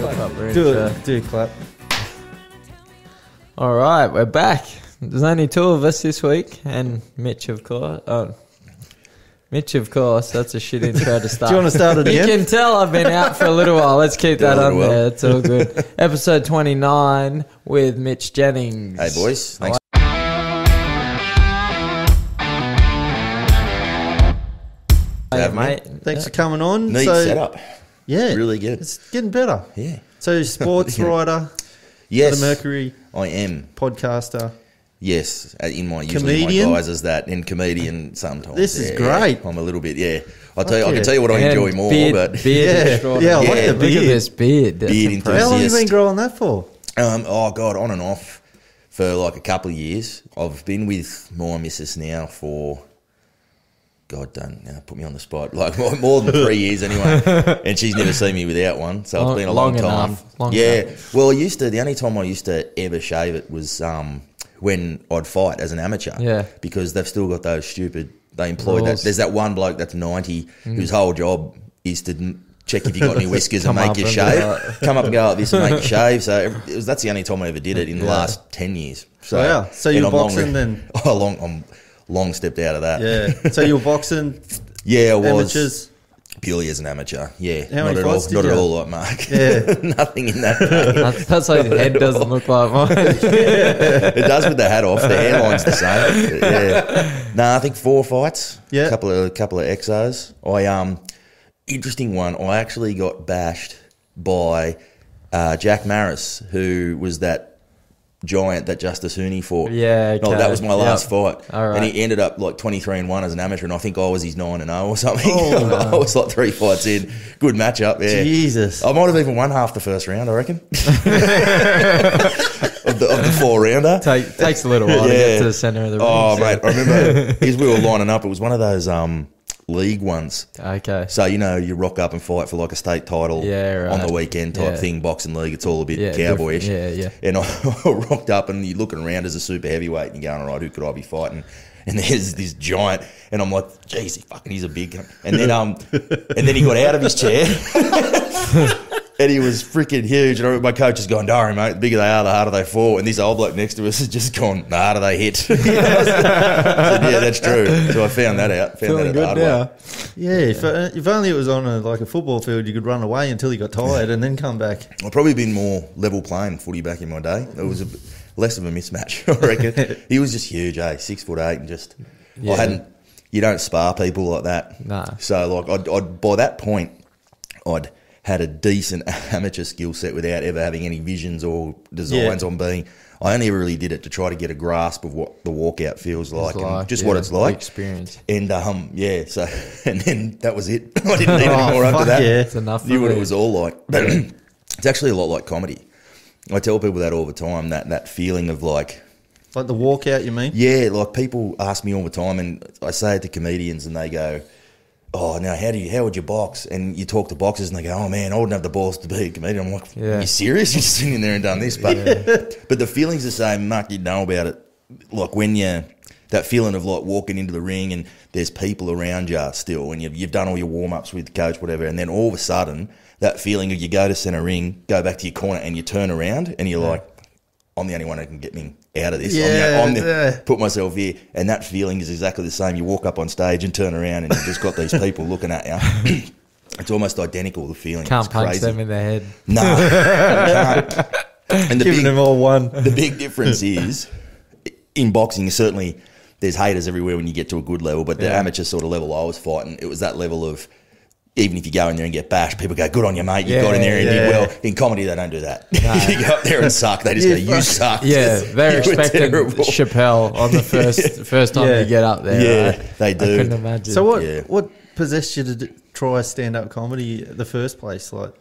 Do a clap. All right, we're back. There's only two of us this week, and Mitch, of course. Mitch, of course. That's a shit intro to start. Do you want to start it again? You can tell I've been out for a little while. Let's keep that on there. It's all good. Episode 29 with Mitch Jennings. Hey, boys. Thanks. Hey, mate. Thanks for coming on. Neat setup. Yeah. Really good. It's getting better. Yeah. So, sports writer. Yes. For the Mercury. I am. Podcaster. Yes. In my Comedian? my guise is that, and comedian sometimes. This is great. I'm a little bit, I can tell you what I enjoy more, but beard. I like the beard. Look at this beard. That's beard impressive. How long have you been growing that for? Oh God, on and off for like a couple of years. I've been with my missus now for, God, don't put me on the spot, like more than 3 years anyway, and she's never seen me without one, so it's been a long time. Long enough. Well, the only time I used to ever shave it was when I'd fight as an amateur, because they've still got those stupid, they employ that, there's that one bloke that's 90 whose whole job is to check if you got any whiskers and make you shave. Come up and go like this and make you shave. So that's the only time I ever did it in the last 10 years. So, So you're boxing then? I'm long stepped out of that. Yeah. So you're boxing? Yeah, I was. Amateurs? Purely as an amateur. Yeah. How many fights did Not you at have? all like Mark. Yeah. Nothing in that. That's why his head doesn't look like mine. It does with the hat off. The hairline's the same. Yeah. No, I think 4 fights. Yeah. Couple of exos. Interesting one. I actually got bashed by Jack Maris, who was that giant that Justice Hooney fought. Yeah, okay. No, that was my last fight. All right. And he ended up like 23-1 as an amateur, and I think I was his 9-0 or something. I was like 3 fights in. Good matchup, yeah. Jesus. I might have even won half the first round, I reckon. of the 4-rounder. Takes a little while to get to the centre of the ring. Oh, mate, I remember as we were lining up, it was one of those league ones. Okay. So, you rock up and fight for like a state title on the weekend type thing, boxing league. It's all a bit cowboyish. Yeah. And I rocked up and you're looking around as a super heavyweight and you're going, all right, who could I be fighting? And there's this giant, and I'm like, geez, he's a big one. And then he got out of his chair. And he was freaking huge. And my coach is going, don't worry, mate, the bigger they are, the harder they fall. And this old bloke next to us has just gone, the harder they hit. I said, yeah, that's true. So I found that out. Feeling good now. Yeah, if only it was on a football field, you could run away until you got tired and then come back. I've probably been more level playing footy back in my day. It was less of a mismatch, I reckon. He was just huge, 6'8", and just you don't spar people like that. Nah. So like I'd by that point I'd had a decent amateur skill set without ever having any visions or designs on being. I only ever really did it to try to get a grasp of what the walkout feels like and just what it's like. Experience. And so and then that was it. I didn't need any more after that. Yeah. It's enough. Knew what it was all like. But it's actually a lot like comedy. I tell people that all the time, that feeling of like the walkout, you mean? Yeah, like people ask me all the time, and I say it to comedians, and they go, "Oh, now how would you box?" And you talk to boxers, and they go, "Oh man, I wouldn't have the balls to be a comedian." I'm like, "Are you serious? You're just sitting in there and done this?" But the feeling's the same, Mark. You know about it, like when that feeling of like walking into the ring and there's people around you still, and you've done all your warm ups with the coach, whatever, and then all of a sudden that feeling of you go to centre ring, go back to your corner, and you turn around, and you're like, I'm the only one who can get me out of this. Put myself here. And that feeling is exactly the same. You walk up on stage and turn around and you've just got these people looking at you. It's almost identical, the feeling. Can't it's punch crazy. them in the head. No, you can't. And Giving them all one. The big difference is, in boxing, certainly there's haters everywhere when you get to a good level, but the amateur sort of level I was fighting, it was that level of, even if you go in there and get bashed, people go, good on you, mate. You got in there and did well. In comedy, they don't do that. No. You go up there and suck. They just go, you suck. Yeah, they're expecting Chappelle on the first time you get up there. Yeah, right? they do. I couldn't imagine. So what possessed you to try stand-up comedy in the first place? Like,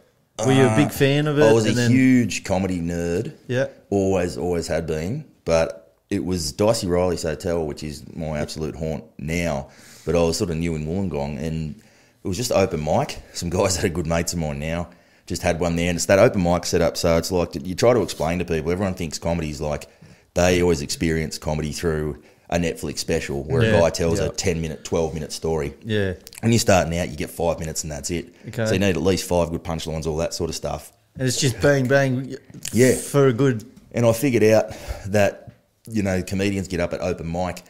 were you a big fan of it? I was a huge comedy nerd. Yeah. Always had been. But it was Dicey Riley's Hotel, which is my absolute haunt now. But I was sort of new in Wollongong, and it was just open mic. Some guys that are good mates of mine now just had one there, and it's that open mic set up. So it's like you try to explain to people. Everyone thinks comedy's like they always experience comedy through a Netflix special where a guy tells a 10-minute, 12-minute story. Yeah. When you're starting out, you get 5 minutes and that's it. Okay. So you need at least 5 good punchlines, all that sort of stuff. And it's just bang, bang for a good... And I figured out that, you know, comedians get up at open mic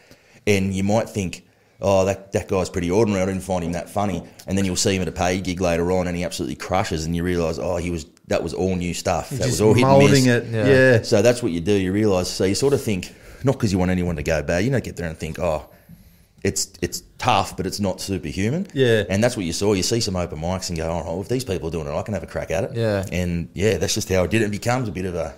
and you might think, oh, that guy's pretty ordinary, I didn't find him that funny. And then you'll see him at a paid gig later on and he absolutely crushes and you realise, oh, that was all new stuff. That was all hit and miss. It, yeah. So that's what you do, you realise. So you sort of think, not because you want anyone to go bad, you don't get there and think, oh, it's tough, but it's not superhuman. Yeah. And that's what you saw. You see some open mics and go, oh, well, if these people are doing it, I can have a crack at it. Yeah. And, yeah, that's just how it did. It becomes a bit of a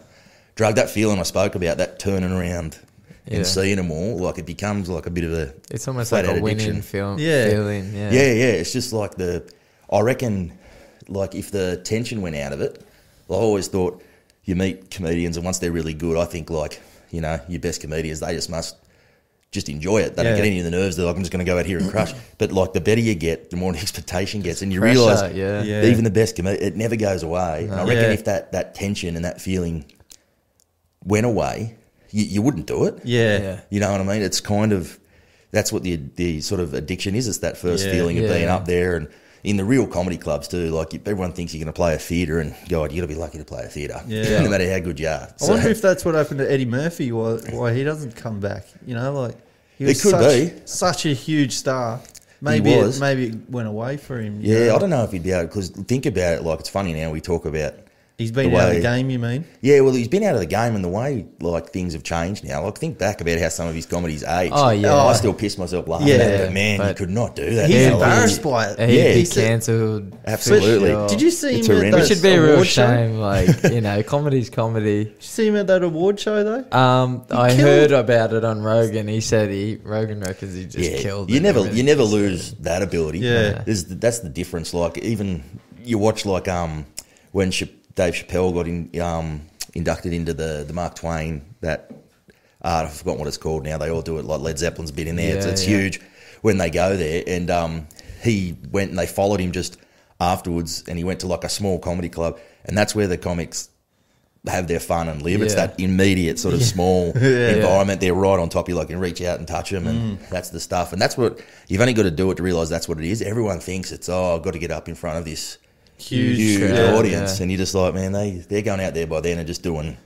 drug. That feeling I spoke about, that turning around and seeing them all, like it becomes like a bit of a... It's almost like a winning feeling. Yeah. Yeah. It's just like I reckon, like if the tension went out of it, I always thought you meet comedians and once they're really good, I think like, you know, your best comedians, they just must... just enjoy it. They don't get any of the nerves. They're like, I'm just going to go out here and crush. But like the better you get, the more the expectation gets. And you realise even the best comedian, it never goes away. No. And I reckon if that tension and that feeling went away, you wouldn't do it. Yeah. You know what I mean? It's kind of, that's what the sort of addiction is. It's that first feeling of being up there. And in the real comedy clubs too, like everyone thinks you're going to play a theatre and God, you got to be lucky to play a theatre, no matter how good you are. I wonder if that's what happened to Eddie Murphy, why he doesn't come back. You know, like he was such a huge star. Maybe it went away for him. Yeah, I don't know if he'd be able, because think about it, like it's funny now we talk about... He's been out of the game, you mean? Yeah, well, he's been out of the game and the way, like, things have changed now. Like, think back about how some of his comedies aged. Oh, yeah. I still piss myself laughing at it, but man, you could not do that. He's embarrassed by it. He'd be cancelled. Absolutely. Did you see him at that should be a real shame. Like, you know, comedy's comedy. Did you see him at that award show, though? I heard about it on Rogan. He said Rogan reckons he just killed it. You never lose that ability. Yeah. That's the difference. Like, even you watch, like, when Dave Chappelle got inducted into the Mark Twain, that I've forgotten what it's called now. They all do it, like Led Zeppelin's bit in there. It's huge when they go there. And he went and they followed him just afterwards and he went to like a small comedy club and that's where the comics have their fun and live. It's that immediate sort of small environment. They're right on top of you, like you can reach out and touch them and that's the stuff. And that's what, you've only got to do it to realise that's what it is. Everyone thinks it's, I've got to get up in front of this huge audience, and you're just like, man, they're going out there by then and just doing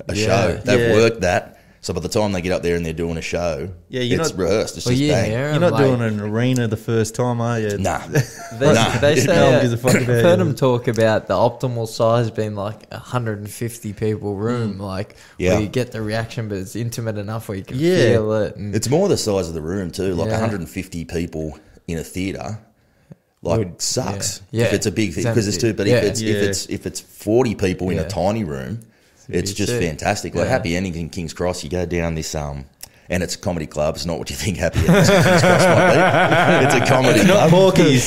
a show. They've worked that, so by the time they get up there and they're doing a show, it's rehearsed. It's just bang. You're not doing an arena the first time, are you? Nah. They say, I've heard them talk about the optimal size being like 150 people room, like where you get the reaction, but it's intimate enough where you can feel it. And it's more the size of the room too, like 150 people in a theatre. Like sucks if it's a big thing because it's too. But if it's 40 people in a tiny room, it's just fantastic. Like Happy Ending in King's Cross, you go down this and it's a comedy club. It's not what you think Happy Ending in King's Cross might be. It's a comedy club. Not Porky's.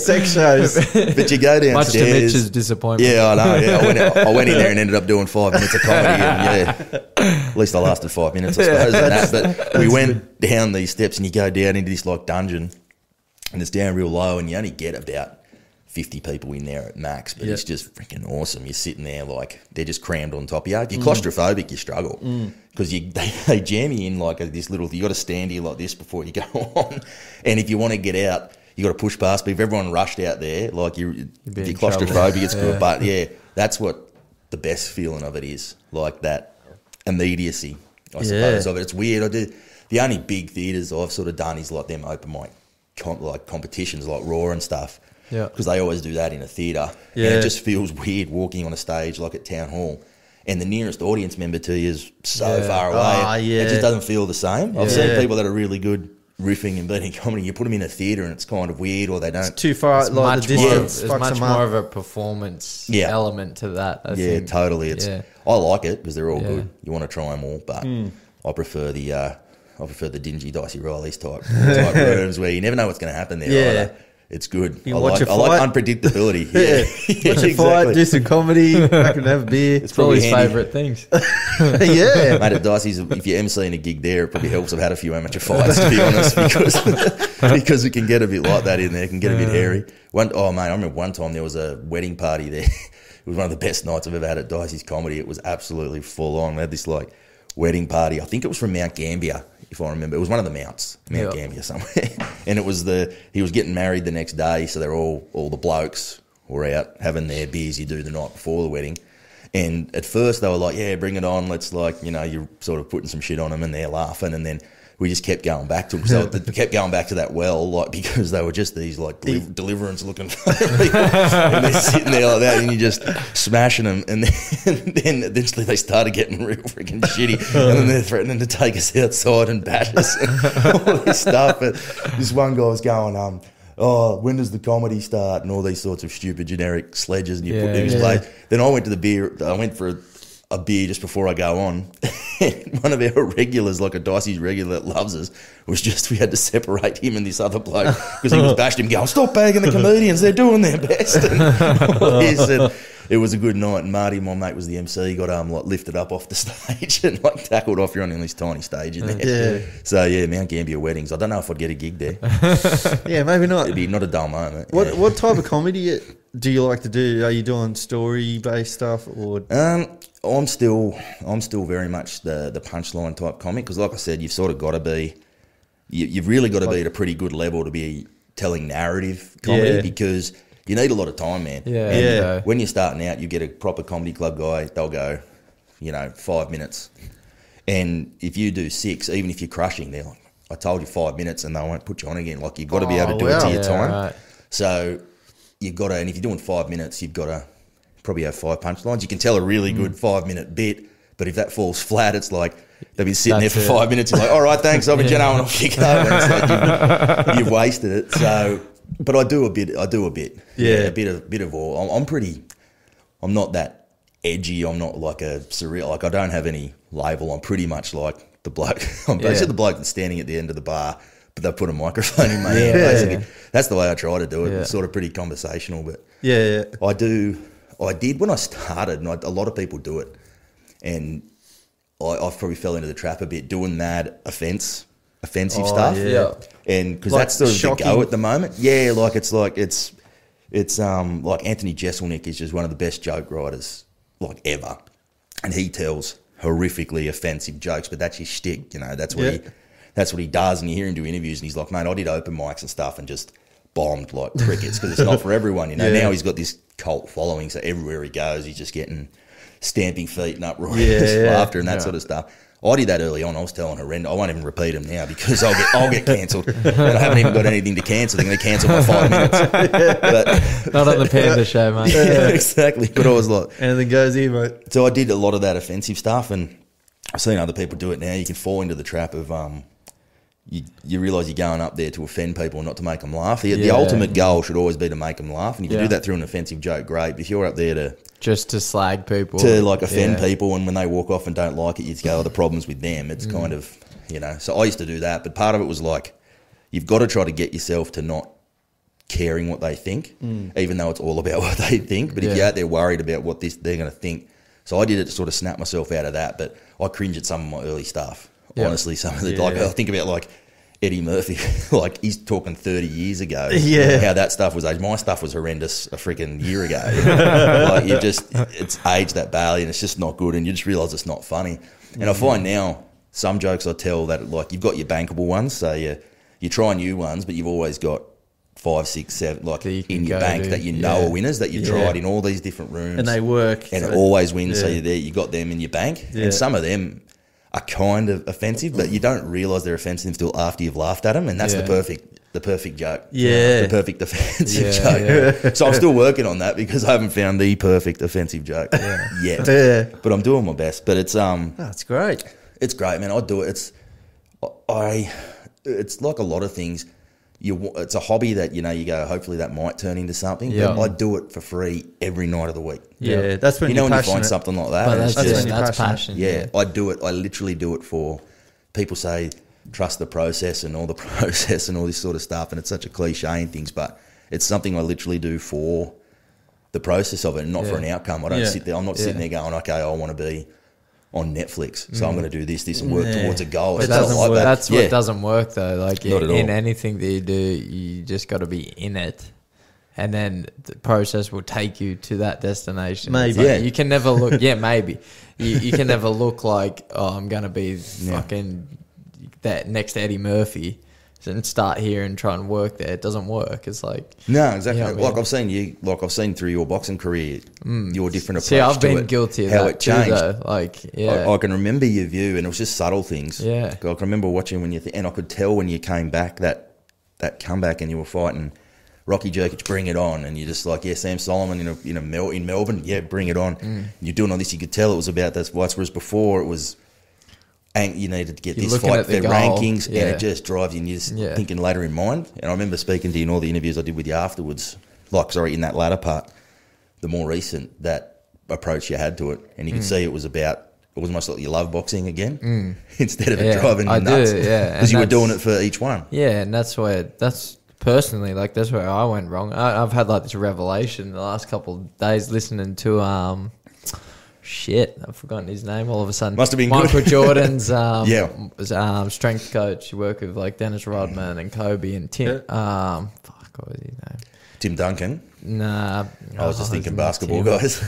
Sex shows. But you go downstairs. Much to Mitch's disappointment. Yeah, I know. Yeah. I went in there and ended up doing 5 minutes of comedy. And at least I lasted 5 minutes, I suppose. But we went down these steps and you go down into this like dungeon. And it's down real low and you only get about 50 people in there at max, but it's just freaking awesome. You're sitting there like they're just crammed on top of you. If you're claustrophobic, you struggle because they jam you in like this little, you got to stand here like this before you go on. And if you want to get out, you got to push past. But if everyone rushed out there, like you're claustrophobic, it's good. But that's what the best feeling of it is, like that immediacy, I suppose, of it. It's weird. The only big theatres I've sort of done is like them open mic like competitions like Raw and stuff, because they always do that in a theatre, and it just feels weird walking on a stage like at Town Hall and the nearest audience member to you is so far away. It just doesn't feel the same. I've seen people that are really good riffing and beating comedy, you put them in a theatre and it's kind of weird, or they don't, it's too far, like the distance there's much more of a performance element to that, I think. Totally. I like it because they're all good. You want to try them all, but I prefer the dingy Dicey Riley's type rooms where you never know what's going to happen there. Either. It's good. I like unpredictability. Watch a fight, do some comedy, I can have a beer. It's probably his favourite things. Mate, at Dicey's, if you're emceeing a gig there, it probably helps. I've had a few amateur fights, to be honest, because it can get a bit like that in there. It can get a bit hairy. I remember one time there was a wedding party there. It was one of the best nights I've ever had at Dicey's Comedy. It was absolutely full on. We had this like wedding party. I think it was from Mount Gambier, if I remember. It was one of the mounts, Mount Gambier somewhere. And it was he was getting married the next day, so they're all the blokes, were out having their beers you do the night before the wedding. And at first they were like, yeah, bring it on. Let's you're sort of putting some shit on them and they're laughing. And then we just kept going back to them. So we kept going back to that well, because they were just these deliverance looking people. And they're sitting there like that and you're just smashing them. And then eventually they started getting real freaking shitty. And then they're threatening to take us outside and bash us and all this stuff. But this one guy was going, when does the comedy start? And all these sorts of stupid generic sledges and you put in his place. Then I went for a beer just before I go on. And one of our regulars, like a Dicey's regular that loves us, we had to separate him and this other bloke because he was bashed him going, stop bagging the comedians, they're doing their best. And he said, it was a good night. And Marty, my mate, was the MC. He got lifted up off the stage and tackled off. You're on this tiny stage in there. Yeah. So yeah, Mount Gambier weddings. I don't know if I'd get a gig there. Yeah, maybe not. It'd be not a dull moment. What type of comedy do you like to do? Are you doing story based stuff or? I'm still very much the punchline type comic because, like I said, you've sort of got to be. You've really got to be at a pretty good level to be telling narrative comedy because. You need a lot of time, man. Yeah. When you're starting out, you get a proper comedy club guy, they'll go, 5 minutes. And if you do 6, even if you're crushing, they're like, I told you 5 minutes and they won't put you on again. Like, you've got to be able to do it to your time. Right. So you've got to, and if you're doing 5 minutes, you've got to probably have 5 punchlines. You can tell a really good 5-minute bit, but if that falls flat, it's like, they've been sitting there for 5 minutes. You're like, all right, thanks, I'll be Jenno and off you go. And it's like you've wasted it. So... But I do a bit. Yeah, a bit of all. I'm not that edgy. I'm not like a surreal. Like I don't have any label. I'm pretty much like the bloke. I'm basically the bloke that's standing at the end of the bar, but they put a microphone in my hand. Basically, that's the way I try to do it. Yeah. It's sort of pretty conversational, but I did when I started, and a lot of people do it, and I probably fell into the trap a bit doing that offensive stuff. Yeah. And because that's sort of shocking. The go at the moment. Yeah, it's like Anthony Jeselnik is just one of the best joke writers ever. And he tells horrifically offensive jokes, but that's his shtick, that's what he does. And you hear him do interviews and he's like, mate, I did open mics and stuff and just bombed like crickets because it's not for everyone, Now he's got this cult following, so everywhere he goes he's just getting stamping feet and uproarious laughter and that sort of stuff. I did that early on. I was telling horrendous. I won't even repeat them now because I'll get cancelled. And I haven't even got anything to cancel. They're going to cancel my 5 minutes. But, not on the Panda show, mate. Yeah, exactly. But I was like... Anything goes here, mate. So I did a lot of that offensive stuff and I've seen other people do it now. You can fall into the trap of... You realise you're going up there to offend people and not to make them laugh. The ultimate goal should always be to make them laugh. And you can do that through an offensive joke, great. But if you're up there to... Just to slag people. To offend people, and when they walk off and don't like it, you just go, the problem's with them. It's kind of, So I used to do that, but part of it was you've got to try to get yourself to not caring what they think, even though it's all about what they think. But if you're out there worried about what they're going to think. So I did it to sort of snap myself out of that, but I cringe at some of my early stuff. Honestly, some of the, I think about Eddie Murphy, he's talking 30 years ago. Yeah. How that stuff was aged. My stuff was horrendous a freaking year ago. It's aged that badly and it's just not good and you just realise it's not funny. And I find now some jokes I tell that you've got your bankable ones, so you try new ones, but you've always got 5, 6, 7 in your bank that are winners that you've tried in all these different rooms. And they work. And it always wins, so you're there, you got them in your bank. Yeah. And some of them are kind of offensive, but you don't realise they're offensive until after you've laughed at them, and that's the perfect joke. Yeah. The perfect offensive joke. Yeah. So I'm still working on that because I haven't found the perfect offensive joke yet. Yeah. But I'm doing my best. But it's it's great. It's great, man. I do it. It's like a lot of things. It's a hobby that, you go, hopefully that might turn into something. Yeah. But I do it for free every night of the week. Yeah, that's when when you find something like that. But that's passion. Yeah, I do it. I literally do it for, people say, trust the process and all the process and all this sort of stuff. And it's such a cliche and things, but it's something I literally do for the process of it and not for an outcome. I don't sit there. I'm not sitting there going, okay, I want to be on Netflix, so I'm going to do this and work towards a goal. But that's what doesn't work though. In anything that you do, you just got to be in it, and then the process will take you to that destination. Maybe you can never look. Maybe you can never look like, I'm going to be fucking that next Eddie Murphy. and start here and try and work there. It doesn't work. It's like no, exactly. You know what I mean? I've seen through your boxing career, your different approach. See, I've been guilty of how that it changed. Too, though. Like, yeah, I can remember your view, and it was just subtle things. Yeah, I can remember watching when and I could tell when you came back that comeback and you were fighting Rocky Jerkic, bring it on, and you're just like, yeah, Sam Solomon in Melbourne, yeah, bring it on. You're doing all this. You could tell it was about that fights, whereas before it was. And you needed to get this fight, their rankings, and it just drives you. And you're just thinking later in mind. And I remember speaking to you in all the interviews I did with you afterwards, in that latter part, the more recent, that approach you had to it. And you could see it was almost like you love boxing again instead of it driving you nuts. Because you were doing it for each one. Yeah, and that's personally, like, that's where I went wrong. I've had like this revelation the last couple of days listening to I've forgotten his name all of a sudden. Must have been Michael good. Jordan's strength coach. He worked with like Dennis Rodman and Kobe and Tim. What was his name? Tim Duncan. Nah. I was just thinking basketball guys.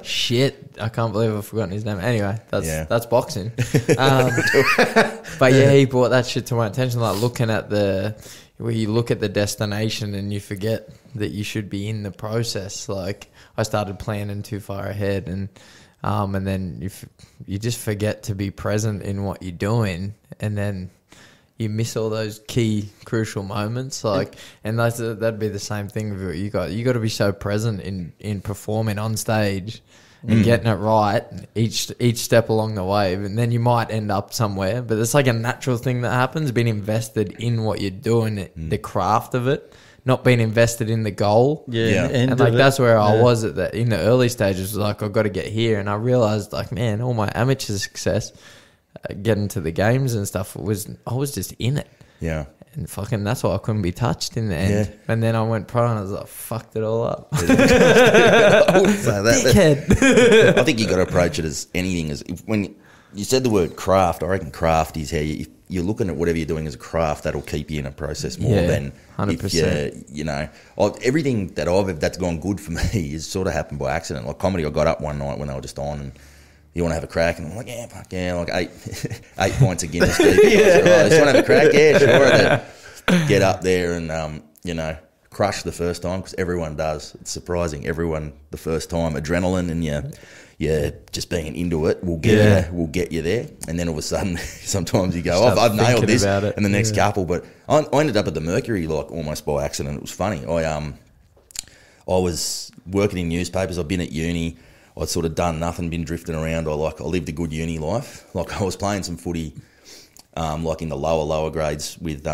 Shit. I can't believe I've forgotten his name. Anyway, that's boxing. But yeah, he brought that shit to my attention. Like looking at where you look at the destination and you forget that you should be in the process. Like I started planning too far ahead, and then you just forget to be present in what you're doing, and then you miss all those key crucial moments. Like, and that'd be the same thing with you got. You got to be so present in performing on stage and getting it right each step along the way, and then you might end up somewhere. But it's like a natural thing that happens. Being invested in what you're doing, the craft of it. Not being invested in the goal. Yeah. And like that's where I was in the early stages. Like I've got to get here, and I realized like, man, all my amateur success, getting to the games and stuff I was just in it. Yeah. And fucking that's why I couldn't be touched in the end. Yeah. And then I went pro and I was like, fucked it all up. I wouldn't say that. Dickhead. I think you got to approach it as anything. When you said the word craft, I reckon craft is how you're looking at whatever you're doing as a craft. That'll keep you in a process more than 100%. Everything that's gone good for me has sort of happened by accident. Like comedy, I got up one night when they were just on, and you want to have a crack, and I'm like, yeah, fuck yeah, like 8 points of Guinness. I just want to have a crack, yeah, sure. And then get up there and crush the first time, because everyone does. It's surprising. Everyone the first time, adrenaline and just being into it will get you there. And then all of a sudden, sometimes you go, I've nailed this, and the next couple. But I ended up at the Mercury like almost by accident. It was funny. I was working in newspapers. I've been at uni. I'd sort of done nothing, been drifting around. I lived a good uni life. Like I was playing some footy, like in the lower grades with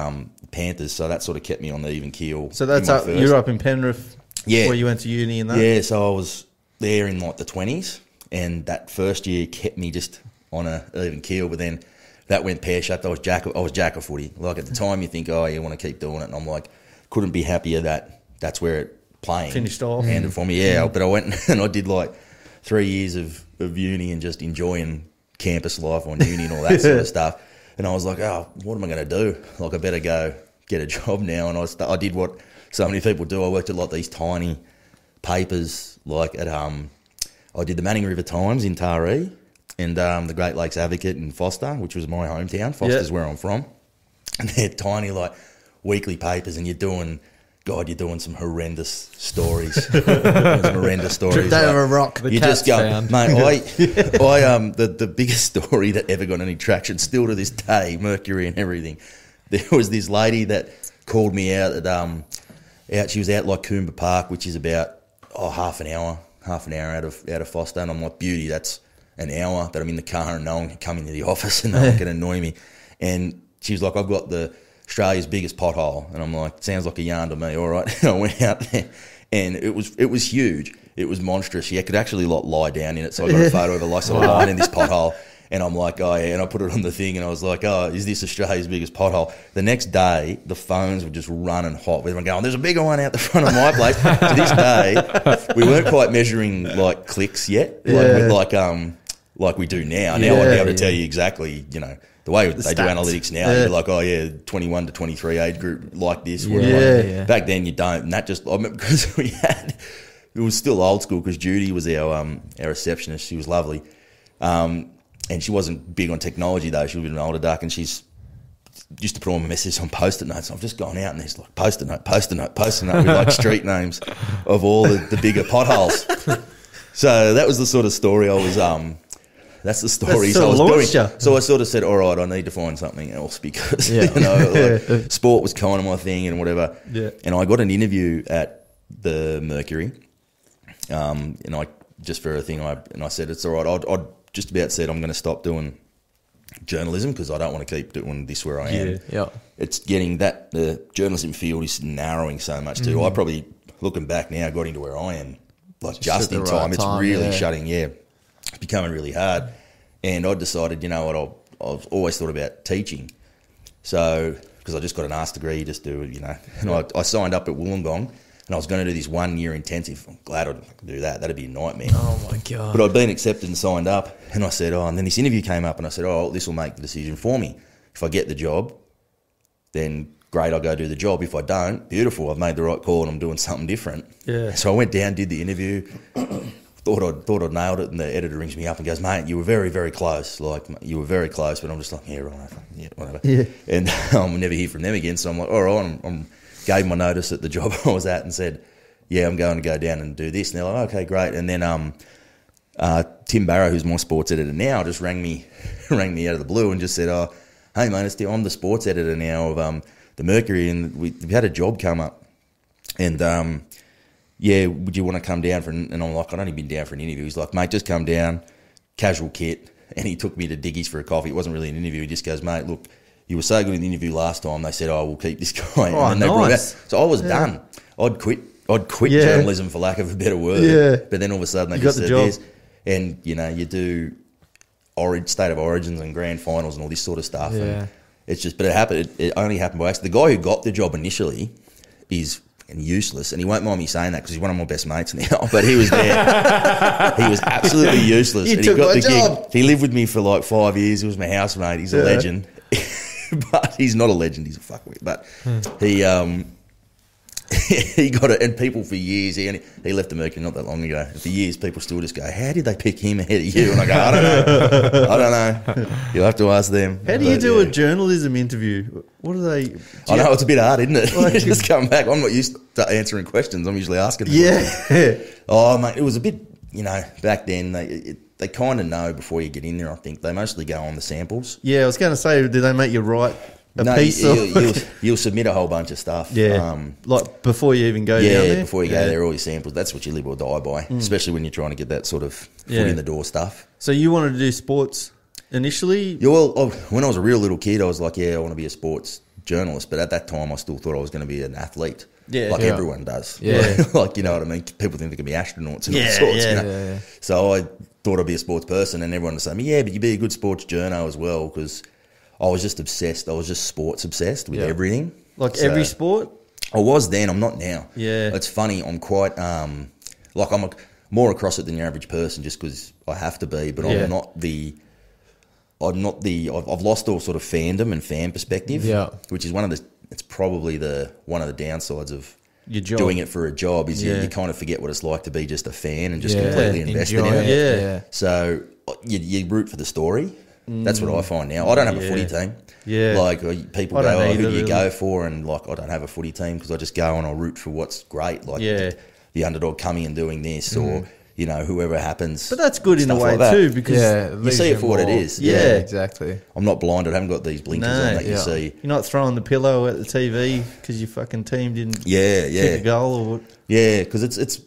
Panthers. So that sort of kept me on the even keel. So that's up. You're up in Penrith, where you went to uni and that. Yeah. So I was there in like the 20s, and that first year kept me just on a even keel. But then that went pear-shaped. I was jack of footy. Like at the time, you think, oh, you want to keep doing it, and I'm like, couldn't be happier that that's where it playing finished off, handed for me. Yeah, but I went and I did like 3 years of uni and just enjoying campus life on uni and all that sort of stuff. And I was like, oh, what am I going to do? Like, I better go get a job now. And I did what so many people do. I worked at like these tiny papers, like at I did the Manning River Times in Taree and the Great Lakes Advocate in Foster, which was my hometown. Foster's where I'm from. And they're tiny, like, weekly papers, and you're doing some horrendous stories. They were a rock. You just go, found. Mate. The biggest story that ever got any traction, still to this day, Mercury and everything. There was this lady that called me out at she was out like Coomba Park, which is about half an hour out of Foster, and I'm like, beauty, that's an hour that I'm in the car and no one can come into the office and no one can annoy me. And she was like, I've got Australia's biggest pothole, and I'm like, sounds like a yarn to me. All right, and I went out there, and it was huge. It was monstrous. She could actually like lie down in it. So I got a photo of her like sort of lying in this pothole, and I'm like, oh yeah, and I put it on the thing, and I was like, oh, is this Australia's biggest pothole? The next day, the phones were just running hot. Everyone going, there's a bigger one out the front of my place. To this day, we weren't quite measuring like clicks yet, like we do now. Now I'd be able to tell you exactly, the way they do analytics now, you're like, oh yeah, 21 to 23 age group like this. Back then you don't, and that just, I remember because it was still old school because Judy was our receptionist. She was lovely, and she wasn't big on technology though. She was an older duck, and she's used to put all my messages on Post-it notes. I've just gone out and there's like Post-it note with like street names of all the bigger potholes. So that was the sort of story I was. That's the stories I was doing. You. So I sort of said, all right, I need to find something else because sport was kind of my thing and whatever. Yeah. And I got an interview at the Mercury, and I just for a thing. I said it's all right. I'd just about said I'm going to stop doing journalism because I don't want to keep doing this where I am. Yeah. It's getting that the journalism field is narrowing so much too. I probably, looking back now, got into where I am like just in time. It's really shutting. Yeah, it's becoming really hard. And I decided, you know what, I've always thought about teaching. So because I just got an arts degree, just do it, you know. And I signed up at Wollongong. And I was going to do this 1 year intensive. I'm glad I didn't do that. That'd be a nightmare. Oh, my God. But I'd been accepted and signed up. And I said, and then this interview came up and I said, this will make the decision for me. If I get the job, then great, I'll go do the job. If I don't, beautiful, I've made the right call and I'm doing something different. Yeah. So I went down, did the interview, thought I'd nailed it. And the editor rings me up and goes, mate, you were very, very close. Like, you were very close. But I'm just like, yeah, right, yeah, whatever. Yeah. And I'll never hear from them again. So I'm like, all right, I'm gave my notice at the job I was at and said, yeah, I'm going to go down and do this. And they're like, okay, great. And then Tim Barrow, who's my sports editor now, just rang me out of the blue and just said, hey, mate, I'm the sports editor now of the Mercury and we've had a job come up. And, would you want to come down and I'm like, I'd only been down for an interview. He's like, mate, just come down, casual kit. And he took me to Diggy's for a coffee. It wasn't really an interview. He just goes, mate, look, you were so good in the interview last time. They said, we'll keep this guy. And they brought nice. So I was done. I'd quit journalism for lack of a better word. Yeah. But then all of a sudden they just said this. And, you know, you do state of origins and grand finals and all this sort of stuff. Yeah. And it's just, but it only happened by accident. The guy who got the job initially is useless. And he won't mind me saying that because he's one of my best mates now. But he was there. He was absolutely useless. You took my job. He lived with me for like 5 years. He was my housemate. He's a legend. But he's not a legend. He's a fuckwit. But he got it, and people for years. He left the Mercury not that long ago. And for years, people still just go, "How did they pick him ahead of you?" And I go, "I don't know. You'll have to ask them." How do you do a journalism interview? What do they? I know it's a bit hard, isn't it? Like, just come back. I'm not used to answering questions. I'm usually asking them. Yeah. Oh, mate, it was a bit. You know, back then they kind of know before you get in there. I think they mostly go on the samples. Yeah, I was going to say, did they make you write a piece? You'll submit a whole bunch of stuff. Yeah, like before you even go down there? Yeah, before you go there, all your samples. That's what you live or die by, especially when you're trying to get that sort of foot in the door stuff. So you wanted to do sports initially? Yeah, well, when I was a real little kid, I was like, I want to be a sports journalist. But at that time, I still thought I was going to be an athlete. Yeah, like everyone does. Yeah, like you know what I mean. People think they can be astronauts and all sorts. You know? Yeah. So I thought I'd be a sports person, and everyone was saying, "Yeah, but you'd be a good sports journo as well," because I was just obsessed. I was just sports obsessed with everything. Like every sport. I was then. I'm not now. Yeah, it's funny. I'm quite like I'm more across it than your average person, just because I have to be. But I'm not the. I've lost all sort of fandom and fan perspective. Yeah, which is it's probably one of the downsides of your job. Doing it for a job is you kind of forget what it's like to be just a fan and just completely invested in it. Yeah. So you root for the story. That's what I find now. I don't have a footy team. Yeah. Like people go, who do you go for? And like I don't have a footy team because I just go and I root for what's great. Like the underdog coming and doing this or you know, whoever happens. But that's good in a way like too, because you see it for what it is. Yeah, exactly. I'm not blinded. I haven't got these blinkers on that you see. You're not throwing the pillow at the TV because your fucking team didn't kick a goal or what. Yeah, because it's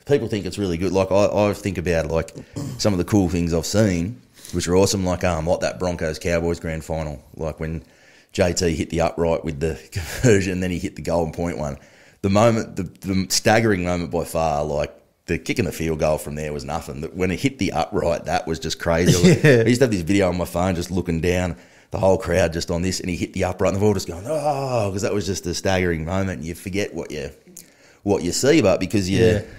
people think it's really good. Like I think about like some of the cool things I've seen, which are awesome. Like that Broncos Cowboys grand final, like when JT hit the upright with the conversion, then he hit the golden point one. The moment, the staggering moment by far, like. The kick in the field goal from there was nothing. When it hit the upright, that was just crazy. I used to have this video on my phone just looking down, the whole crowd just on this, and he hit the upright, and they're all just going, because that was just a staggering moment. You forget what you see, but because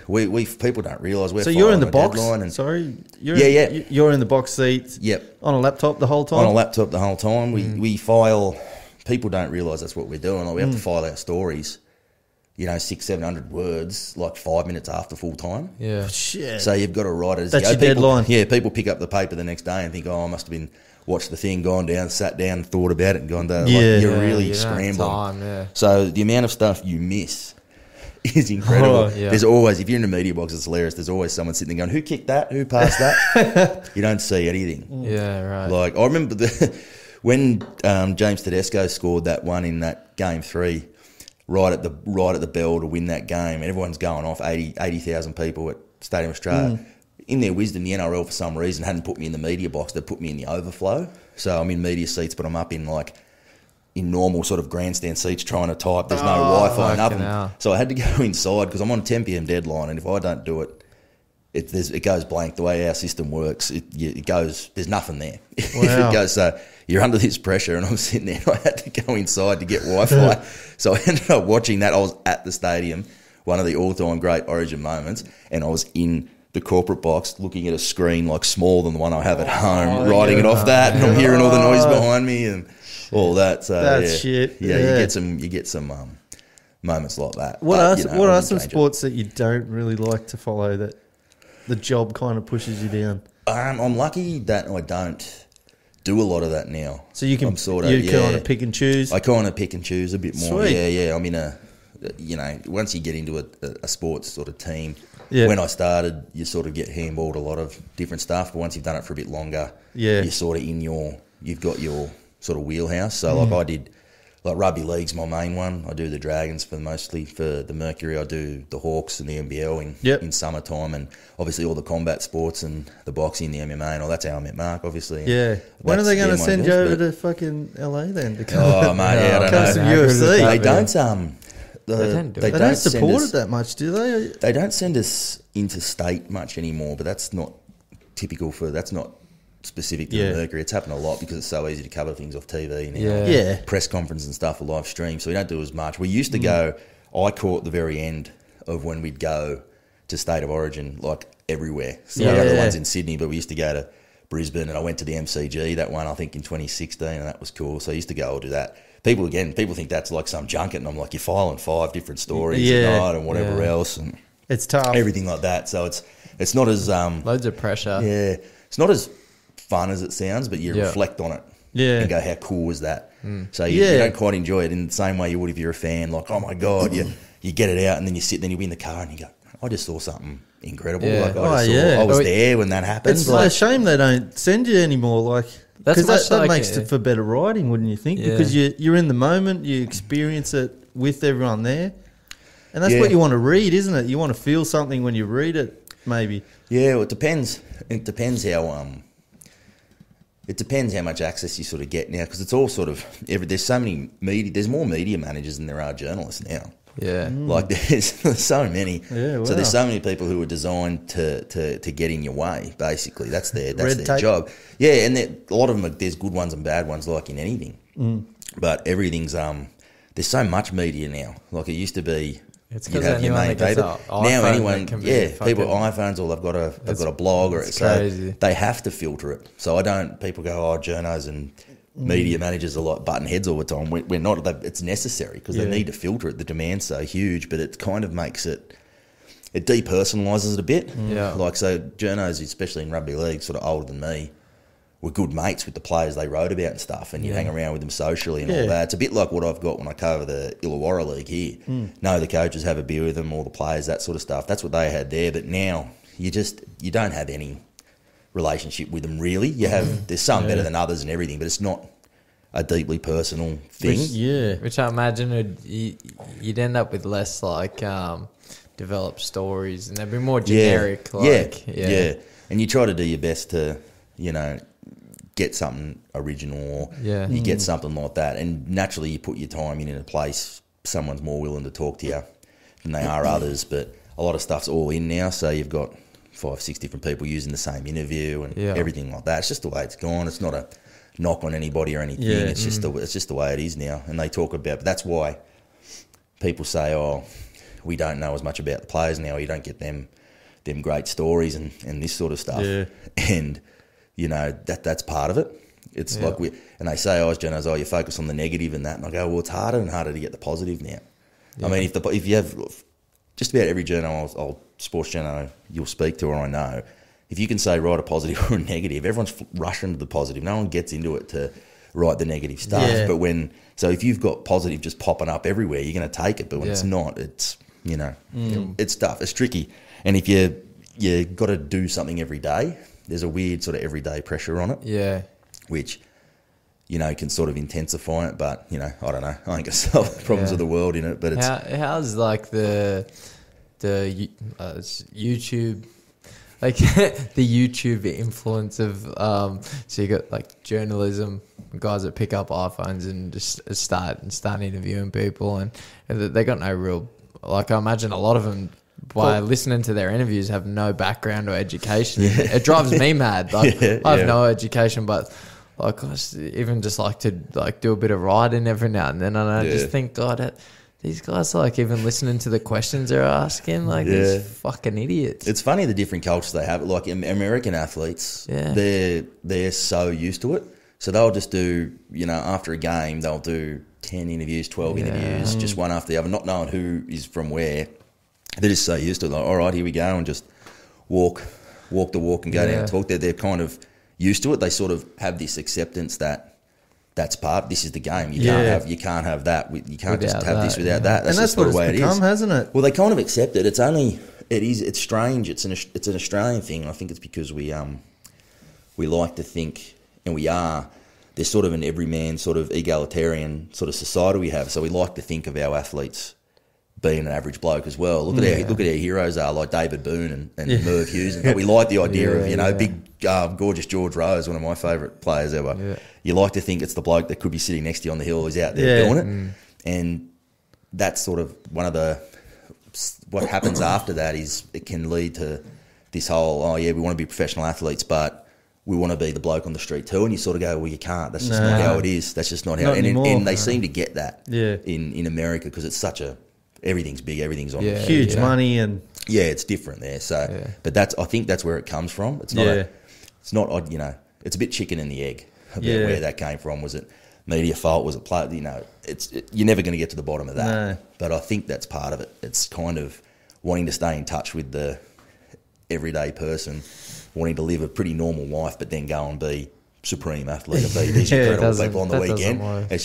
we people don't realise we're. So you're in the box. You're in the box seat. Yep. On a laptop the whole time. On a laptop the whole time. We file. People don't realise that's what we're doing. Like we have to file our stories. 600-700 words, like 5 minutes after full time. Yeah. Shit. So you've got to write it as That's you go. your deadline. Yeah, people pick up the paper the next day and think, I must have been watched the thing, gone down, sat down, thought about it, and gone down. You're really scrambling. So the amount of stuff you miss is incredible. Oh, yeah. There's always, if you're in the media box, it's hilarious. There's always someone sitting there going, who kicked that? Who passed that? You don't see anything. Yeah, right. Like, I remember when James Tedesco scored that one in that game 3, right at the bell to win that game, and everyone's going off, 80,000 people at Stadium Australia. In their wisdom, the NRL for some reason hadn't put me in the media box. They put me in the overflow. So I'm in media seats, but I'm up in normal sort of grandstand seats trying to type. There's no Wi-Fi, nothing. So I had to go inside because I'm on a 10 p.m. deadline, and if I don't do it, it goes blank. The way our system works, it goes. There's nothing there. Wow. If it goes, so you're under this pressure, and I'm sitting there. And I had to go inside to get Wi-Fi. So I ended up watching that. I was at the stadium, one of the all-time great Origin moments, and I was in the corporate box looking at a screen like smaller than the one I have at home, writing it off that, and I'm hearing all the noise behind me and all that. So that's shit. Yeah, you get some moments like that. What are some sports that you don't really like to follow that the job kind of pushes you down? I'm lucky that I don't do a lot of that now. So you can kind of pick and choose. I kind of pick and choose a bit more. Sweet. Yeah. I'm in once you get into a sports sort of team. Yeah. When I started, you sort of get handballed a lot of different stuff, but once you've done it for a bit longer, you're sort of you've got your sort of wheelhouse. So like I did, like rugby league's my main one. I do the Dragons mostly for the Mercury. I do the Hawks and the NBL in summertime, and obviously all the combat sports and the boxing, the MMA, and all. That's how I met Mark, obviously. Yeah. When are they going to send you over to fucking LA then? Mate, I don't know. Come some UFC. They don't. They don't support it that much, do they? They don't send us interstate much anymore, but that's not typical that's not specific to the Mercury. It's happened a lot because it's so easy to cover things off TV now. Yeah. Press conference and stuff are live stream, so we don't do as much. We used to go, I caught the very end of when we'd go to State of Origin, like everywhere. So we had the ones in Sydney, but we used to go to Brisbane, and I went to the MCG, that one I think in 2016, and that was cool. So I used to go, I'll do that. People think that's like some junket, and I'm like, you're filing 5 different stories a night and whatever else, and it's tough, everything like that. So it's not as loads of pressure. Yeah, it's not as fun as it sounds, but you reflect on it, and go, how cool was that? So you don't quite enjoy it in the same way you would if you're a fan. Like, oh my god, you get it out, and then you sit, then you'll be in the car, and you go, I just saw something incredible. Like I was there when that happened. It's a shame they don't send you anymore. Like. Because that makes it for better writing, wouldn't you think? Yeah. Because you're in the moment, you experience it with everyone there. And that's what you want to read, isn't it? You want to feel something when you read it, maybe. Yeah, well, it depends. It depends how much access you sort of get now, because it's all sort of there's so many media. There's more media managers than there are journalists now. Yeah, like there's so many. Yeah, wow. So there's so many people who are designed to get in your way. Basically, that's their job. Yeah, and a lot of them there's good ones and bad ones, like in anything. But everything's there's so much media now. Like it used to be. It's because anyone that gets now anyone, people iPhones, or they've got a blog, or so they have to filter it. So I don't. People go, journos and media managers are like button heads all the time. We're not. It's necessary because they need to filter it. The demand's so huge, but it kind of makes it depersonalises it a bit. Yeah, like so, journos, especially in rugby league, sort of older than me, were good mates with the players they wrote about and stuff, and you hang around with them socially and all that. It's a bit like what I've got when I cover the Illawarra League here. Know the coaches, have a beer with them, all the players, that sort of stuff. That's what they had there. But now you don't have any relationship with them really. You have there's some better than others and everything, but it's not a deeply personal thing. Which I imagine you'd end up with less like developed stories, and they'd be more generic. And you try to do your best to get something original, or you get something like that, and naturally you put your time in a place someone's more willing to talk to you than they are others. But a lot of stuff's all in now, so you've got 5-6 different people using the same interview and everything like that. It's just the way it's gone. It's not a knock on anybody or anything. It's just the way it is now. And they talk about, but that's why people say, we don't know as much about the players now. You don't get them great stories and this sort of stuff. And that's part of it. It's like and they say, as journalists, you focus on the negative and that. And I go, well, it's harder and harder to get the positive now. I mean, if you have just about every journo, sports journo you'll speak to or I know, if you can say write a positive or a negative, everyone's rushing to the positive. No one gets into it to write the negative stuff. Yeah. But so if you've got positive just popping up everywhere, you're going to take it. But when it's not, it's, it's tough. It's tricky. And if you got to do something every day, there's a weird sort of everyday pressure on it. Yeah. Which, can sort of intensify it. But, I don't know. I think I solve the problems of the world in it. But it's... How's like the YouTube... Like the YouTube influence of, so you got like journalism, guys that pick up iPhones and just start interviewing people, and they got no real, like I imagine a lot of them by listening to their interviews have no background or education. Yeah. It drives me mad. Like I have no education, but like I even just like to like do a bit of writing every now and then, and I just think, God, these guys are like even listening to the questions they're asking, like these fucking idiots. It's funny the different cultures they have. Like American athletes, they're so used to it. So they'll just do, after a game, they'll do 10 interviews, 12 interviews, just one after the other, not knowing who is from where. They're just so used to it. Like, all right, here we go, and just walk the walk and go down and talk. They're kind of used to it. They sort of have this acceptance that that's this is the game. You can't have that. You can't just have this without that. That's just what the way it's become, hasn't it? Well, they kind of accept it. It's strange. It's an Australian thing. I think it's because we like to think, and there's sort of an everyman sort of egalitarian sort of society we have. So we like to think of our athletes being an average bloke as well. Look at our heroes like David Boone and Merv Hughes. But we like the idea of big gorgeous George Rose, one of my favourite players ever. Yeah. You like to think it's the bloke that could be sitting next to you on the hill who's out there doing it. And that's sort of one of what happens after that is it can lead to this whole, we want to be professional athletes, but we want to be the bloke on the street too. And you sort of go, well, you can't. That's just not how it is. That's just not how. And they seem to get that in America because it's such everything's big, everything's on huge money and it's different there. So, but I think that's where it comes from. It's not it's a bit chicken and the egg about where that came from. Was it media fault? Was it play? You're never going to get to the bottom of that. No. But I think that's part of it. It's kind of wanting to stay in touch with the everyday person, wanting to live a pretty normal life, but then go and be supreme athlete and be these incredible people on the weekend. It's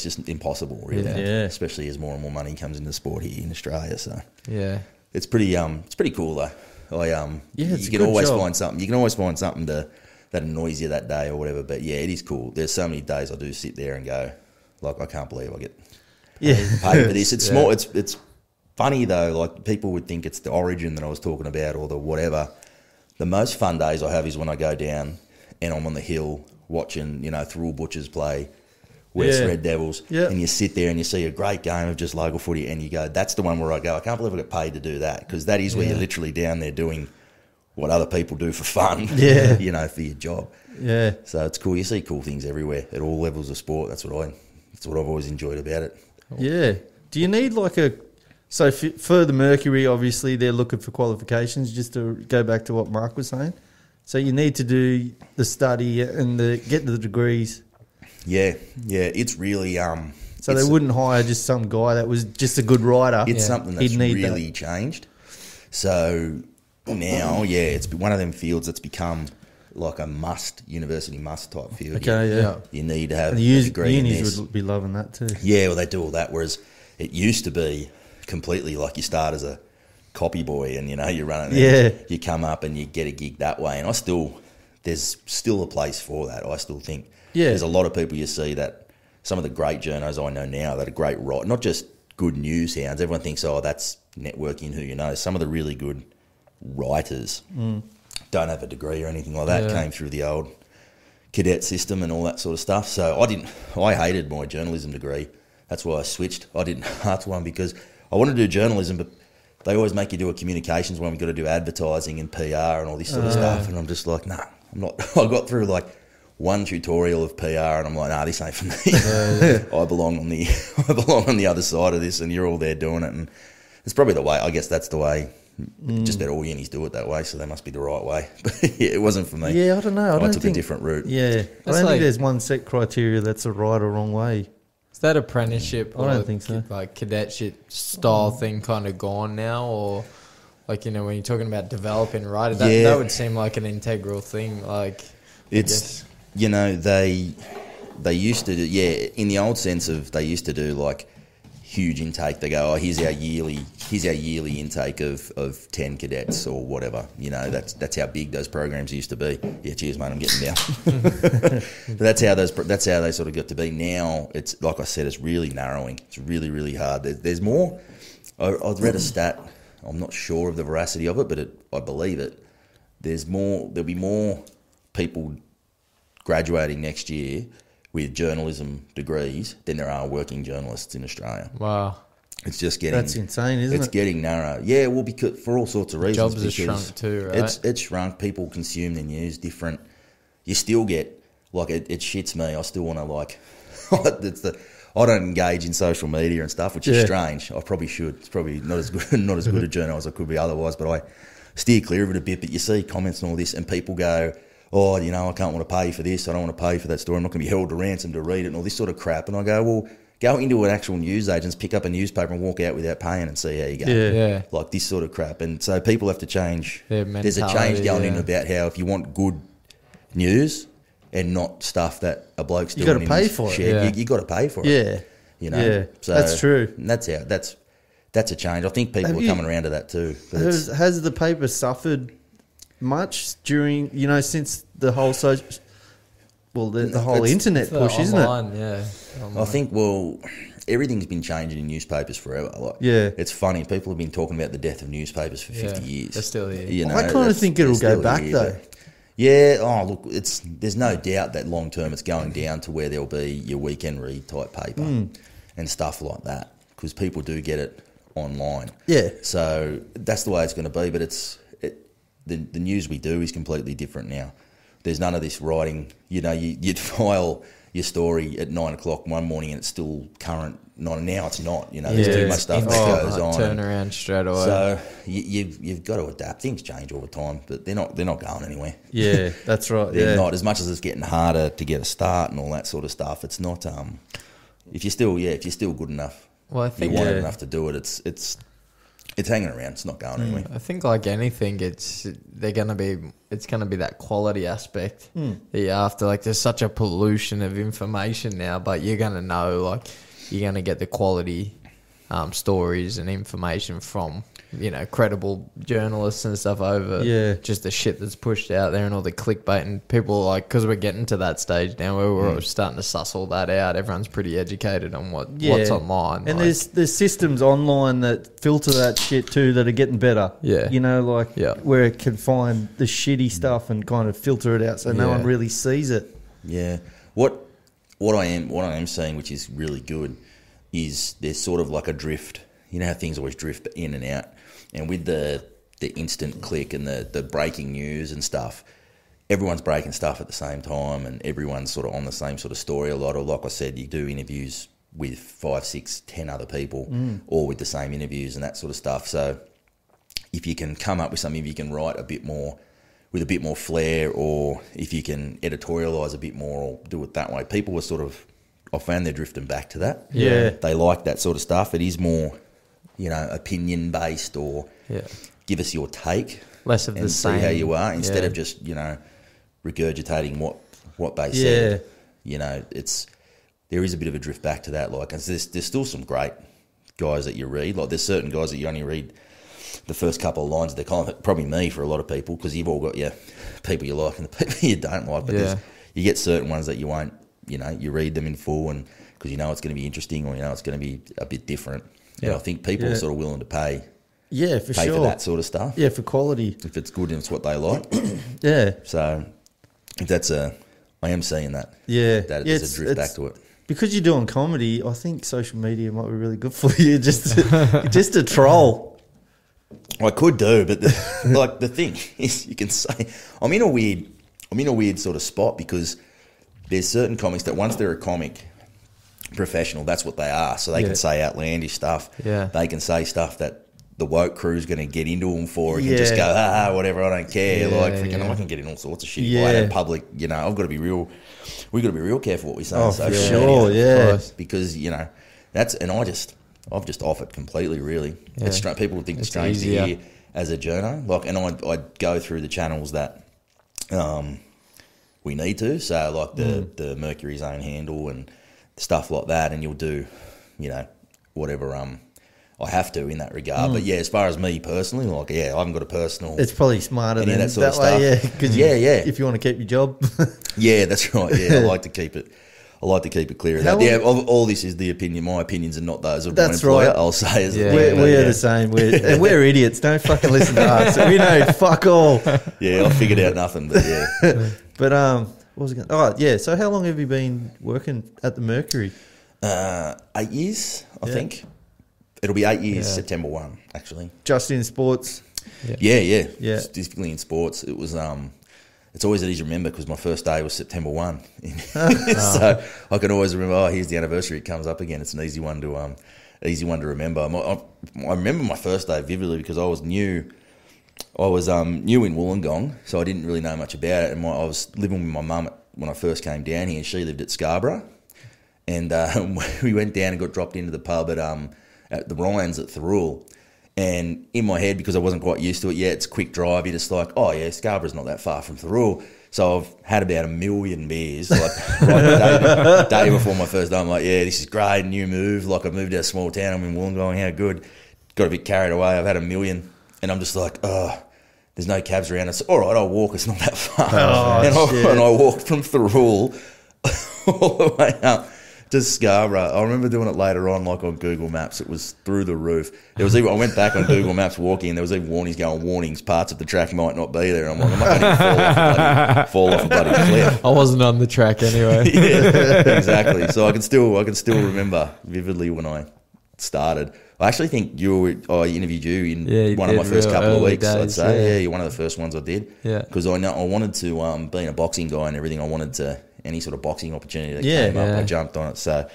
just impossible, really. Yeah. Especially as more and more money comes into sport here in Australia. So it's pretty cool though. You can always find something. You can always find something that annoys you that day or whatever. But it is cool. There's so many days I do sit there and go, like, I can't believe I get paid for this. It's small. It's funny though. Like people would think it's the origin that I was talking about or the whatever. The most fun days I have is when I go down and I'm on the hill watching, Thurl Butchers play West Red Devils, and you sit there and you see a great game of just local footy, and you go, that's the one where I go, I can't believe I get paid to do that, because that is where you're literally down there doing what other people do for fun, for your job. Yeah. So it's cool. You see cool things everywhere at all levels of sport. That's what I've always enjoyed about it. Yeah. Do you need so for the Mercury, obviously they're looking for qualifications, just to go back to what Mark was saying. So you need to do the study and get the degrees. Yeah, it's really... so they wouldn't hire just some guy that was just a good writer. It's something that's really changed. So now, it's one of them fields that's become like a university must type field. Okay, yeah. You need to have a degree in this. Unis would be loving that too. Yeah, well, they do all that, whereas it used to be completely like you start as a copy boy and you run it, you come up and you get a gig that way, and there's still a place for that. I still think there's a lot of people you see that some of the great journos I know now that are great not just good news hounds. Everyone thinks that's networking who you know. Some of the really good writers don't have a degree or anything like that. Came through the old cadet system and all that sort of stuff. So I hated my journalism degree. That's why I switched. I didn't arts one because I wanted to do journalism, but they always make you do a communications one. We've got to do advertising and PR and all this sort of stuff. And I'm just like, nah, I'm not. I got through like one tutorial of PR and I'm like, nah, this ain't for me. I belong on the other side of this, and you're all there doing it. And it's probably the way. I guess that's the way. Just about all unis do it that way, so they must be the right way. But it wasn't for me. Yeah, I don't know. I took a different route. Yeah, I don't think there's one set criteria that's a right or wrong way. Is that apprenticeship? I don't think so. Like cadetship style thing kind of gone now, or like when you're talking about developing, right? That would seem like an integral thing. Like it's they used to do in the old sense of they used to do like huge intake. They go, here's our yearly intake of 10 cadets or whatever. That's how big those programs used to be. Yeah, cheers, mate. I'm getting down. But that's how they sort of got to be. Now it's like I said, it's really narrowing. It's really, really hard. There's more. I've read a stat. I'm not sure of the veracity of it, but I believe it. There'll be more people graduating next year with journalism degrees than there are working journalists in Australia. Wow. It's just getting... That's insane, isn't it? It's getting narrow. Yeah, well, because for all sorts of reasons. Jobs have shrunk too, right? It's shrunk. People consume the news different. You still get... Like, it shits me. I still want to, like... I don't engage in social media and stuff, which is strange. I probably should. It's probably not as good a journal as I could be otherwise, but I steer clear of it a bit. But you see comments and all this, and people go... I can't want to pay for this. I don't want to pay for that story. I'm not going to be held to ransom to read it and all this sort of crap. And I go, well, go into an actual newsagent's, pick up a newspaper and walk out without paying and see how you go. Yeah. Like this sort of crap. And so people have to change. There's a change going in about how if you want good news and not stuff that a bloke's doing, you got to pay for it. Yeah. You got to pay for it. Yeah. Yeah, so that's true. That's a change. I think people are coming around to that too. Has the paper suffered much during, since the whole the whole internet push, isn't it? Yeah. I think, everything's been changing in newspapers forever. It's funny. People have been talking about the death of newspapers for 50 years. They're still here. I kind of think it'll go back though. Yeah. Oh, look, there's no doubt that long term it's going down to where there'll be your weekend read type paper and stuff like that, because people do get it online. Yeah. So that's the way it's going to be. But the news we do is completely different now. There's none of this writing. You'd file your story at 9 o'clock one morning and it's still current. Now it's not. There's too much stuff that goes on. Turn around straight away. So you've got to adapt. Things change all the time, but they're not going anywhere. Yeah, that's right. They're not, as much as it's getting harder to get a start and all that sort of stuff. It's not. If you're still good enough, I think you want it enough to do it. It's hanging around. It's not going anywhere. I think, like anything, it's gonna be that quality aspect that you're after. Like, there's such a pollution of information now, but you're gonna know, like, you're gonna get the quality stories and information from credible journalists and stuff over just the shit that's pushed out there and all the clickbait, and people, like, because we're getting to that stage now where we're starting to suss all that out. Everyone's pretty educated on what's online, and there's systems online that filter that shit too that are getting better. Where it can find the shitty stuff and kind of filter it out so no one really sees it. Yeah. What I am seeing, which is really good, is there's sort of like a drift. You know how things always drift in and out, and with the instant click and the breaking news and stuff, everyone's breaking stuff at the same time, and everyone's sort of on the same sort of story a lot. Or like I said, you do interviews with 5, 6, 10 other people, all with the same interviews and that sort of stuff. So if you can come up with something, if you can write a bit more with a bit more flair, or if you can editorialise a bit more or do it that way, people were sort of, I found they're drifting back to that. Yeah. They like that sort of stuff. It is more, opinion based, or give us your take. Less of the same. See how you are, instead of just, regurgitating what they said. There is a bit of a drift back to that. Like, there's still some great guys that you read. Like, there's certain guys that you only read the first couple of lines of their column. Probably me for a lot of people, because you've all got your people you like and the people you don't like. But you get certain ones that you won't, you read them in full, and because it's going to be interesting, or it's going to be a bit different. Yeah, I think people are sort of willing to pay. Yeah, for for that sort of stuff. Yeah, for quality. If it's good and it's what they like. Yeah. So I am seeing that. Yeah. That there's a drift back to it. Because you're doing comedy, I think social media might be really good for you, just to troll. I could do, but the thing is, you can say I'm in a weird sort of spot, because there's certain comics that once they're a comic professional, that's what they are. So they can say outlandish stuff. Yeah. They can say stuff that the woke crew's going to get into them for. You can just go, whatever, I don't care. Like, freaking, I can get in all sorts of shit. If I had public, you know, I've got to be real. We've got to be real careful what we say. Oh, for sure, because you know that's, and I've just off it completely. Really, it's people would think it's strange to hear as a journo. Like, and I'd go through the channels that we need to. So like the Mercury Zone handle and stuff like that, and you'll do, you know, whatever I have to in that regard. But yeah, as far as me personally, like, I haven't got a personal. It's probably smarter than that sort of way, stuff. Because if you want to keep your job. Yeah, that's right. Yeah, I like to keep it. Clear of that. Yeah, all this is the opinion. My opinions are not those of my employer. Right. I'll say we're the same. We're idiots. Don't fucking listen to us. We know fuck all. Yeah, I figured out nothing. But yeah. But what was it? Oh yeah. So how long have you been working at the Mercury? 8 years, I think. It'll be 8 years, September 1, actually. Just in sports? Yeah. Specifically in sports. It was, it's always easy to remember because my first day was September 1. So I can always remember, here's the anniversary, it comes up again. It's an easy one to remember. I remember my first day vividly because I was new. I was new in Wollongong, so I didn't really know much about it. And I was living with my mum when I first came down here, and she lived at Scarborough. And we went down and got dropped into the pub at the Ryans at Thirroul. And in my head, because I wasn't quite used to it yet, it's a quick drive. You're just like, oh yeah, Scarborough's not that far from Thirroul. So I've had about 1 million beers. Like the day before my first day, I'm like, yeah, this is great, new move. Like I've moved out of a small town, I'm in Wollongong, how good. Got a bit carried away. I've had 1 million. And I'm just like, oh, there's no cabs around. It's all right, I'll walk. It's not that far. And I walked from Thirroul all the way up to Scarborough. I remember doing it later on, like on Google Maps. It was through the roof. There was even, I went back on Google Maps walking, and there was even warnings, parts of the track might not be there. I'm like, I'm not going to fall off a bloody cliff. I wasn't on the track anyway. Yeah, exactly. So I can still remember vividly when I started. I actually think I interviewed you in one of my first couple of weeks. Days, I'd say, yeah, you're one of the first ones I did. Yeah, because I wanted to, being a boxing guy and everything, I wanted to. Any sort of boxing opportunity that came up, I jumped on it. So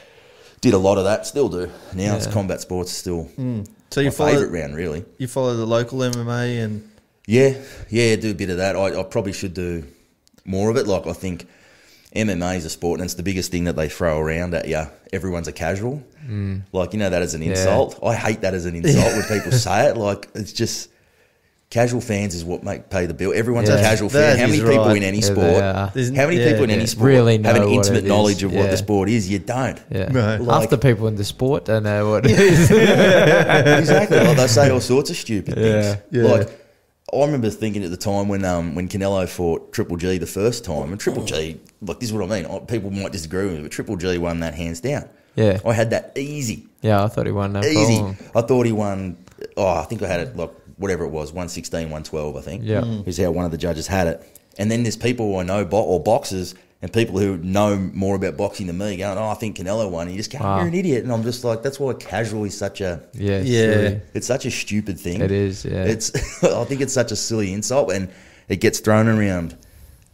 did a lot of that, still do. Now it's combat sports still so my favourite round, really. You follow the local MMA and... Yeah, do a bit of that. I probably should do more of it. Like, I think MMA is a sport and it's the biggest thing that they throw around at you. Everyone's a casual. Like, you know that as an insult. I hate that as an insult when people say it. Like, it's just... Casual fans is what pay the bill. Everyone's a casual fan. How many people in any sport? How many people in any sport really have an intimate knowledge of what the sport is? You don't. Yeah. No. Half the people in the sport don't know what it is. Exactly. Like, they say all sorts of stupid things. Yeah. Like, I remember thinking at the time when Canelo fought Triple G the first time, and Triple G, like, this is what I mean. People might disagree with me, but Triple G won that hands down. Yeah. I had that easy. Yeah, I thought he won that. Easy. I thought he won. I think I had it like. Whatever it was, 116, 112, I think. Yeah. Is how one of the judges had it. And then there's people I know, or boxers, and people who know more about boxing than me going, I think Canelo won. And you just go, you're an idiot. And I'm just like, that's why casual is such a... It's such a stupid thing. It is, yeah. I think it's such a silly insult, and it gets thrown around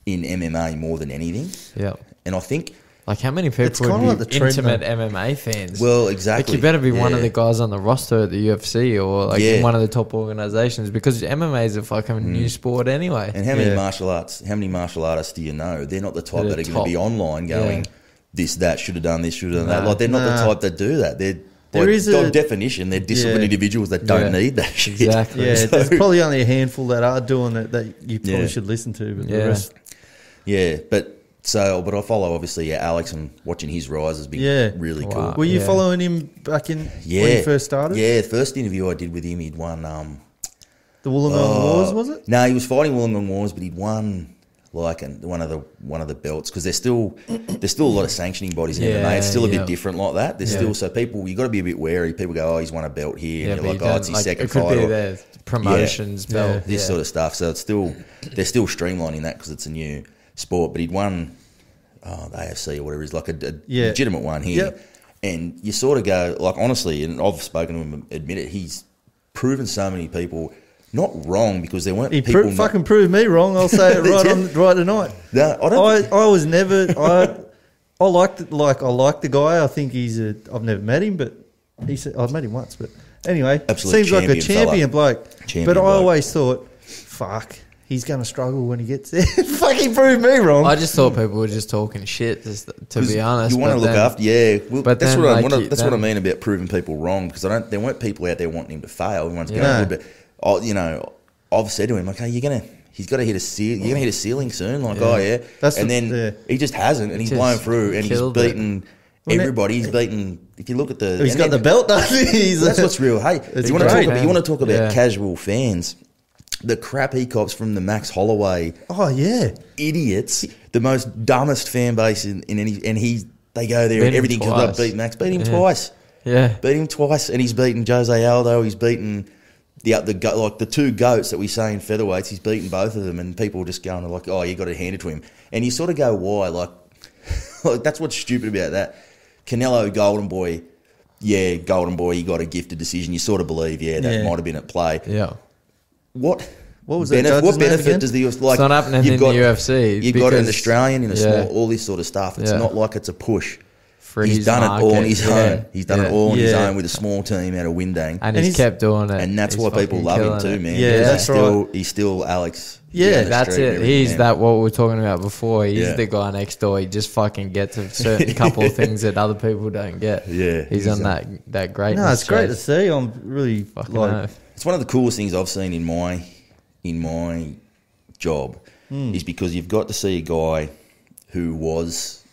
in MMA more than anything. Yeah. And I think... Like, how many people would be intimate MMA fans? Well, exactly. Like, you better be one of the guys on the roster at the UFC or, like, in one of the top organisations, because MMA is a fucking new sport anyway. And how many martial artists do you know? They're not the type that are going to be online going, this, that, should have done this, should have done that. Like, they're not the type that do that. By definition, they're disciplined individuals that don't need that shit. Exactly. Yeah, there's probably only a handful that are doing it that you probably should listen to, but the rest... Yeah, but I follow, obviously, Alex, and watching his rise has been really cool. Were you following him back in when he first started? Yeah, the first interview I did with him, he'd won... the Wollongong Wars, was it? No, he was fighting Wollongong Wars, but he'd won like one of the belts, because there's still a lot of sanctioning bodies in MMA. It's still a bit different like that. There's still, so people, you got to be a bit wary. People go, he's won a belt here, and you're like, it's his second fight. It could be their promotions belt. This sort of stuff. So it's still, they're still streamlining that because it's a new sport. But he'd won the AFC or whatever it is, like a legitimate one here. Yep. And you sort of go, like, honestly, and I've spoken to him, admit it, he's proven so many people not wrong, because there weren't people... He fucking proved me wrong, I'll say it right tonight. No, I was never... I like the guy. I think I've never met him, but I've met him once, but... Anyway, Absolute seems like a champion bloke. But I bloke. always thought, fuck, he's going to struggle when he gets there. Fucking prove me wrong. I just thought people were just talking shit, to be honest. You want to look after, yeah. Well, but that's then, what I mean about proving people wrong, because there weren't people out there wanting him to fail. Everyone's going a little bit. You know, I've said to him, like, hey, he's got to hit a ceiling. You're going to hit a ceiling soon. Like, he just hasn't, and he's blown through, and he's beaten everybody. He's beaten. If you look at the, he's got the belt, doesn't he? That's what's real. Hey, you want to talk about casual fans? The crap he cops from the Max Holloway. Oh yeah, idiots. The most dumbest fan base in any, and they go there and everything comes up. Beat Max, beat him twice. Yeah, beat him twice, and he's beaten Jose Aldo. He's beaten the two goats that we say in featherweights. He's beaten both of them, and people are just going like, oh, you got to hand it to him. And you sort of go, why? Like that's what's stupid about that. Canelo, Golden Boy, Golden Boy, you got a gifted decision. You sort of believe, that might have been at play. Yeah. What was what benefit does the it's not happening in the UFC? You've got an Australian in a small, all this sort of stuff. It's not like it's a push. He's done it all on his own. He's done it all on his own with a small team out of Windang. And he's kept doing it. And that's why people love him too, man. Yeah, that's right. He's still Alex. Yeah, that's it. He's what we were talking about before. He's the guy next door. He just fucking gets a certain couple of things that other people don't get. Yeah. He's on that great. No, it's great to see. I'm really fucking it's one of the coolest things I've seen in my job is because you've got to see a guy who was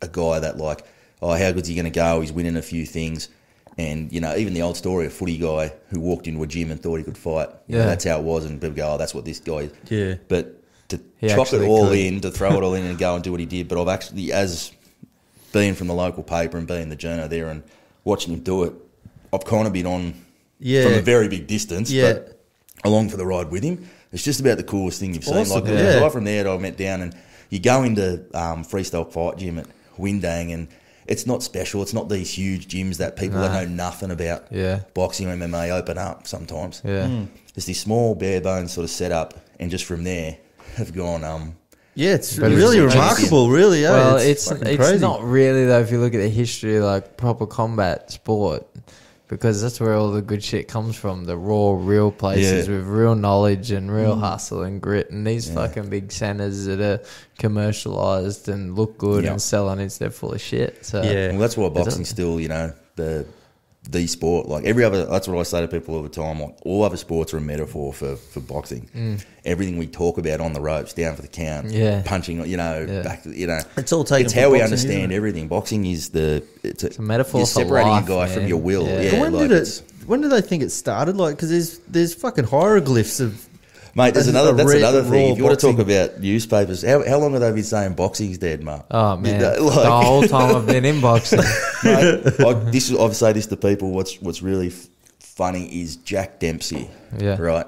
a guy that like, oh, how good's he going to go? He's winning a few things. And, you know, even the old story, a footy guy who walked into a gym and thought he could fight. You know, that's how it was. And people go, oh, that's what this guy is. Yeah. But to chop it all in, to throw it all in and go and do what he did. But I've actually, as being from the local paper and being the journo there and watching him do it, I've kind of been on from a very big distance, but along for the ride with him. It's just about the coolest thing you've seen. Like, the guy from there that I met down, and you go into Freestyle Fight Gym at Windang, and it's not special. It's not these huge gyms that people that know nothing about boxing or MMA open up sometimes. Yeah. It's this small, bare bones sort of setup, and just from there have gone... it's really remarkable, really. Well, it's not really, though, if you look at the history of like proper combat sport, because that's where all the good shit comes from, the raw, real places with real knowledge and real hustle and grit, and these fucking big centres that are commercialised and look good and selling instead full of shit. So well, that's why boxing's still, you know, the sport. Like every other, that's what I say to people all the time, like all other sports are a metaphor for boxing. Everything we talk about on the ropes, down for the count, punching, you know, back, you know, it's all taken. It's how we understand everything. Boxing is it's a metaphor. You're separating life, a guy from your will. When did they think it started? Like, because there's fucking hieroglyphs of. Mate, that's another thing. If you want to talk about newspapers, how long have they been saying boxing's dead, Mark? Oh man, the whole time I've been in boxing. Mate, I've said this to people. What's really funny is Jack Dempsey. Yeah. Right.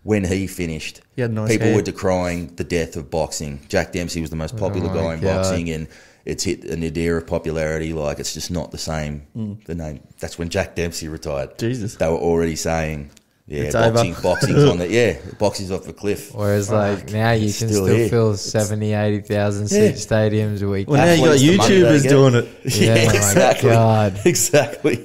When he finished, people were decrying the death of boxing. Jack Dempsey was the most popular guy in boxing, and it's hit an nadir of popularity. Like it's just not the same. The name. That's when Jack Dempsey retired. Jesus. They were already saying. Yeah, boxing's on the boxing's off the cliff. Whereas like now you can still fill 70, 80,000 seat stadiums a week. Well, now you got YouTubers doing it. Yeah, exactly. My God. Exactly.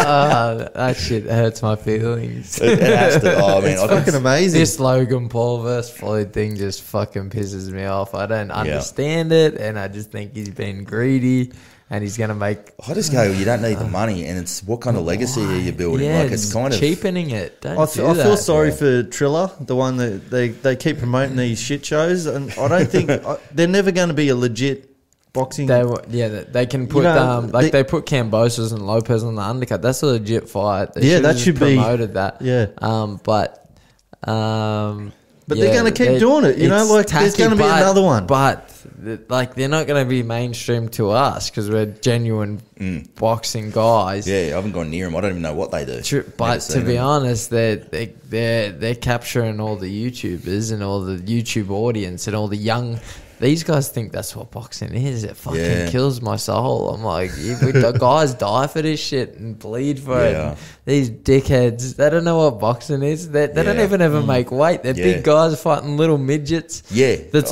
That shit hurts my feelings. It has to. Oh man, it's fucking amazing. This Logan Paul versus Floyd thing just fucking pisses me off. I don't understand it, and I just think he's been greedy. And he's going to make... I just go, you don't need the money, and it's what kind of legacy are you building? Yeah, like it's kind of cheapening it. I feel sorry for Triller, the one that they keep promoting these shit shows, and I don't think they're never going to be a legit boxing. They can put they put Cambosos and Lopez on the undercut. That's a legit fight. That should be promoted. That but they're going to keep doing it. You know, like there's going to be another one, but. Like they're not going to be mainstream to us because we're genuine boxing guys. Yeah, I haven't gone near them. I don't even know what they do. True, but to be honest, they're capturing all the YouTubers and all the YouTube audience and all the young. These guys think that's what boxing is. It fucking kills my soul. I'm like, the guys die for this shit and bleed for it. And these dickheads, they don't know what boxing is. They don't even ever make weight. They're big guys fighting little midgets. Yeah. That's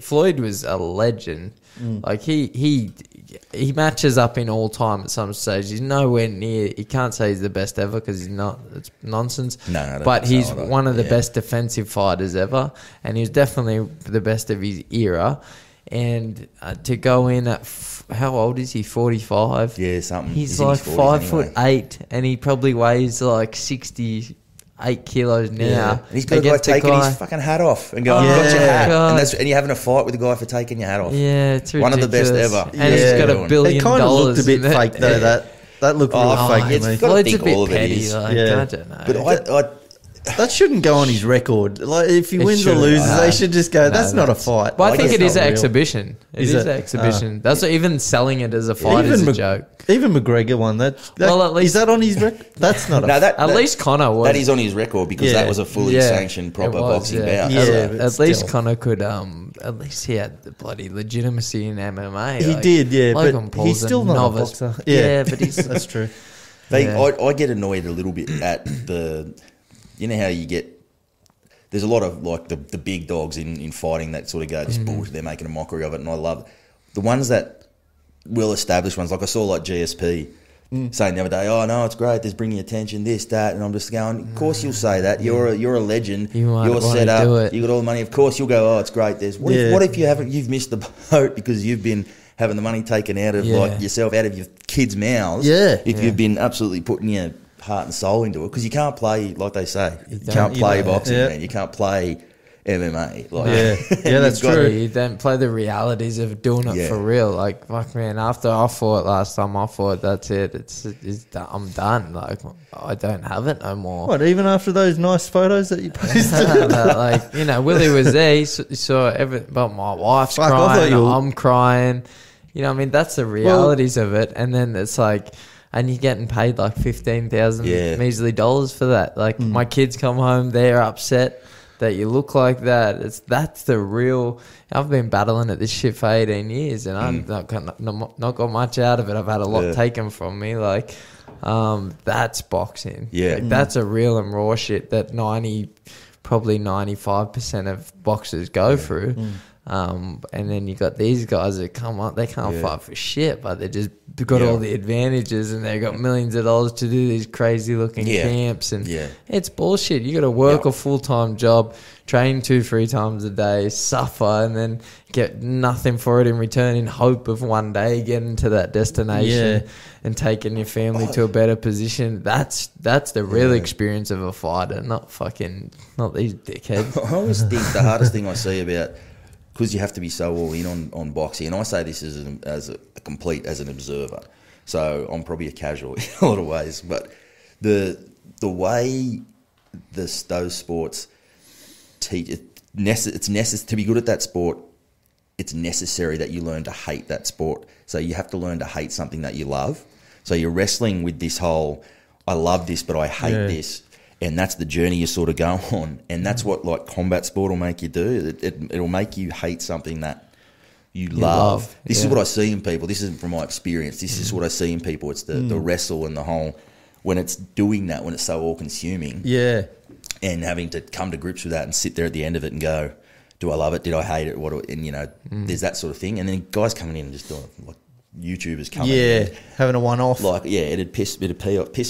Floyd was a legend. Like he he matches up in all time at some stage. He's nowhere near. You can't say he's the best ever because he's not. It's nonsense. No, but he's one of the best defensive fighters ever, and he was definitely the best of his era. And to go in at how old is he? 45. Yeah, something. He's like 5'8", and he probably weighs like 68 kilos now. Yeah. And he's got a guy taking his fucking hat off and going, "Got your hat," and you're having a fight with the guy for taking your hat off. Yeah, it's ridiculous. One of the best ever. And he's got $1 billion. It kind of looked a bit fake though. That looked real fake to me. Floyd's a bit petty. Like, I don't know. But that shouldn't go on his record. Like if he wins or loses, they should just go. That's not a fight. But I think it is an exhibition. It is an exhibition. That's what, even selling it as a fight is a joke. Even McGregor won that. Well, at least, is that on his record? That's not. At least Connor was. That is on his record because that was a fully sanctioned proper boxing bout. Yeah, at least Connor could. At least he had the bloody legitimacy in MMA. He did, yeah. Logan but Paul's he's still not novice. a boxer. Yeah, but he's that's true. I get annoyed a little bit at the. You know how you get. There's a lot of like the big dogs in fighting that sort of go, this bullshit, they're making a mockery of it, and I love it. The ones that well-established ones, like I saw like GSP saying the other day, "Oh no, it's great, there's bringing attention, this, that," and I'm just going, of course you'll say that. You're a legend. You're set up. You got all the money. Of course you'll go, "Oh, it's great." What if you've missed the boat because you've been having the money taken out of like yourself, out of your kids' mouths? Yeah. If you've been absolutely putting your heart and soul into it, because you can't play, like they say, you can't play boxing, man. You can't play MMA. Like, that's true. You don't play the realities of doing it for real. Like, fuck, man, after I fought last time I fought, that's it. I'm done. Like, I don't have it no more. What, even after those nice photos that you posted? Like, Willie was there. He saw everything, but my wife's crying, I'm crying. You know what I mean? That's the realities of it. And then it's like... And you're getting paid like $15,000 measly dollars for that. Like my kids come home, they're upset that you look like that. That's the real. I've been battling at this shit for 18 years, and I've not got much out of it. I've had a lot taken from me. Like that's boxing. Yeah, like, that's a real and raw shit that probably 95% of boxers go through. And then you got these guys that come up, they can't fight for shit, but they just got all the advantages, and they got millions of dollars to do these crazy looking camps, and it's bullshit. You got to work a full-time job, train 2-3 times a day, suffer, and then get nothing for it in return, in hope of one day getting to that destination and taking your family to a better position. That's the real experience of a fighter, not these dickheads. I always think the hardest thing I see about, because you have to be so all in on boxing, and I say this as an observer, so I'm probably a casual in a lot of ways, but the way those sports teach, it's necessary to be good at that sport. It's necessary that you learn to hate that sport. So you have to learn to hate something that you love. So you're wrestling with this whole, I love this, but I hate this. And that's the journey you sort of go on. And that's what like combat sport will make you do. It'll make you hate something that you love. This is what I see in people. This isn't from my experience. This is what I see in people. It's the wrestle and the whole, when it's doing that, when it's so all consuming. Yeah. And having to come to grips with that and sit there at the end of it and go, do I love it? Did I hate it? There's that sort of thing. And then guys coming in and just doing like YouTubers coming in. Having a one-off. Like, it'd piss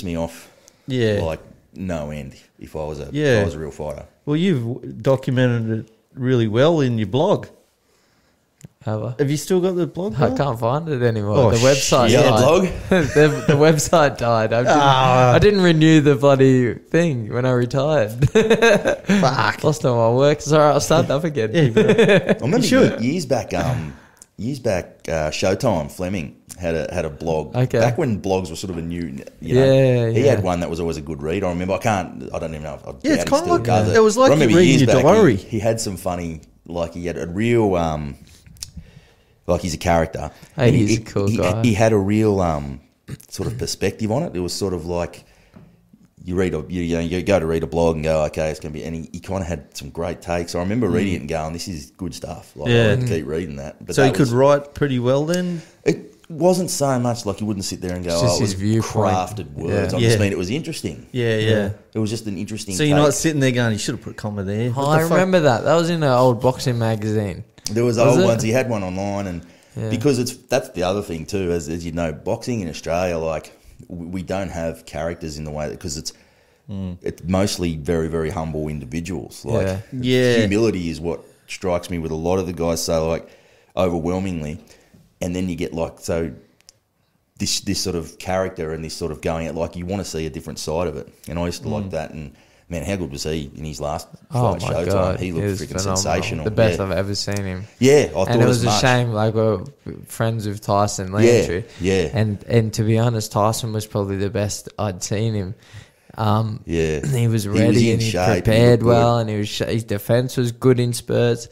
me off. Yeah. Like, no end if I was a real fighter. Well, you've documented it really well in your blog. Have you still got the blog? I can't find it anymore. The website died. Blog? the website died. I didn't renew the bloody thing when I retired. Fuck. Lost all my work. Sorry, I'll start up again. I remember years back, Showtime Fleming had a blog back when blogs were sort of a new. He had one that was always a good read. I remember. I don't even know. It's kind of like it was like reading your diary. He had some funny, like he had a real, like he's a character. Hey, he's a cool guy. He had a real sort of perspective on it. It was sort of like you go to read a blog and go, okay, it's going to be, and he kind of had some great takes. I remember reading it and going, this is good stuff. Like, I would keep reading that. But so he could write pretty well then? It wasn't so much like you wouldn't sit there and go, it was crafted words. I just mean it was interesting. Yeah. It was just an interesting So you're not sitting there going, you should have put a comma there. I remember that. That was in an old boxing magazine. There was old ones. He had one online, and because that's the other thing too, as you know, boxing in Australia, like we don't have characters in the way that, because it's mostly very, very humble individuals. Like humility is what strikes me with a lot of the guys. So like overwhelmingly, and then you get like this sort of character and this sort of going out, like you want to see a different side of it. And I used to like that. And man, how good was he in his last fight, Showtime? God. He looked freaking sensational. The best I've ever seen him. Yeah, I thought and it was a much. shame. Like we're friends with Tyson Landry. Yeah. And to be honest, Tyson was probably the best I'd seen him. He was ready and he prepared well, and his defense was good in spurts.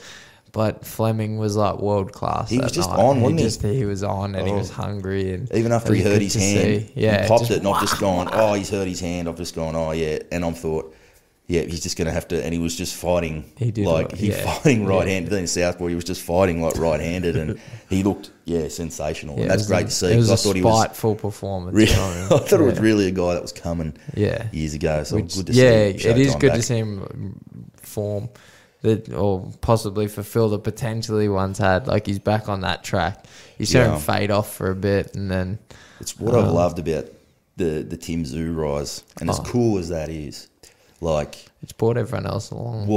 But Fleming was like world class. He was just on, wasn't he? He was on, and he was hungry. And even after he hurt his hand, he popped it, and I've just gone, he's hurt his hand. I've just gone, and I thought, he's just going to have to, and he was just fighting. He did fighting right-handed. Then in Southpaw, he was just fighting like right-handed, and he looked sensational. And that's great to see. It was I thought he was spiteful performance. Really, I thought it was really a guy that was coming years ago. So good to see. It is good to see him form that, or possibly fulfill the potential he once had. Like he's back on that track. You saw him fade off for a bit, and then it's what I've loved about the Tim Tszyu rise, and as cool as that is, like it's brought everyone else along.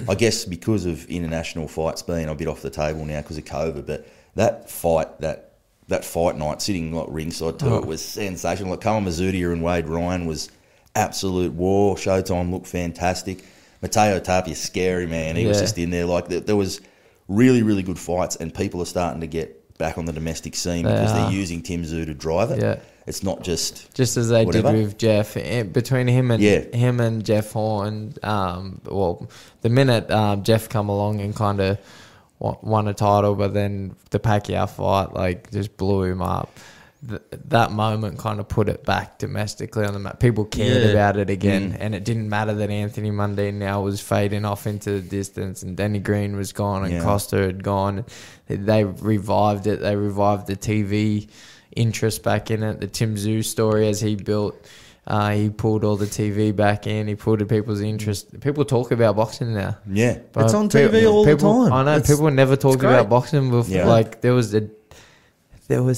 I guess because of international fights being a bit off the table now because of COVID, but that fight night, sitting like ringside to it, was sensational. Like Kama Mazzutia and Wade Ryan was absolute war. Showtime looked fantastic. Matteo Tapia, scary man. He was just in there. Like there was really, really good fights, and people are starting to get back on the domestic scene because they're using Tim Tszyu to drive it. Yeah. It's not just as they did with Jeff. Between him and Jeff Horn, the minute Jeff come along and kind of won a title, but then the Pacquiao fight like just blew him up. That moment kind of put it back domestically on the map. People cared about it again, and it didn't matter that Anthony Mundine now was fading off into the distance, and Danny Green was gone, and Costa had gone. They revived it. They revived the TV interest back in it. The Tim Tszyu story as he built, he pulled all the TV back in. He pulled people's interest. People talk about boxing now. Yeah, but it's on TV all the time. I know people never talked about boxing before. Yeah. Like there was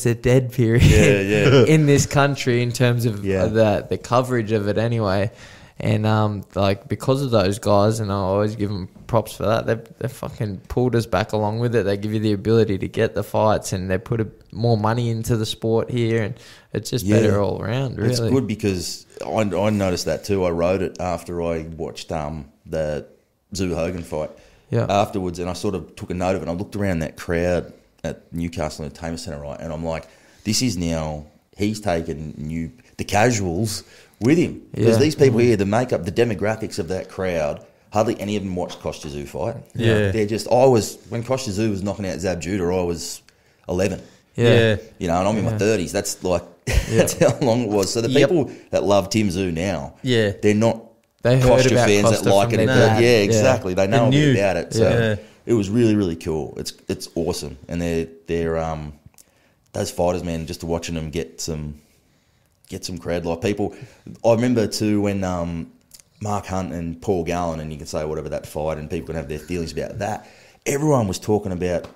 a dead period in this country in terms of the coverage of it anyway. And like because of those guys, and I always give them props for that, they fucking pulled us back along with it. They give you the ability to get the fights, and they put more money into the sport here, and it's just better all around, really. It's good because I noticed that too. I wrote it after I watched the Tszyu Hogan fight afterwards, and I sort of took a note of it, and I looked around that crowd at Newcastle Entertainment Centre, right? And I'm like, this is now, he's taken the casuals with him. Because these people here, the makeup, the demographics of that crowd, hardly any of them watched Kostya Tszyu fight. Yeah. They're just, when Kostya Tszyu was knocking out Zab Judah, I was 11. Yeah. You know, and I'm in my 30s. That's like, that's how long it was. So the people that love Tim Tszyu now, they're not Kostya fans that like it. Exactly. They know a bit about it. So it was really, really cool. It's awesome. And they're those fighters, man, just watching them get some cred. Like people, I remember too when Mark Hunt and Paul Gallen, and you can say whatever that fight, and people can have their feelings about that. Everyone was talking about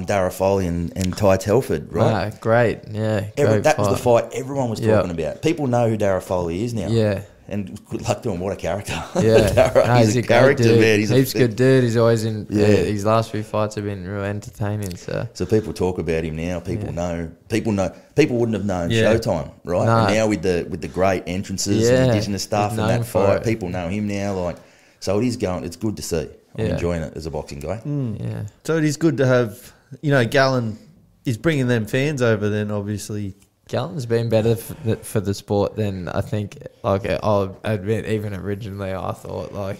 Darragh Foley and Ty Telford, right? Great, yeah. That was the fight everyone was talking about. People know who Darragh Foley is now. Yeah. And good luck to him. What a character. Yeah. He's a character, man. He's a good dude. He's always in... his last few fights have been real entertaining, so people talk about him now. People know. People wouldn't have known Showtime, right? No. And now with the great entrances and Indigenous stuff and that fight, people know him now. Like, so it is going... It's good to see. I'm enjoying it as a boxing guy. Yeah. So it is good to have... You know, Gallen is bringing them fans over then, obviously... Gallen's been better for the sport than I think. Like I'll admit, even originally I thought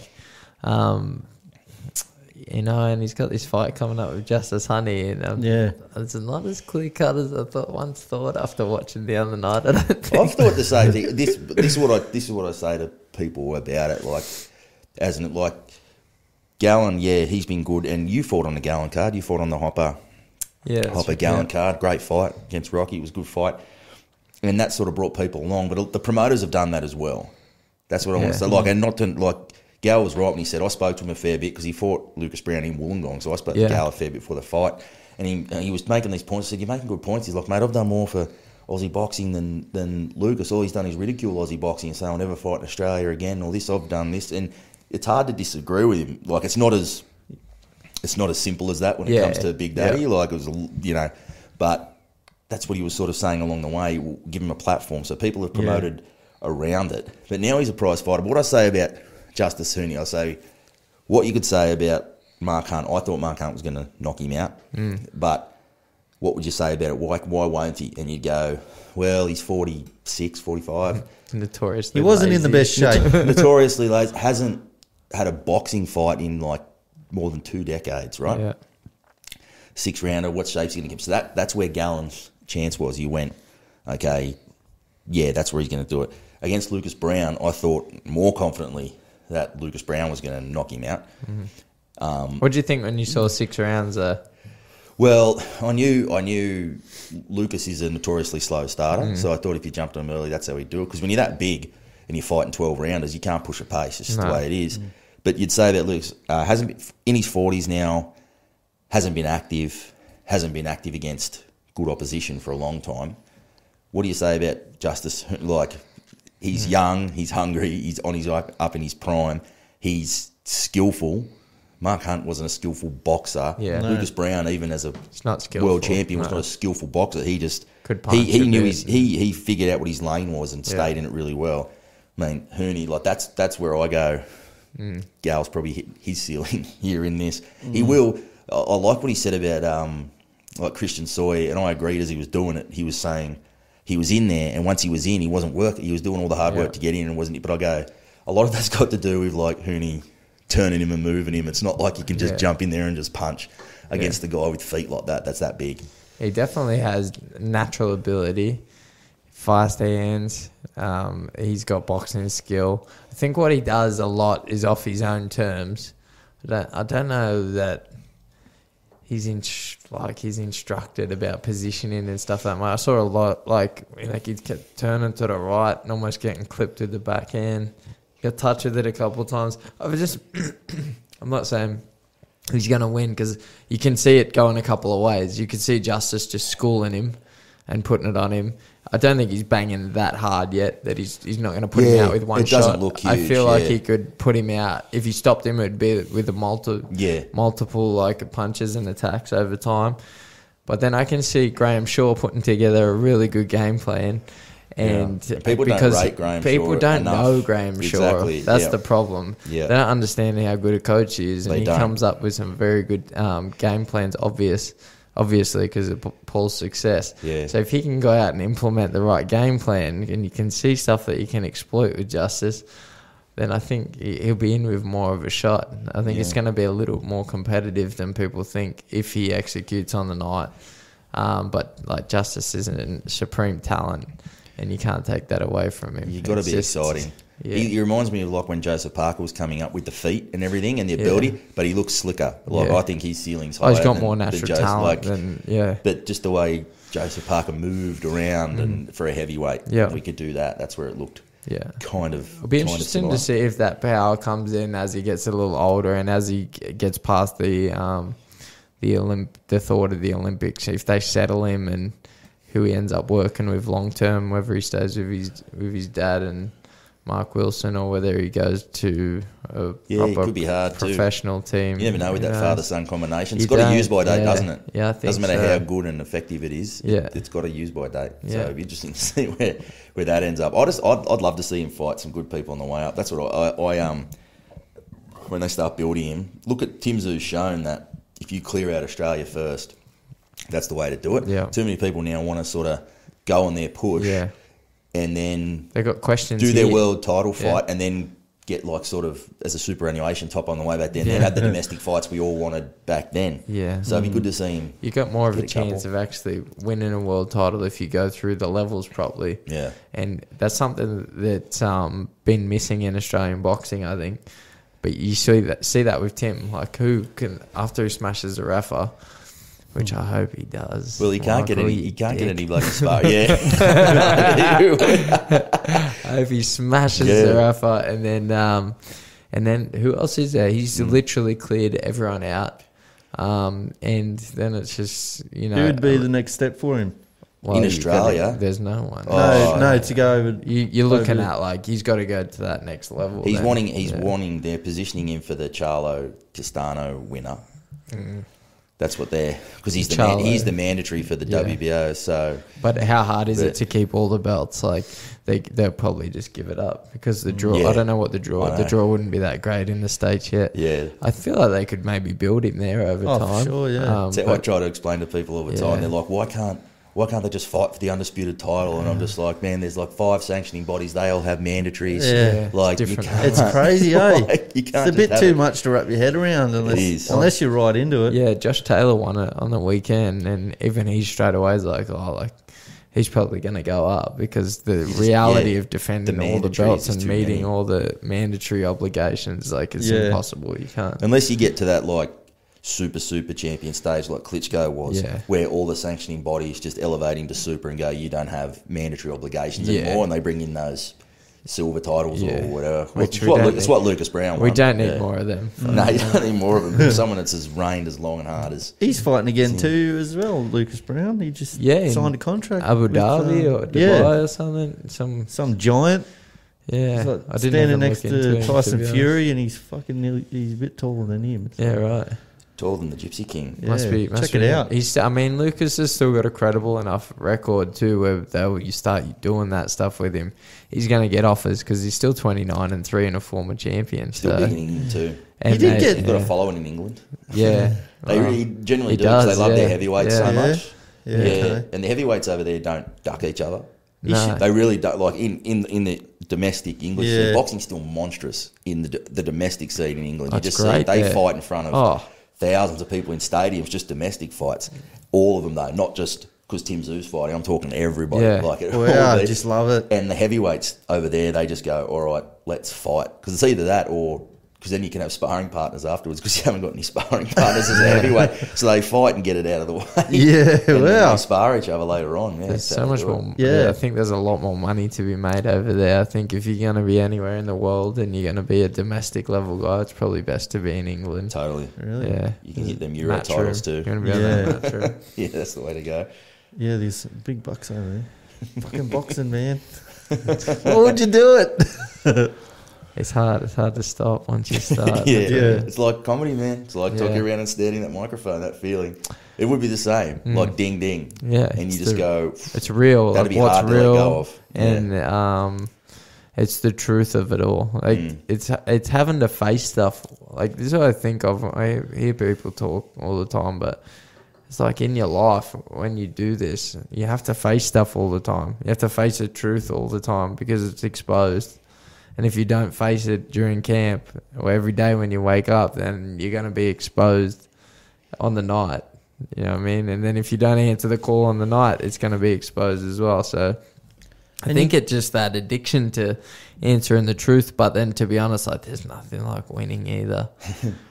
and he's got this fight coming up with Justice Honey, and it's not as clear cut as I once thought after watching the other night. I don't think. I've thought the same thing. This is what I say to people about it. Like, Gallen, he's been good, and you fought on the Gallen card. You fought on the Hopper Gallen card. Great fight against Rocky. It was a good fight. And that sort of brought people along, but the promoters have done that as well. That's what I want to say. Like, and not to Gal was right when he said, I spoke to him a fair bit because he fought Lucas Brown in Wollongong, so I spoke to Gal a fair bit before the fight. And he was making these points. I said, you're making good points. He's like, mate, I've done more for Aussie boxing than Lucas. All he's done is ridicule Aussie boxing and say, I'll never fight in Australia again, or this, I've done this. And it's hard to disagree with him. Like, it's not as simple as that when it comes to Big Daddy. Like, it was, but that's what he was sort of saying along the way. We'll give him a platform. So people have promoted around it. But now he's a prize fighter. But what I say about Justice Huni, I say what you could say about Mark Hunt. I thought Mark Hunt was going to knock him out. But what would you say about it? Why won't he? And you'd go, well, he's 46, 45. Notoriously he wasn't in the best shape. Notoriously lazy. Hasn't had a boxing fight in like more than 2 decades, right? Yeah. 6-rounder, what shape's he going to give? So that's where Gallen's chance was. He went, okay, yeah, that's where he's going to do it. Against Lucas Brown, I thought more confidently that Lucas Brown was going to knock him out. What do you think when you saw 6 rounds? Well, I knew Lucas is a notoriously slow starter, so I thought if you jumped on him early, that's how he'd do it. Because when you're that big and you're fighting 12 rounders, you can't push a pace. It's just the way it is. But you'd say that Lucas hasn't been in his 40s now, hasn't been active against good opposition for a long time. What do you say about Justice? Like, he's young, he's hungry, he's on his up in his prime, he's skillful. Mark Hunt wasn't a skillful boxer. Yeah. Lucas Brown, even as a not world champion, was not a skillful boxer. He just could punch. He knew he figured out what his lane was and stayed in it really well. I mean, Huni, like that's where I go. Gal's probably hit his ceiling here in this. He will. I like what he said about like Christian Soy, and I agreed as he was doing it. He was saying he was in there, and once he was in, he wasn't working. He was doing all the hard work to get in, and wasn't. But I go, a lot of that's got to do with like Huni turning him and moving him. It's not like you can just jump in there and just punch against the guy with feet like that. That's that big. He definitely has natural ability, fast hands. He's got boxing skill. I think what he does a lot is off his own terms. I don't know that he's instructed about positioning and stuff that much. I saw a lot like he kept turning to the right and almost getting clipped with the backhand. Got touch with it a couple of times. I'm not saying he's going to win because you can see it going a couple of ways. You can see Justice just schooling him and putting it on him. I don't think he's banging that hard yet that he's not going to put him out with one shot. It doesn't look huge. I feel like he could put him out. If he stopped him, it would be with a multiple like punches and attacks over time. But then I can see Graham Shaw putting together a really good game plan. And people don't rate Graham Shaw. People don't know Graham Shaw. Exactly. That's the problem. Yeah. They don't understand how good a coach he is. And he comes up with some very good game plans, obviously, because of Paul's success. Yeah. So if he can go out and implement the right game plan and you can see stuff that you can exploit with Justice, then I think he'll be in with more of a shot. I think it's going to be a little more competitive than people think if he executes on the night. But like Justice isn't a supreme talent. And you can't take that away from him. You've got to be exciting. Yeah. He reminds me of like when Joseph Parker was coming up with the feet and everything and the ability, but he looks slicker. Like I think his ceiling's higher. He's got more natural talent than But just the way Joseph Parker moved around and for a heavyweight, we could do that. That's where it looked. Kind of. It'll be interesting to see if that power comes in as he gets a little older and as he gets past the thought of the Olympics. If they settle him and who he ends up working with long term, whether he stays with his dad and Mark Wilson or whether he goes to a proper could be hard professional team. You never know with that father-son combination. It's got a use-by date, doesn't it? Yeah, I think doesn't matter how good and effective it is. Yeah. It's got a use-by date. So it'd be interesting to see where that ends up. I'd love to see him fight some good people on the way up. That's what I when they start building him. Look at Tim Tsz's shown that if you clear out Australia first, that's the way to do it. Yeah. Too many people now want to sort of go on their push and then they got questions. Do their world title fight and then get like sort of as a superannuation top on the way back then. They had the domestic fights we all wanted back then. Yeah. So it'd be good to see him. You got more of a chance of actually winning a world title if you go through the levels properly. Yeah. And that's something that's been missing in Australian boxing, I think. But you see that with Tim, like who can after he smashes a Rafa, which I hope he does. Well, he can't get any bloody spar. Yeah. I hope he smashes the Rafa and then And then who else is there? He's literally cleared everyone out. And then it's just, you know. Who would be the next step for him? Well, in Australia? There's no one. No, to go over. You're looking at, like, he's got to go to that next level. He's wanting, they're positioning him for the Charlo Castano winner. Mm. That's what because he's the mandatory for the WBO. So, but how hard is it to keep all the belts? Like they'll probably just give it up because the draw. I don't know what the draw. The draw wouldn't be that great in the States yet. Yeah, I feel like they could maybe build him there over time. Sure, yeah. I try to explain to people all the time. They're like, why can't they just fight for the undisputed title? And I'm just like, man, there's like 5 sanctioning bodies. They all have mandatories. Yeah, like it's crazy, eh? Like, it's a bit too much to wrap your head around unless you're right into it. Yeah, Josh Taylor won it on the weekend, and even he straight away is like, he's probably going to go up because the reality of defending all the belts and meeting all the mandatory obligations, like, it's impossible. You can't. Unless you get to that, like, super champion stage like Klitschko was, where all the sanctioning bodies just elevate him to super and go, you don't have mandatory obligations anymore, and they bring in those silver titles or whatever. It's what Lucas Brown won. We don't need more of them. No, you don't need more of them. Someone that's as reigned as long and hard as... He's fighting again too as well, Lucas Brown. He just signed a contract. Abu Dhabi or Dubai or something. Some giant. Yeah. Like I didn't standing next to Tyson Fury, and he's he's a bit taller than him. Yeah, right. Taller than the Gypsy King. Yeah, check it out. Lucas has still got a credible enough record too, where you start doing that stuff with him, he's going to get offers because he's still 29-3 and a former champion. Still big in England too. And he's got a following in England. Yeah, they really generally do because they love their heavyweights so much. Yeah, okay. And the heavyweights over there don't duck each other. No. They really don't. Like in the domestic English scene, boxing's still monstrous in the domestic scene in England. That's you just great, see they fight in front of thousands of people in stadiums, just domestic fights. All of them though, not just because Tim Zoo's fighting. I'm talking to everybody. Yeah. Like I just love it. And the heavyweights over there, they just go, all right, let's fight. Because it's either that or... Because then you can have sparring partners afterwards because you haven't got any sparring partners as a heavyweight. So they fight and get it out of the way. Yeah, and then they spar each other later on. Yeah, there's so much more. Yeah, I think there's a lot more money to be made over there. I think if you're going to be anywhere in the world and you're going to be a domestic level guy, it's probably best to be in England. Totally. Really? Yeah. You can hit them Euro titles too. You're going to be on that match room. Yeah, that's the way to go. Yeah, there's big bucks over there. Fucking boxing, man. Why would you do it? It's hard to stop once you start. It's like comedy, man. It's like talking around and staring at that microphone, that feeling. It would be the same, like ding, ding. Yeah. And you just go... It's real. That'd be hard to let go of. And it's the truth of it all. Like, it's having to face stuff. Like, this is what I think of. I hear people talk all the time, but... It's like in your life, when you do this, you have to face stuff all the time. You have to face the truth all the time because it's exposed. And if you don't face it during camp or every day when you wake up, then you're going to be exposed on the night. You know what I mean? And then if you don't answer the call on the night, it's going to be exposed as well. So I think it's just that addiction to answering the truth. But then, to be honest, like, there's nothing like winning either.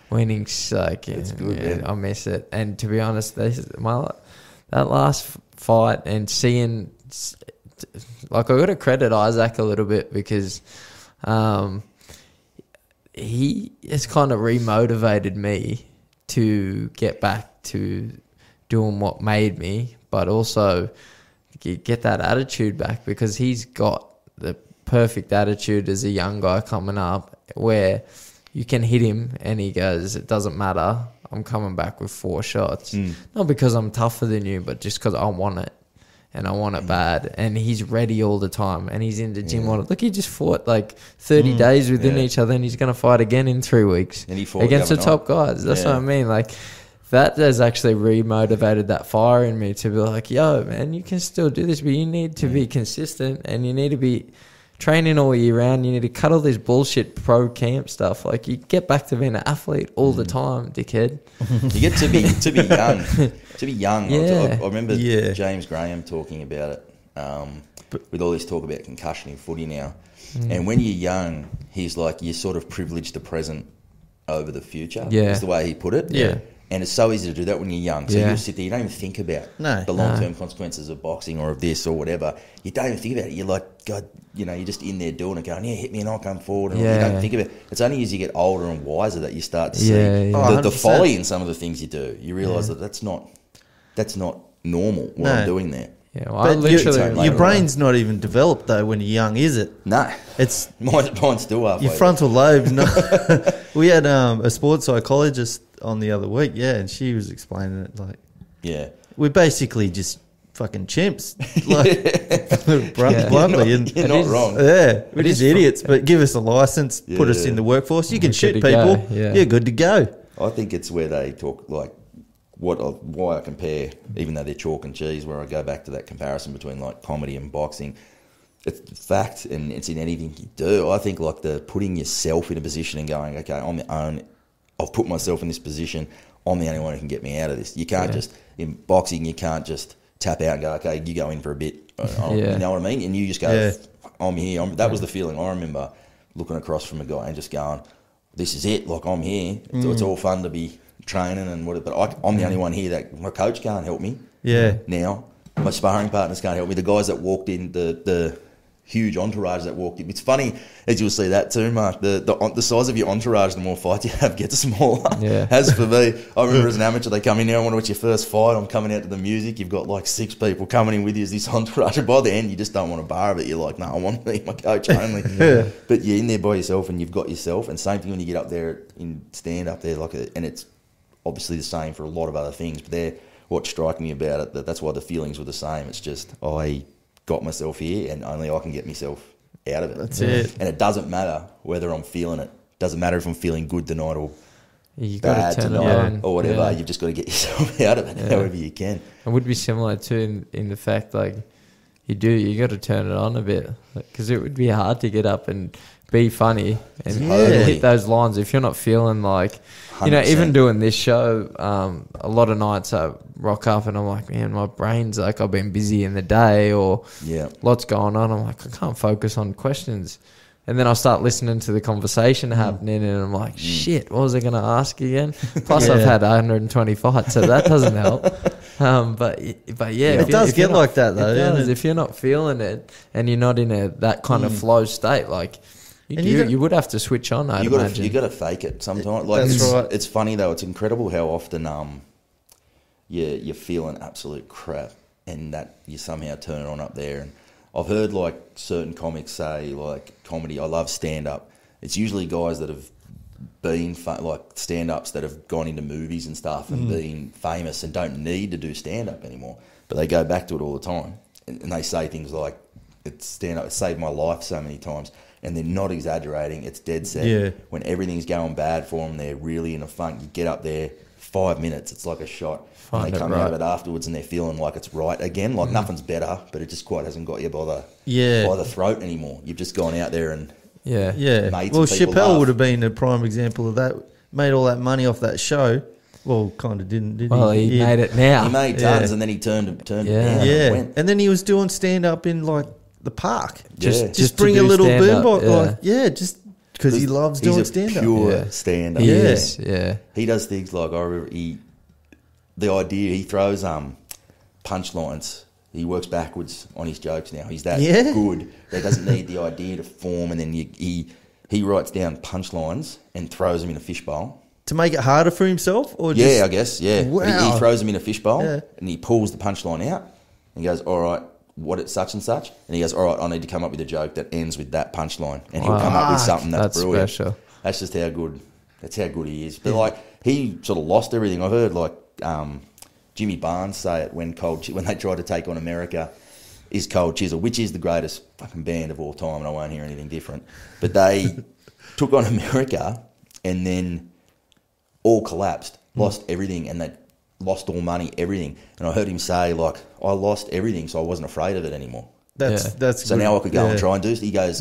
Winning's like, it's good, I miss it. And to be honest, that last fight and seeing, like, I got to credit Isaac a little bit because he has kind of remotivated me to get back to doing what made me, but also get that attitude back because he's got the perfect attitude as a young guy coming up where you can hit him and he goes, it doesn't matter, I'm coming back with 4 shots. Not because I'm tougher than you, but just because I want it. And I want it bad. And he's ready all the time. And he's in the gym. Look, he just fought like 30 days within each other. And he's going to fight again in 3 weeks. And he fought against the top guys. That's what I mean. Like, that has actually remotivated that fire in me to be like, yo, man, you can still do this. But you need to be consistent. And you need to be training all year round. You need to cut all this bullshit pro camp stuff. Like, you get back to being an athlete all the time, dickhead. You get to be young. To be young. I remember James Graham talking about it with all this talk about concussion in footy now. And when you're young, he's like, you're sort of privileged the present over the future. Yeah. Is the way he put it. Yeah. And it's so easy to do that when you're young. So you sit there, you don't even think about the long-term consequences of boxing or of this or whatever. You don't even think about it. You're like, God, you know, you're just in there doing it, going, yeah, hit me and I'll come forward. And you don't think of it. It's only as you get older and wiser that you start to see the folly in some of the things you do. You realise that that's not normal what I'm doing there. Yeah, well, but your brain's not even developed though when you're young, is it? No, it's mine's still halfway. Your frontal lobe. No. We had a sports psychologist on the other week, and she was explaining it like, we're basically just fucking chimps, like bluntly. You're not wrong. Yeah, we're just idiots. But give us a license, put us in the workforce. You can shoot people. You're good to go. I think it's where they talk like. Why I compare, even though they're chalk and cheese, where I go back to that comparison between like comedy and boxing, it's fact and it's in anything you do. I think like the putting yourself in a position and going, okay, I've put myself in this position, I'm the only one who can get me out of this. You can't just, in boxing, you can't just tap out and go, okay, you go in for a bit. You know what I mean? And you just go, I'm here. That was the feeling. I remember looking across from a guy and just going, this is it, like I'm here. It's all fun to be training and whatever, but I'm the only one here that my coach can't help me. Now my sparring partners can't help me. The guys that walked in, the huge entourage that walked in. It's funny as you'll see that too, Mark. The size of your entourage, the more fights you have, gets smaller. As for me, I remember as an amateur, they come in here. I want to watch your first fight. I'm coming out to the music. You've got like 6 people coming in with you as this entourage. And by the end, you just don't want to bar of it. You're like, no, I want to be my coach only. But you're in there by yourself, and you've got yourself. And same thing when you get up there in stand up there, and it's obviously the same for a lot of other things, but what struck me about it, that's why the feelings were the same. It's just, I got myself here and only I can get myself out of it. That's it. And it doesn't matter whether I'm feeling it. Doesn't matter if I'm feeling good tonight or bad tonight or whatever. You've just got to get yourself out of it however you can. It would be similar too in the fact, like, you got to turn it on a bit, because it would be hard to get up and be funny and hit those lines if you're not feeling like, 100%. You know, even doing this show, a lot of nights I rock up and I'm like, man, my brain's like, I've been busy in the day or lots going on. I'm like, I can't focus on questions. And then I start listening to the conversation happening and I'm like, shit, what was I going to ask again? Plus I've had 120 fights, so that doesn't help. But it does get like that though. If you're not feeling it and you're not in that kind of flow state, like, you would have to switch on, I'd imagine. You got to fake it sometimes. Like it's funny though. It's incredible how often you're feeling absolute crap and that you somehow turn it on up there. And I've heard like certain comics say like comedy. I love stand up. It's usually guys that have been like stand ups that have gone into movies and stuff and been famous and don't need to do stand up anymore, but they go back to it all the time and they say things like, "It's stand up. It saved my life so many times." And they're not exaggerating. It's dead set. Yeah. When everything's going bad for them, they're really in a funk. You get up there, 5 minutes, it's like a shot. And they come out of it afterwards and they're feeling like it's right again. Like nothing's better, but it just quite hasn't got you by the throat anymore. You've just gone out there and made well, Chappelle would have been a prime example of that. Made all that money off that show. Well, kind of didn't he? Well, he made it now. He made tons and then he turned it down. And then he was doing stand-up in like the park. Just bring a little boombox. Just because he loves doing stand-up. Pure stand-up. He does things like, I remember he throws punchlines. He works backwards on his jokes now. He's that good that he doesn't need the idea to form, and then he writes down punchlines and throws them in a fishbowl. To make it harder for himself? Or I guess, Wow. He throws them in a fishbowl and he pulls the punchline out and he goes, all right, what it's such and such, and he goes, all right, I need to come up with a joke that ends with that punchline, and he'll come up with something that's brilliant. Special. That's just how good he is. But like he sort of lost everything. I've heard like Jimmy Barnes say it when they tried to take on America is Cold Chisel, which is the greatest fucking band of all time, and I won't hear anything different. But they took on America and then all collapsed, lost everything, and they lost all money, everything. And I heard him say, like, I lost everything, so I wasn't afraid of it anymore. That's so good. Now I could go and try and do it. He goes,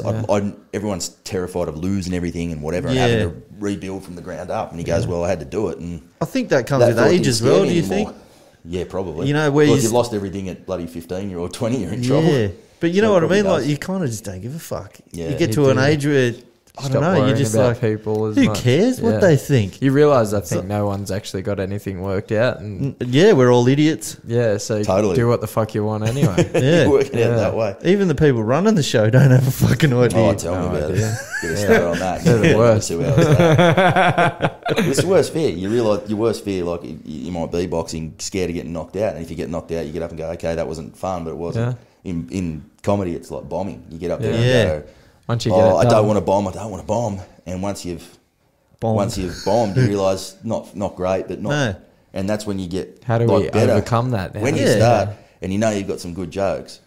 everyone's terrified of losing everything and whatever and having to rebuild from the ground up. And he goes, well, I had to do it. And I think that comes with age as well, do you think? Yeah, probably. You know, where you've lost everything at bloody 15 or 20, you're in trouble. Yeah, but you know what I mean? Like, you kind of just don't give a fuck. Yeah. You get to an age where I don't know. You're just like, people. Who cares what they think? You realise, I think, no one's actually got anything worked out. And yeah, we're all idiots. Yeah, so do what the fuck you want anyway. Yeah, you work it out that way. Even the people running the show don't have a fucking idea. Oh, tell me about it. Get us started on that. They're the worst. It's the worst fear. You realise your worst fear, like you might be boxing, scared of getting knocked out, and if you get knocked out, you get up and go, okay, that wasn't fun, but it wasn't. In comedy, it's like bombing. You get up there and go, once you get I don't want to bomb. And once you've bombed, you realise not great, but not. No. And that's when you get how do we overcome that? When you start, and you know you've got some good jokes,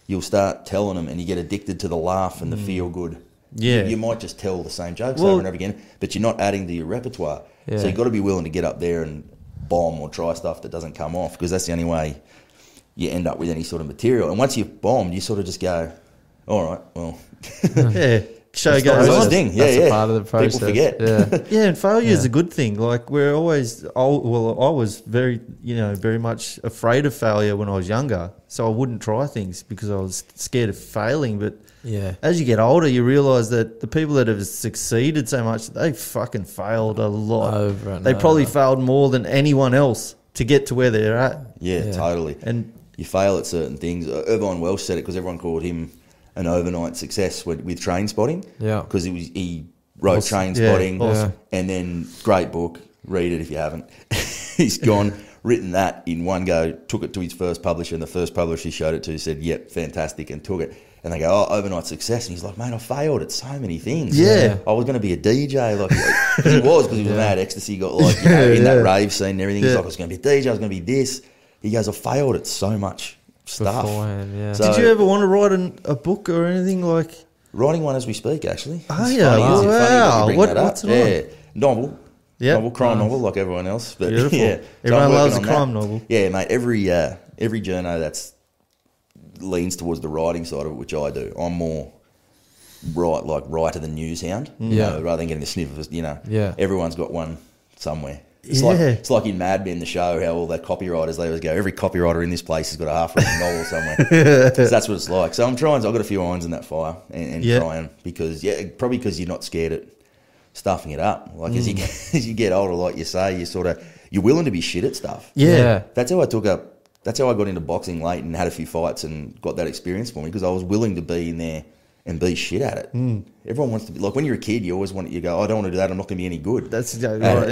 you'll start telling them, and you get addicted to the laugh and the feel good. Yeah, you might just tell the same jokes over and over again, but you're not adding to your repertoire. Yeah. So you've got to be willing to get up there and bomb or try stuff that doesn't come off, because that's the only way you end up with any sort of material. And once you've bombed, you sort of just go, all right, well. Show goes on. That's a part of the process. People forget. And failure is a good thing. Like we're always, I was very much afraid of failure when I was younger. So I wouldn't try things because I was scared of failing. But as you get older, you realise that the people that have succeeded so much, they fucking failed a lot. They probably failed more than anyone else to get to where they're at. Yeah, totally. And you fail at certain things. Irvine Welsh said it because everyone called him an overnight success with Train Spotting. Yeah. Because he wrote Train Spotting. Awesome. And then, great book, read it if you haven't. He's written that in one go, took it to his first publisher, and the first publisher he showed it to said, yep, fantastic, and took it. And they go, overnight success. And he's like, mate, I failed at so many things. Yeah. I was going to be a DJ. Because he was a mad ecstasy, got in that rave scene and everything. He's like, I was going to be a DJ, I was going to be this. He goes, I failed at so much stuff. So, did you ever want to write a book or anything like? Writing one as we speak, actually. Oh, yeah. Wow. What's it on? Novel. Yeah. Crime novel, like everyone else. But beautiful. Yeah. Everyone loves a crime novel. Yeah, mate. Every journo that's leans towards the writing side of it, which I do. I'm more writer than news hound. Rather than getting a sniff of it, everyone's got one somewhere. It's like in Mad Men, the show, how all the copywriters, they always go, every copywriter in this place has got a half-written novel somewhere. So that's what it's like. So I've got a few irons in that fire and trying, because, probably because you're not scared at stuffing it up. Like as you get older, like you say, you're willing to be shit at stuff. Yeah. That's how I got into boxing late and had a few fights and got that experience for me, because I was willing to be in there and be shit at it. Everyone wants to be, like when you're a kid, you always you go, I don't want to do that, I'm not going to be any good. That's exactly right.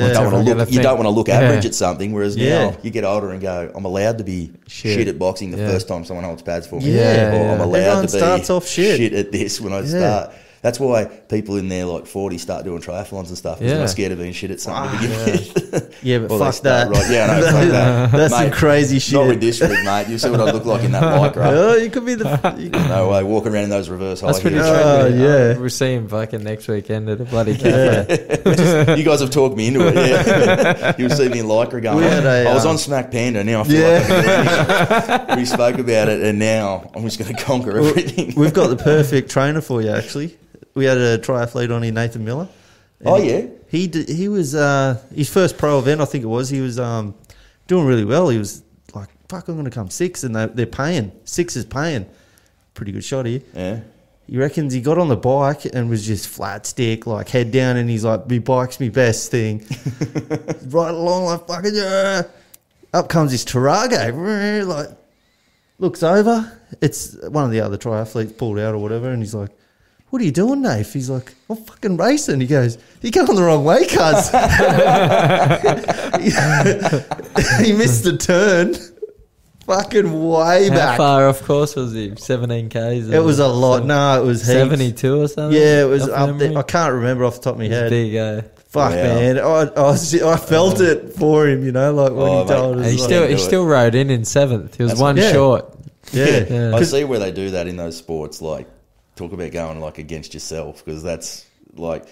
You don't want to look average at something, whereas now you get older and go, I'm allowed to be shit at boxing the first time someone holds pads for me. Or I'm allowed to be starts off shit at this when I start. That's why people in their 40s start doing triathlons and stuff, because they're not scared of being shit at something to begin with. Yeah, but fuck that. Right. Yeah, no, fuck that. That's some crazy shit. Not with this rig, mate. You see what I look like in that lycra. Oh, you could be no way, walking around in those reverse high heels. That's pretty trendy. We'll see him fucking next weekend at a bloody cafe. You guys have talked me into it, yeah. You'll see me in lycra going, I was on Smack Panda, now I feel like we spoke about it, and now I'm just going to conquer everything. We've got the perfect trainer for you, actually. We had a triathlete on here, Nathan Miller. He was his first pro event, I think it was. He was doing really well. He was like, fuck, I'm going to come sixth, and they're paying. Six is paying. Pretty good shot here. Yeah. He reckons he got on the bike and was just flat stick, like head down, and he's like, me bike's me best thing. Right along, like, fucking, Up comes this Tarago, like, looks over. It's one of the other triathletes pulled out or whatever, and he's like, what are you doing, Nath? He's like, I'm fucking racing. He goes, you're going the wrong way, cuz. He missed the turn. Fucking way back. How far off course was he? 17 Ks? It was a lot. No, it was 72 or something? Yeah, it was up there. I can't remember off the top of my head. Big, fuck, man. I felt it for him, like when he told us. He still rode in 7th. He was short. Yeah. I see where they do that in those sports, like, talk about going against yourself, because that's like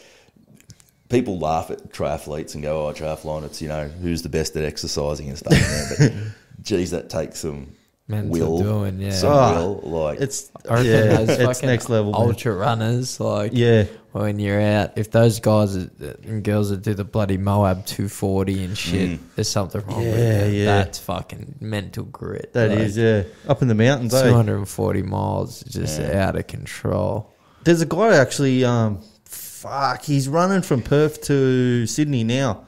people laugh at triathletes and go, triathlon, it's who's the best at exercising and stuff. But geez, that takes some mental will, doing, it's next level. Ultra runners, when you're out, if those guys and girls that do the bloody Moab 240 and shit, there's something wrong with it. Yeah. That's fucking mental grit. That is, up in the mountains. 240 miles, just out of control. There's a guy actually fuck, he's running from Perth to Sydney now.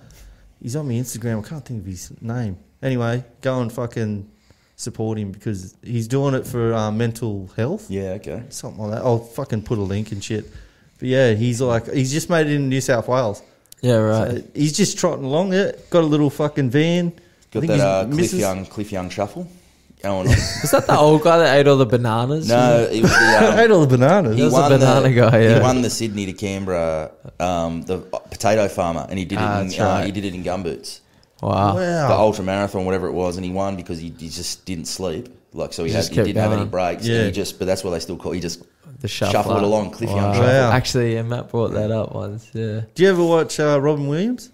He's on my Instagram. I can't think of his name. Anyway, go and fucking support him because he's doing it for mental health. Yeah, okay. Something like that. I'll fucking put a link and shit. But yeah, he's just made it in New South Wales. Yeah, right. So he's just trotting along it. Got a little fucking van. Got that Cliff Young shuffle going on. Was that the old guy that ate all the bananas? No, he was the... ate all the bananas. He was the banana guy, yeah. He won the Sydney to Canberra, the potato farmer, and he did he did it in gumboots. Wow. The ultra marathon, whatever it was, and he won because he just didn't sleep. Like, so he didn't have any breaks. Yeah. But that's what they still call. He just the shuffled it along. Cliff Young shuffle. Wow. Actually, Matt brought that up once. Yeah. Do you ever watch Robin Williams?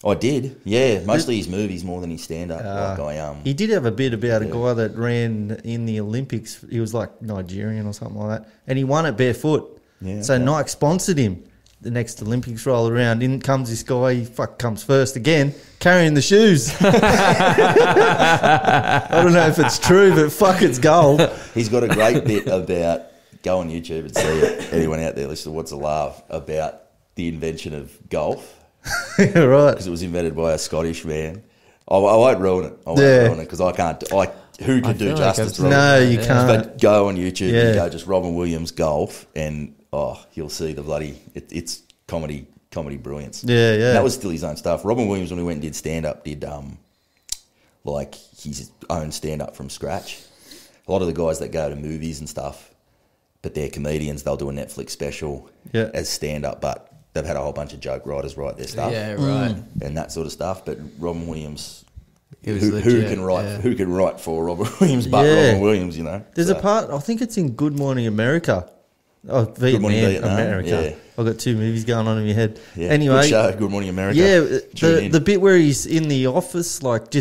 I did. Yeah, mostly his movies more than his stand up. He did have a bit about a guy that ran in the Olympics. He was like Nigerian or something like that, and he won it barefoot. Yeah. So Nike sponsored him. The next Olympics roll around, in comes this guy, he comes first again, carrying the shoes. I don't know if it's true, but fuck, it's gold. He's got a great bit about, go on YouTube and see it, anyone out there listening to What's a Laugh, about the invention of golf. Right. Because it was invented by a Scottish man. I won't ruin it. Because I can't, who could do justice to Robin? No, you can't. But go on YouTube and go just Robin Williams golf and... you'll see the bloody... It's comedy brilliance. Yeah, yeah. That was still his own stuff. Robin Williams, when he went and did stand-up, did his own stand-up from scratch. A lot of the guys that go to movies and stuff, but they're comedians, they'll do a Netflix special as stand-up, but they've had a whole bunch of joke writers write their stuff. Yeah, right. And that sort of stuff. But Robin Williams... Who can write for Robin Williams but Robin Williams, you know? There's a part, I think it's in Good Morning America. Oh, Vietnam, America. Yeah. I've got two movies going on in my head. Yeah. Anyway, good show, Good Morning America. Yeah, the bit where he's in the office, it's like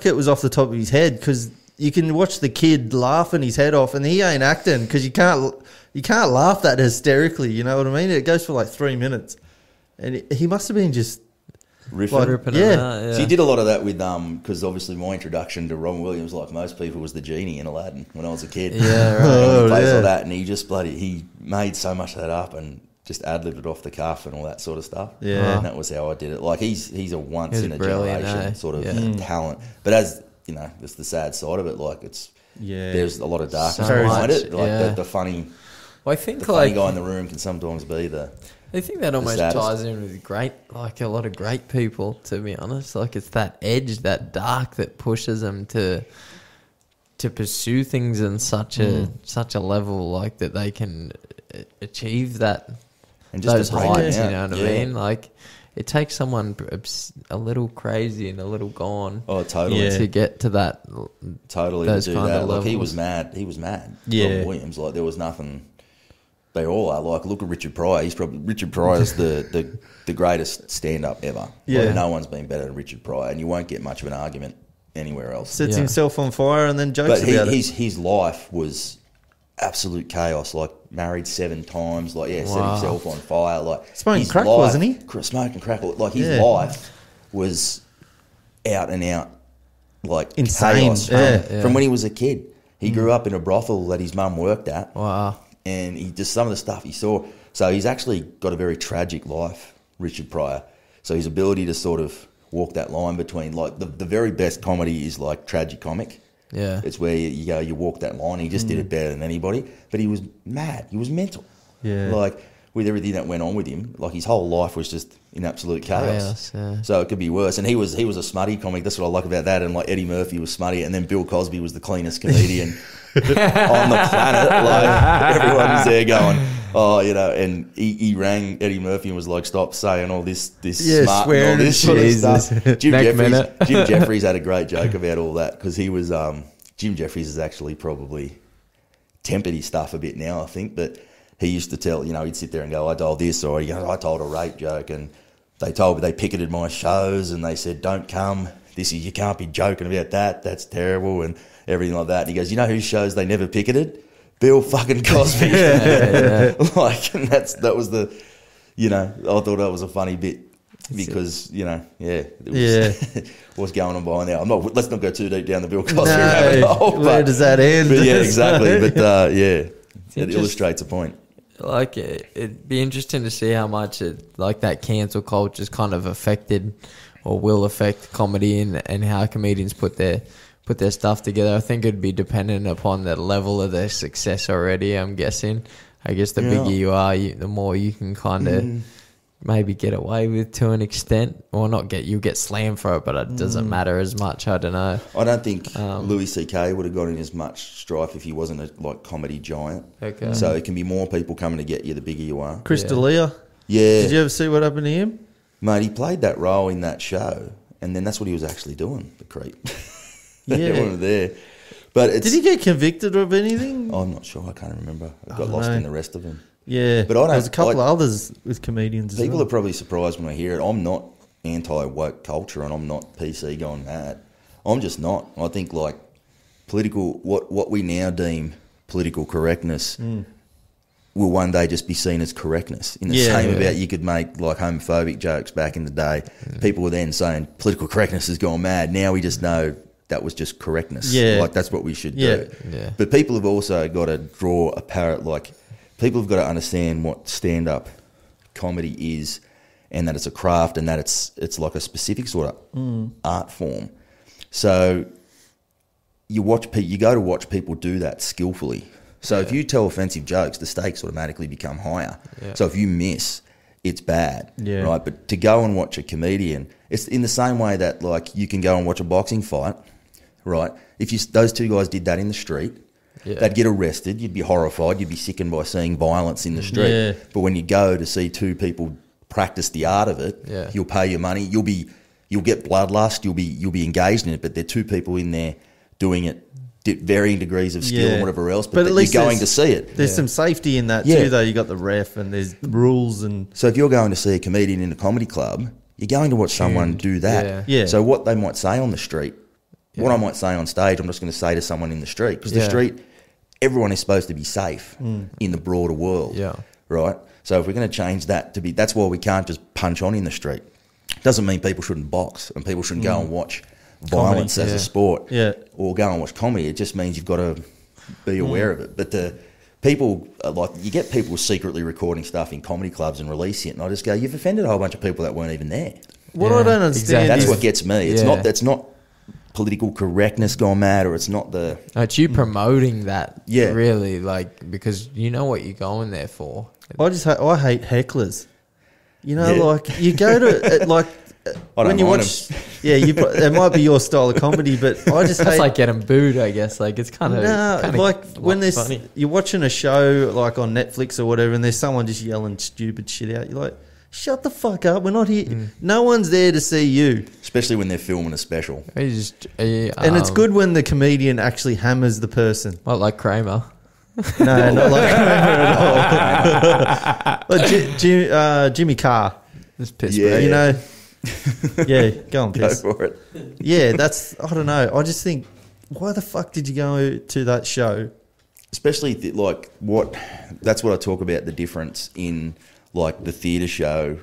it was off the top of his head because you can watch the kid laughing his head off, and he ain't acting because you can't laugh that hysterically. You know what I mean? It goes for like 3 minutes, and he must have been just. Ripping yeah. So he did a lot of that with because obviously my introduction to Robin Williams, like most people, was the genie in Aladdin when I was a kid. Yeah, right. And he plays like that, and he just he made so much of that up and just ad-libbed it off the cuff and all that sort of stuff. Yeah, and that was how I did it. Like he's a once in a generation sort of talent. But as you know, it's the sad side of it. Like there's a lot of darkness behind it. Like the funny. Well, I think the funny guy in the room can sometimes be the. I think that almost ties in with a lot of great people, to be honest. Like it's that edge, that dark that pushes them to pursue things in such a level like that they can achieve that and just those heights. You know what I mean? Like it takes someone a little crazy and a little gone. Oh, totally. To get to that. Totally. Those to do kind that. of Like levels. he was mad. Yeah. Robin Williams. Like there was nothing. They all are. Like, look at Richard Pryor. Richard Pryor's the greatest stand-up ever. Yeah. Like, no one's been better than Richard Pryor, and you won't get much of an argument anywhere else. Sets himself on fire and then jokes about it. His life was absolute chaos. Like, married 7 times. Like, set himself on fire. Like, smoking crack, wasn't he? Smoking crack. Like, his life was out and out, like, insane. Chaos from when he was a kid. He grew up in a brothel that his mum worked at. Wow. And he just some of the stuff he saw. So he's actually got a very tragic life, Richard Pryor. So his ability to sort of walk that line between, like, the very best comedy is like tragicomic. Yeah. It's where you walk that line. He just did it better than anybody. But he was mad. He was mental. Yeah. Like, with everything that went on with him, like his whole life was just in absolute chaos. Yeah. So it could be worse. And he was a smutty comic. That's what I like about that. And like Eddie Murphy was smutty, and then Bill Cosby was the cleanest comedian on the planet. Like everyone's there going, and he rang Eddie Murphy and was like, "Stop saying all this smart and all this sort of stuff." Jim Jeffries had a great joke about all that because he was Jim Jeffries has actually probably tempered his stuff a bit now, I think, but. He used to tell, he'd sit there and go, I told this, or I told a rape joke, and they picketed my shows, and they said, don't come, you can't be joking about that, that's terrible, and everything like that. And he goes, you know whose shows they never picketed? Bill fucking Cosby. Like, and that was the, I thought that was a funny bit, because, what's going on behind there. Let's not go too deep down the Bill Cosby rabbit hole. Where does that end? But yeah, exactly. But it illustrates a point. like it'd be interesting to see how much that cancel culture's kind of affected or will affect comedy and how comedians put their stuff together. I think it'd be dependent upon the level of their success already, I'm guessing. I guess the bigger you are, the more you can kind of maybe get away with to an extent, or you get slammed for it, but it doesn't matter as much. I don't know. I don't think Louis C.K. would have got in as much strife if he wasn't a comedy giant. Okay. So it can be more people coming to get you the bigger you are. Chris D'Elia. Yeah. Did you ever see what happened to him? Mate, he played that role in that show, and then that's what he was actually doing, the creep. Yeah. One there. But did he get convicted of anything? I'm not sure. I can't remember. I got lost in the rest of them. Yeah, but there's a couple others with comedians. People are probably surprised when I hear it. I'm not anti-woke culture, and I'm not PC going mad. I'm just not. I think like political, what we now deem political correctness, will one day just be seen as correctness. In the same about you could make like homophobic jokes back in the day. People were then saying political correctness has gone mad. Now we just know that was just correctness. Yeah, like that's what we should do. Yeah. But people have also got to draw a parrot like. People have got to understand what stand-up comedy is, and that it's a craft, and that it's like a specific sort of art form. So you go to watch people do that skillfully. So if you tell offensive jokes, the stakes automatically become higher. Yeah. So if you miss, it's bad, right? But to go and watch a comedian, it's in the same way that like you can go and watch a boxing fight, right? If those two guys did that in the street. Yeah. They'd get arrested. You'd be horrified. You'd be sickened by seeing violence in the street. Yeah. But when you go to see two people practice the art of it, you'll pay your money. You'll get bloodlust. You'll be engaged in it. But they're two people in there doing it, varying degrees of skill and whatever else. But at least you're going to see it. There's some safety in that too, though. You got the ref and there's rules and. So if you're going to see a comedian in a comedy club, you're going to watch someone do that. Yeah. So what they might say on the street. What I might say on stage, I'm just going to say to someone in the street. Because the street, everyone is supposed to be safe in the broader world. Yeah. Right? So if we're going to change that to be... That's why we can't just punch on in the street. Doesn't mean people shouldn't box and people shouldn't go and watch violence as a sport. Yeah. Or go and watch comedy. It just means you've got to be aware of it. But the people... you get people secretly recording stuff in comedy clubs and releasing it. And I just go, you've offended a whole bunch of people that weren't even there. What I don't understand That's what gets me. It's not political correctness gone mad, or it's not the... It's you promoting that, really, like, because you know what you're going there for. I hate hecklers. You know, like, you go to, like... when you watch... it might be your style of comedy, but I just That's like getting booed, I guess. Like, it's kind of... like, when there's... Funny. You're watching a show, like, on Netflix or whatever, and there's someone just yelling stupid shit out. You're like... Shut the fuck up. We're not here. No one's there to see you. Especially when they're filming a special. And it's good when the comedian actually hammers the person. Not like Kramer. No, not like Kramer at all. Jimmy Carr. This piss, bro. You know? Yeah, go on, piss. Go for it. Yeah, that's... I don't know. I just think, why the fuck did you go to that show? Especially, that's what I talk about, the difference in... like the theatre show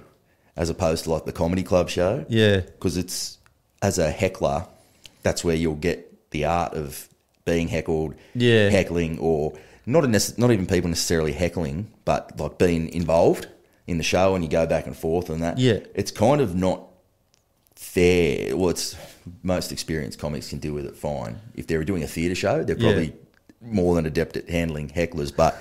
as opposed to like the comedy club show. Yeah. Because it's, as a heckler, that's where you'll get the art of being heckled, heckling, or not even people necessarily heckling, but like being involved in the show and you go back and forth and that. Yeah. It's kind of not fair. Well, most experienced comics can deal with it fine. If they're doing a theatre show, they're probably more than adept at handling hecklers, but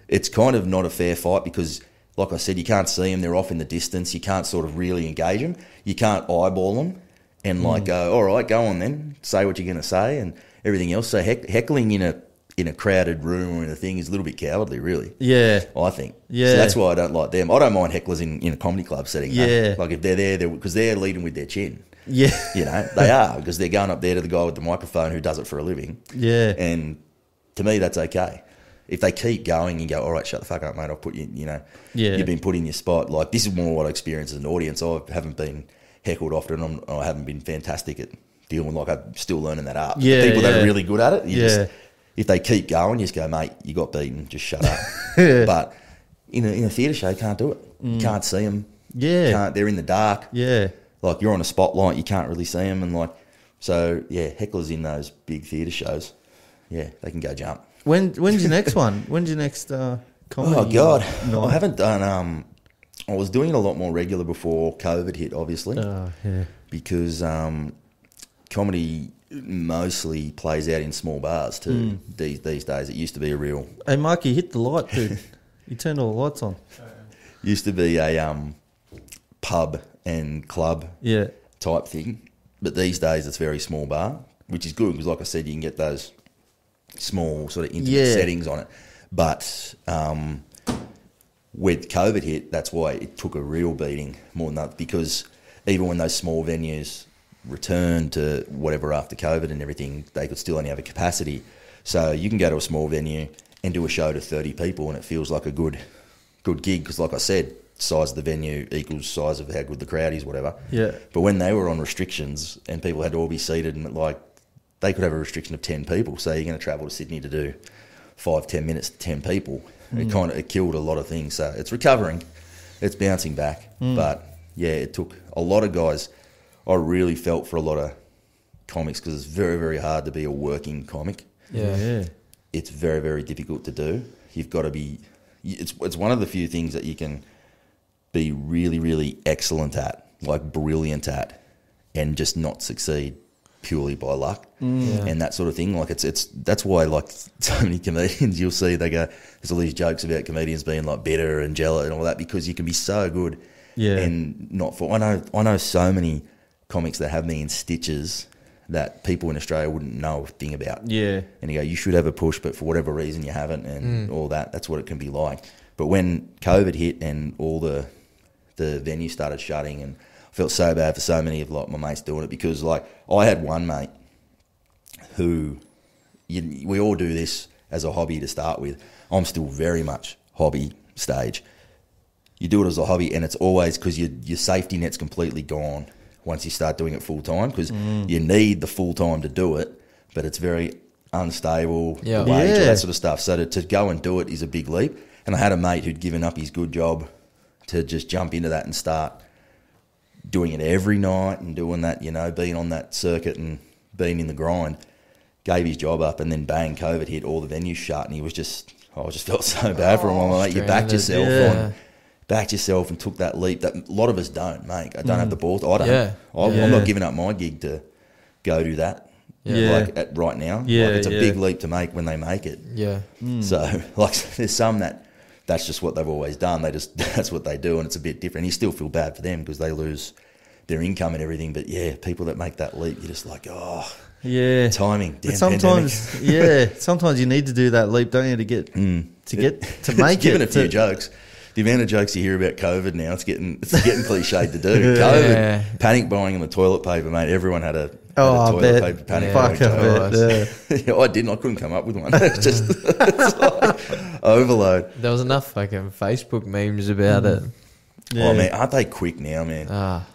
it's kind of not a fair fight because... Like I said, you can't see them. They're off in the distance. You can't sort of really engage them. You can't eyeball them and go, all right, go on then. Say what you're going to say and everything else. So heckling in a crowded room or in a thing is a little bit cowardly, really. Yeah. I think. Yeah. So that's why I don't like them. I don't mind hecklers in a comedy club setting. Yeah. Like if they're there, because they're leading with their chin. Yeah. You know, they are because they're going up there to the guy with the microphone who does it for a living. Yeah. And to me, that's okay. If they keep going and go, all right, shut the fuck up, mate, I'll put you, you've been put in your spot. Like, this is more what I experience as an audience. I haven't been heckled often. I haven't been fantastic at dealing with, like, I'm still learning that art. Yeah, the people that are really good at it, if they keep going, you just go, mate, you got beaten, just shut up. But in a theatre show, you can't do it. You can't see them. Yeah. They're in the dark. Yeah. Like, you're on a spotlight, you can't really see them. And, like, so, hecklers in those big theatre shows, they can go jump. When's your next one? When's your next comedy? Oh God, I haven't done. I was doing it a lot more regular before COVID hit, obviously. Because comedy mostly plays out in small bars too. These days, it used to be a real. Hey, Mikey, hit the light, dude. You turned all the lights on. Used to be a pub and club type thing, but these days it's very small bar, which is good because, like I said, you can get those small sort of intimate settings on it. But with COVID hit, that's why it took a real beating more than that, because even when those small venues returned to whatever after COVID and everything, they could still only have a capacity. So you can go to a small venue and do a show to 30 people and it feels like a good gig because, like I said, size of the venue equals size of how good the crowd is, whatever. Yeah. But when they were on restrictions and people had to all be seated and like they could have a restriction of 10 people, so you're going to travel to Sydney to do 5-10 minutes to 10 people. It killed a lot of things. So it's recovering, it's bouncing back. But yeah, it took a lot of guys. I really felt for a lot of comics because it's very, very hard to be a working comic. Yeah. It's very, very difficult to do. You've got to be. It's one of the few things that you can be really, really excellent at, like brilliant at, and just not succeed purely by luck and that sort of thing. Like that's why, like, so many comedians you'll see, they go, there's all these jokes about comedians being like bitter and jealous and all that, because you can be so good and not for. I know so many comics that have me in stitches that people in Australia wouldn't know a thing about. Yeah. And you go, you should have a push, but for whatever reason you haven't, and all that. That's what it can be like. But when COVID hit and all the venues started shutting, and I felt so bad for so many of like my mates doing it, because like I had one mate who, we all do this as a hobby to start with. I'm still very much hobby stage. You do it as a hobby, and it's always because your safety net's completely gone once you start doing it full time, because you need the full time to do it, but it's very unstable, the wage, all that sort of stuff. So to go and do it is a big leap. And I had a mate who'd given up his good job to just jump into that and start doing it every night and doing that, being on that circuit and being in the grind. Gave his job up, and then bang, COVID hit, all the venues shut, and I just felt so bad for him. I'm like, you backed yourself and took that leap that a lot of us don't, mate. I don't have the balls. I don't. I'm not giving up my gig to go do that. Right now. It's a big leap to make when they make it. So there's some that's just what they've always done. That's what they do, and it's a bit different. You still feel bad for them because they lose their income and everything. But yeah, people that make that leap, you're just like, timing. Damn, sometimes, sometimes you need to do that leap, don't you, to make it. Given a few jokes. The amount of jokes you hear about COVID now, it's getting cliched to do. COVID, panic buying and the toilet paper, mate. Everyone had a toilet paper panic buying joke. I didn't. I couldn't come up with one. It's like overload. There was enough fucking Facebook memes about it. Yeah. Oh man, aren't they quick now, man?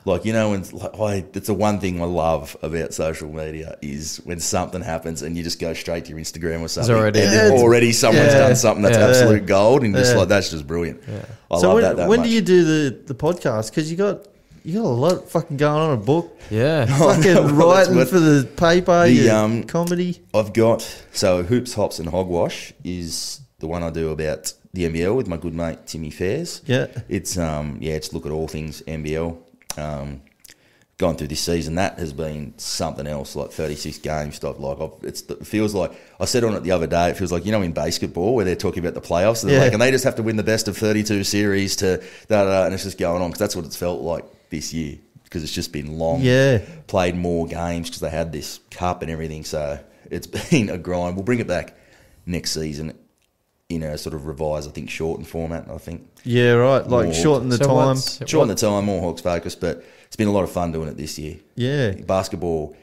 Like, when it's the one thing I love about social media is when something happens and you just go straight to your Instagram or something. Already someone's done something that's absolute gold, and just like, that's just brilliant. I love that when much. do you do the podcast? Because you got a lot fucking going on, a book. Yeah. Fucking writing for the paper, comedy. I've got, so Hoops, Hops and Hogwash is the one I do about the NBL with my good mate Timmy Fairs. Yeah. It's it's look at all things NBL. Going through this season, that has been something else, like 36 games stuff. Like it feels like, I said on it the other day, it feels like, in basketball where they're talking about the playoffs, they're like, and they just have to win the best of 32 series to and it's just going on, because that's what it's felt like this year, because it's just been long. Played more games because they had this cup and everything, so it's been a grind. We'll bring it back next season in a sort of revised, I think, shortened format, I think. Yeah, right. Like shorten the time. Shorten the time, more Hawks focus, but it's been a lot of fun doing it this year. Yeah. Basketball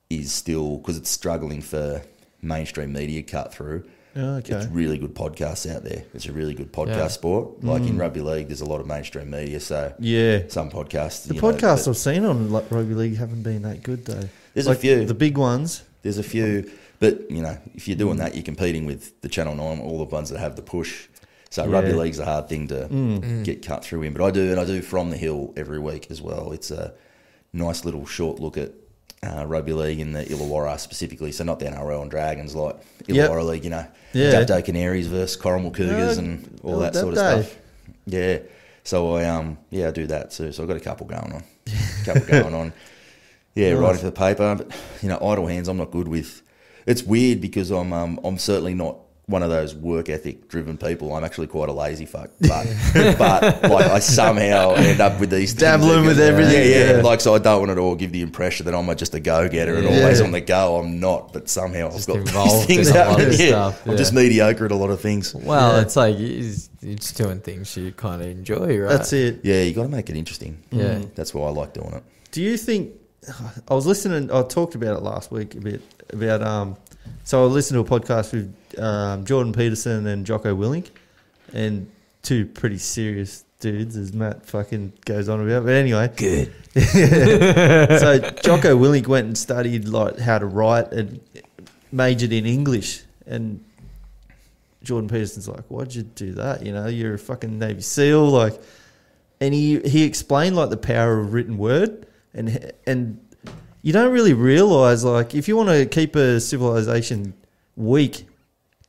is still, because it's struggling for mainstream media cut through. Okay. It's really good podcasts out there. It's a really good podcast sport. Like in rugby league, there's a lot of mainstream media, so some podcasts. The podcasts I've seen on rugby league haven't been that good, though. There's a few. The big ones. There's a few. But, if you're doing that, you're competing with the Channel 9, all the ones that have the push. So rugby league's a hard thing to get cut through in. But I do From the Hill every week as well. It's a nice little short look at rugby league in the Illawarra specifically, so not the NRL and Dragons, like Illawarra League, Dapto Canaries versus Corrimal Cougars and all that sort of stuff. Yeah, so I do that too. So I've got a couple going on. Yeah, writing for the paper, but idle hands I'm not good with. It's weird because I'm certainly not one of those work ethic driven people. I'm actually quite a lazy fuck, but like I somehow end up with these dabbling with everything. Yeah. Like, so I don't want it to all give the impression that I'm just a go getter and always on the go. I'm not, but somehow just I've got these things happening. Stuff. I'm just mediocre at a lot of things. Well, it's like you're just doing things you kind of enjoy, right? That's it. Yeah, you got to make it interesting. Yeah, that's why I like doing it. Do you think? I was listening. I talked about it last week a bit about. So I listened to a podcast with Jordan Peterson and Jocko Willink, and two pretty serious dudes, as Matt fucking goes on about. But anyway, good. So Jocko Willink went and studied like how to write and majored in English, and Jordan Peterson's like, "Why'd you do that? You're a fucking Navy SEAL." Like, and he explained like the power of written word, and you don't really realise, like, if you want to keep a civilization weak,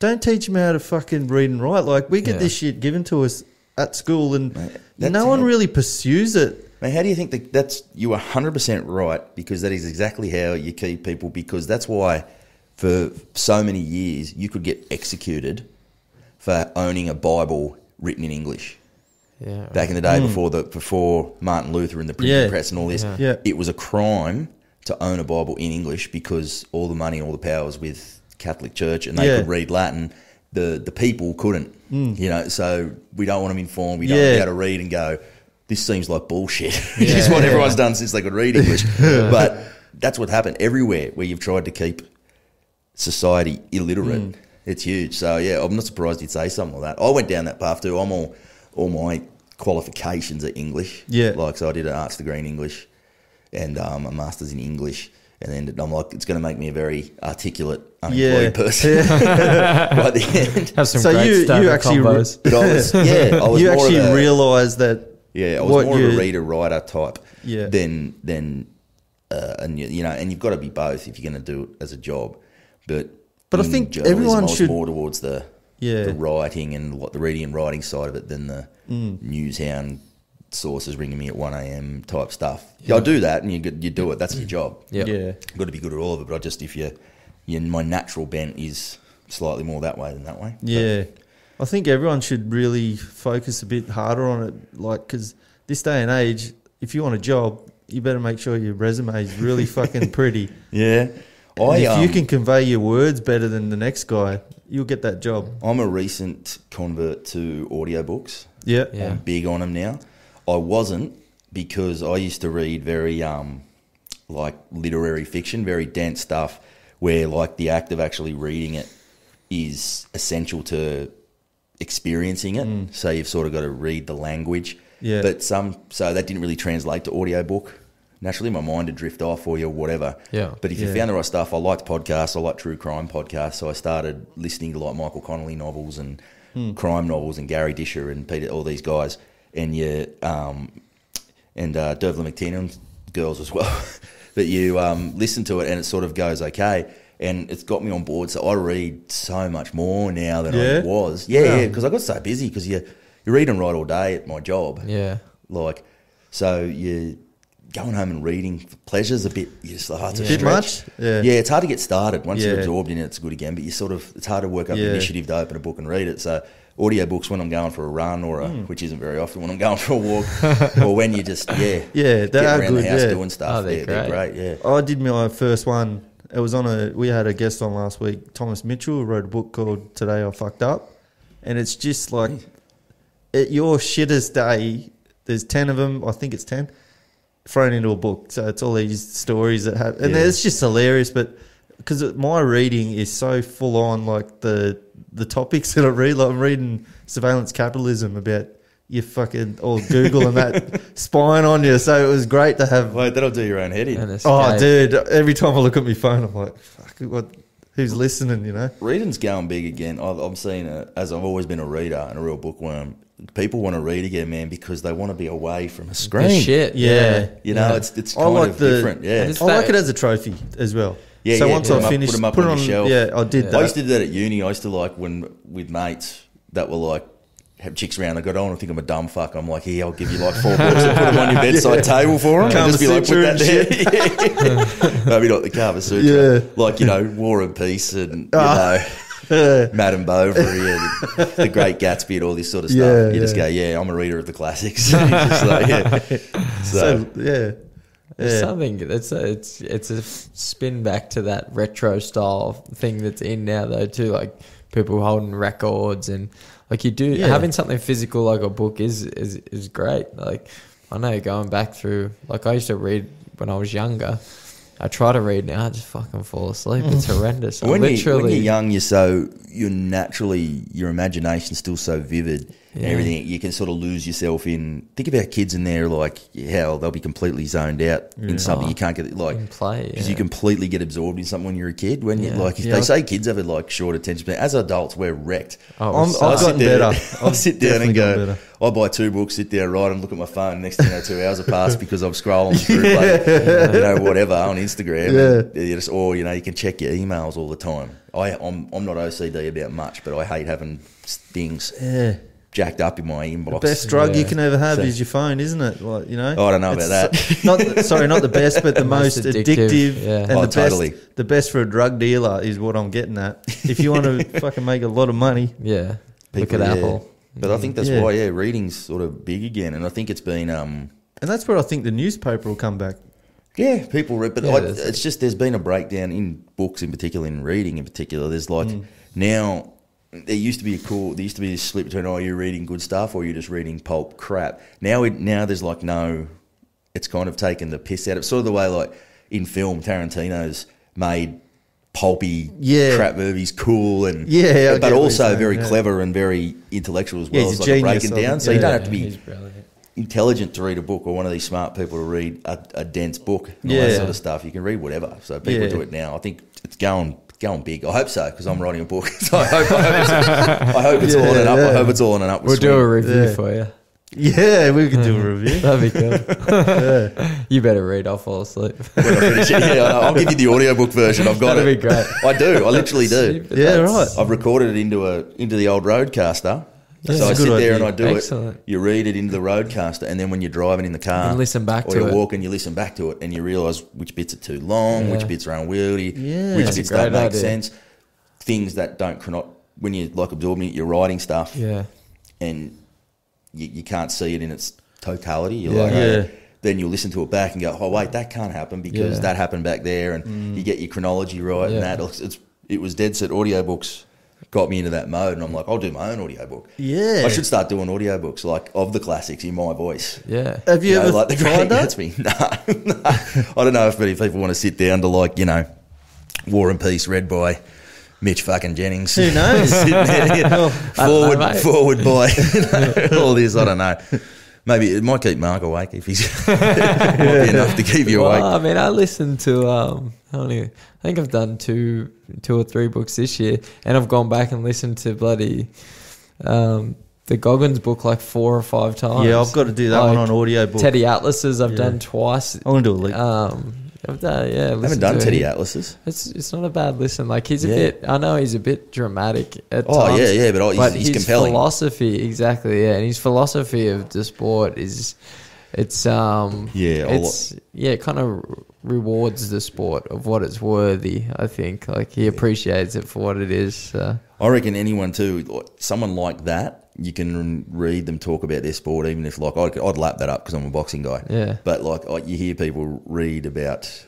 don't teach them how to fucking read and write. Like, we get this shit given to us at school, and no one really pursues it. Mate, how do you think that's... You are 100% right, because that is exactly how you keep people, because that's why for so many years you could get executed for owning a Bible written in English. Yeah, back in the day before Martin Luther and the printing press and all this, it was a crime to own a Bible in English because all the money and all the power was with Catholic Church, and they could read Latin. The people couldn't, so we don't want them informed. We don't want them to be able to read and go, this seems like bullshit. It's what everyone's done since they could read English. But that's what happened everywhere where you've tried to keep society illiterate. It's huge. So, I'm not surprised you'd say something like that. I went down that path too. I'm all my qualifications are English. Like, so I did an arts degree in English and a master's in English, and then I'm like, it's going to make me a very articulate, unemployed person by the end. Have some great combos. But I was you more actually of a, realised that. Yeah, I was more of a reader writer type. Than and you've got to be both if you're going to do it as a job. But I think everyone should more towards the writing and the reading and writing side of it than the news hound sources ringing me at 1 a.m. type stuff. I'll do that, and you do it. That's your job. You've got to be good at all of it. But my natural bent is slightly more that way than that way. I think everyone should really focus a bit harder on it, like, because this day and age, if you want a job, you better make sure your resume is really fucking pretty. If you can convey your words better than the next guy, you'll get that job. I'm a recent convert to audiobooks. I'm big on them now. I wasn't, because I used to read very like literary fiction, very dense stuff, where like the act of actually reading it is essential to experiencing it. So you've sort of got to read the language. But so that didn't really translate to audiobook. Naturally, my mind would drift off or whatever. But if you found the right stuff, I liked podcasts. I like true crime podcasts. So I started listening to like Michael Connolly novels and crime novels and Gary Disher and Peter, all these guys. And Dervla McTiernan girls as well. But you listen to it and it sort of goes okay. And it's got me on board. So I read so much more now than I was. Because I got so busy, because you read and write all day at my job. Like, so you going home and reading for pleasure's a bit, it's a bit much. It's hard to get started. Once you're absorbed in it, it's good again. But it's hard to work up the initiative to open a book and read it. So audiobooks when I'm going for a run which isn't very often, when I'm going for a walk, or when you just they get are around good, the house doing stuff. They're great. I did my first one. It was we had a guest on last week, Thomas Mitchell, who wrote a book called Today I Fucked Up, and it's just like at your shittest day, there's 10 of them, I think it's 10, thrown into a book. So it's all these stories that have, and it's just hilarious. But because my reading is so full on, like the topics that I read, like I'm reading surveillance capitalism about you fucking, or Google and that spying on you. So it was great to have. Wait, that'll do your own head in. Oh, dude! Every time I look at my phone, I'm like, fuck, who's listening? Reading's going big again. I'm seeing it, as I've always been a reader and a real bookworm. people want to read again, man, because they want to be away from a screen. The shit, yeah. You know, it's kind of different. Yeah, I like it as a trophy as well. Yeah, so once I finished, put them up on the shelf. Yeah, I did that. I used to do that at uni. I used to like with mates that were like, have chicks around. They go, I don't want to think I'm a dumb fuck. I'm like, here, I'll give you like 4 books and put them on your bedside table for them. And just be like, put that there. Maybe not the Kama Sutra. Yeah. Like, you know, War and Peace and, you know, Madame Bovary and The Great Gatsby and all this sort of stuff. Yeah, you just go, I'm a reader of the classics. Just like, So, yeah. There's something it's a spin back to that retro style thing that's in now though too, like people holding records and like you do having something physical like a book is great. Like I know going back through, like I used to read when I was younger. I try to read now, I just fucking fall asleep. It's horrendous. When you're young, you're naturally, your imagination's still so vivid and everything. You can sort of lose yourself in. Think about kids in there, like how they'll be completely zoned out in something you can't get, like play because you completely get absorbed in something when you're a kid. When you like, if they say kids have a like short attention span, as adults we're wrecked. I've gotten better. I sit down and go. I buy 2 books, sit there, write, and look at my phone. Next thing you know, 2 hours have passed because I'm scrolling through, like, you know, whatever on Instagram. And or you know, you can check your emails all the time. I'm not OCD about much, but I hate having things jacked up in my inbox. The best drug you can ever have is your phone, isn't it? Like, you know, I don't know about that. Not the best, but the most addictive. Yeah. And the best for a drug dealer is what I'm getting at. If you want to fucking make a lot of money, look at Apple. But I think that's why, reading's sort of big again, and I think it's been. And that's where I think the newspaper will come back. Yeah, people read, but it's just there's been a breakdown in books in particular, in reading in particular. There's like now there used to be this split between you're reading good stuff or you're just reading pulp crap. Now there's like it's kind of taken the piss out of it. Sort of the way like in film Tarantino's made pulpy crap movies cool and but also very clever and very intellectual as well. He's it's like breaking down, so you don't have to be intelligent to read a book or one of these smart people to read a dense book and all that sort of stuff. You can read whatever. So people do it now. I think it's going big. I hope so because I'm writing a book. So I hope it's all on and up. I hope it's all on and up. We'll do a review for you. Yeah, we could do a review. That'd be cool. You better read. I'll fall asleep. When I finish it, I'll give you the audiobook version. I've got That'd be great. I do. I literally do. Right. I've recorded it into the old Roadcaster. So I sit there and I do it. You read it into the Roadcaster, and then when you're driving in the car, and listen back or to you're it. walking, you listen back to it, and you realise which bits are too long, which bits are unwieldy, which bits don't make sense, things that don't when you're like absorbing it, you're writing stuff, and you can't see it in its totality. You're like, then you'll listen to it back and go, oh wait, that can't happen because that happened back there, and you get your chronology right, and that it was dead set. Audiobooks got me into that mode, and I'm like, I'll do my own audiobook. I should start doing audiobooks like of the classics in my voice. Have you ever like the tried Great that? Gatsby? No. I don't know if many people want to sit down to like, you know, War and Peace read by Mitch fucking Jennings. Who knows? Forward by all this. I don't know. Maybe it might keep Mark awake if he's might be enough to keep you awake. I mean, I listened to I think I've done two or three books this year, and I've gone back and listened to bloody the Goggins book like 4 or 5 times. Yeah, I've got to do that one on audiobook. Teddy Atlas's I've done twice. I want to do a link. I've done, I haven't done Teddy Atlas's. It's not a bad listen. Like he's a bit. I know he's a bit dramatic at times. But he's his compelling. Philosophy, exactly. Yeah, and his philosophy of the sport is, it kind of rewards the sport of what it's worthy. I think like he appreciates it for what it is. So. I reckon anyone too, someone like that. You can read them talk about their sport, even if like I'd lap that up because I'm a boxing guy. Yeah. But like you hear people write about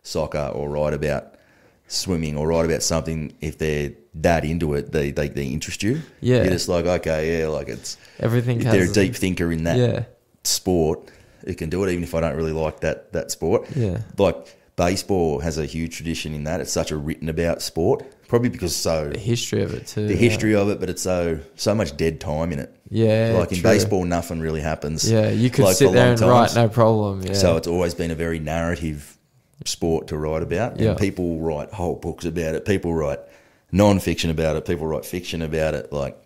soccer or write about swimming or write about something. If they're that into it, they interest you. Yeah. You're just like, okay, yeah, like it's everything. If they're a deep thinker in that sport, it can do it. Even if I don't really like that sport. Yeah. Like baseball has a huge tradition in that. It's such a written about sport. Probably because the history of it too. The history of it, but it's so much dead time in it. Yeah, like in baseball, nothing really happens. Yeah, you could sit there and write, no problem. Yeah. So it's always been a very narrative sport to write about. And people write whole books about it. People write non-fiction about it. People write fiction about it. Like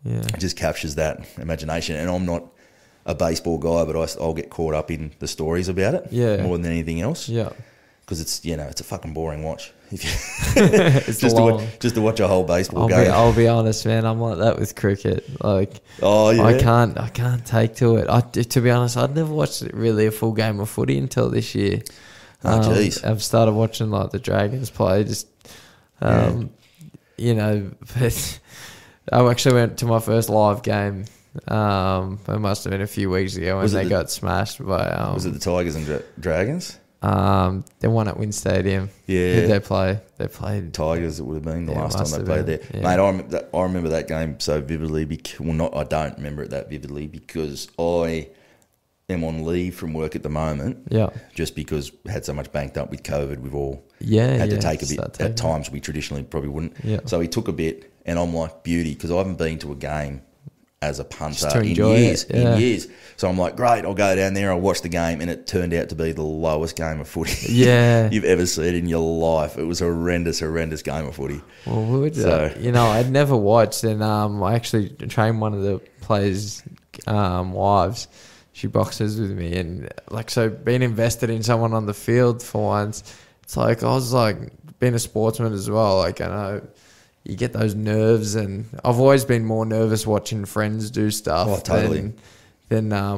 It just captures that imagination. And I'm not a baseball guy, but I'll get caught up in the stories about it more than anything else. Yeah. Because it's, it's a fucking boring watch. It's just to watch a whole baseball game. I'll be honest, man. I'm like that with cricket. Like, I can't take to it. To be honest, I'd never watched really a full game of footy until this year. Jeez. I've started watching like the Dragons play. Just, but I actually went to my first live game. It must have been a few weeks ago when they got smashed by. Was it the Tigers and Dragons? They won at Wynn Stadium. Yeah. Who'd they play? They played Tigers. It would have been the last time they played there. Yeah. Mate, I remember that game so vividly. I don't remember it that vividly because I am on leave from work at the moment. Yeah. Just because we had so much banked up with COVID, we've all had to take a bit. At times we traditionally probably wouldn't. Yeah. So he took a bit, and I'm like, beauty, because I haven't been to a game as a punter in years. So I'm like, great, I'll go down there, I'll watch the game, and it turned out to be the lowest game of footy you've ever seen in your life. It was a horrendous game of footy. Well, I'd never watched, and I actually trained one of the players' wives. She boxes with me, and being invested in someone on the field for once, it's like I was like being a sportsman as well. Like, I know you get those nerves, and I've always been more nervous watching friends do stuff than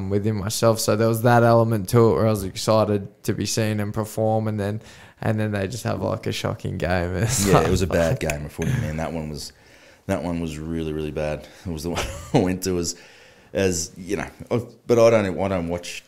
within myself. So there was that element to it where I was excited to be seen and perform, and then they just have like a shocking game. It was a bad game of footy, man. That one was really, really bad. It was the one I went to as but I don't watch.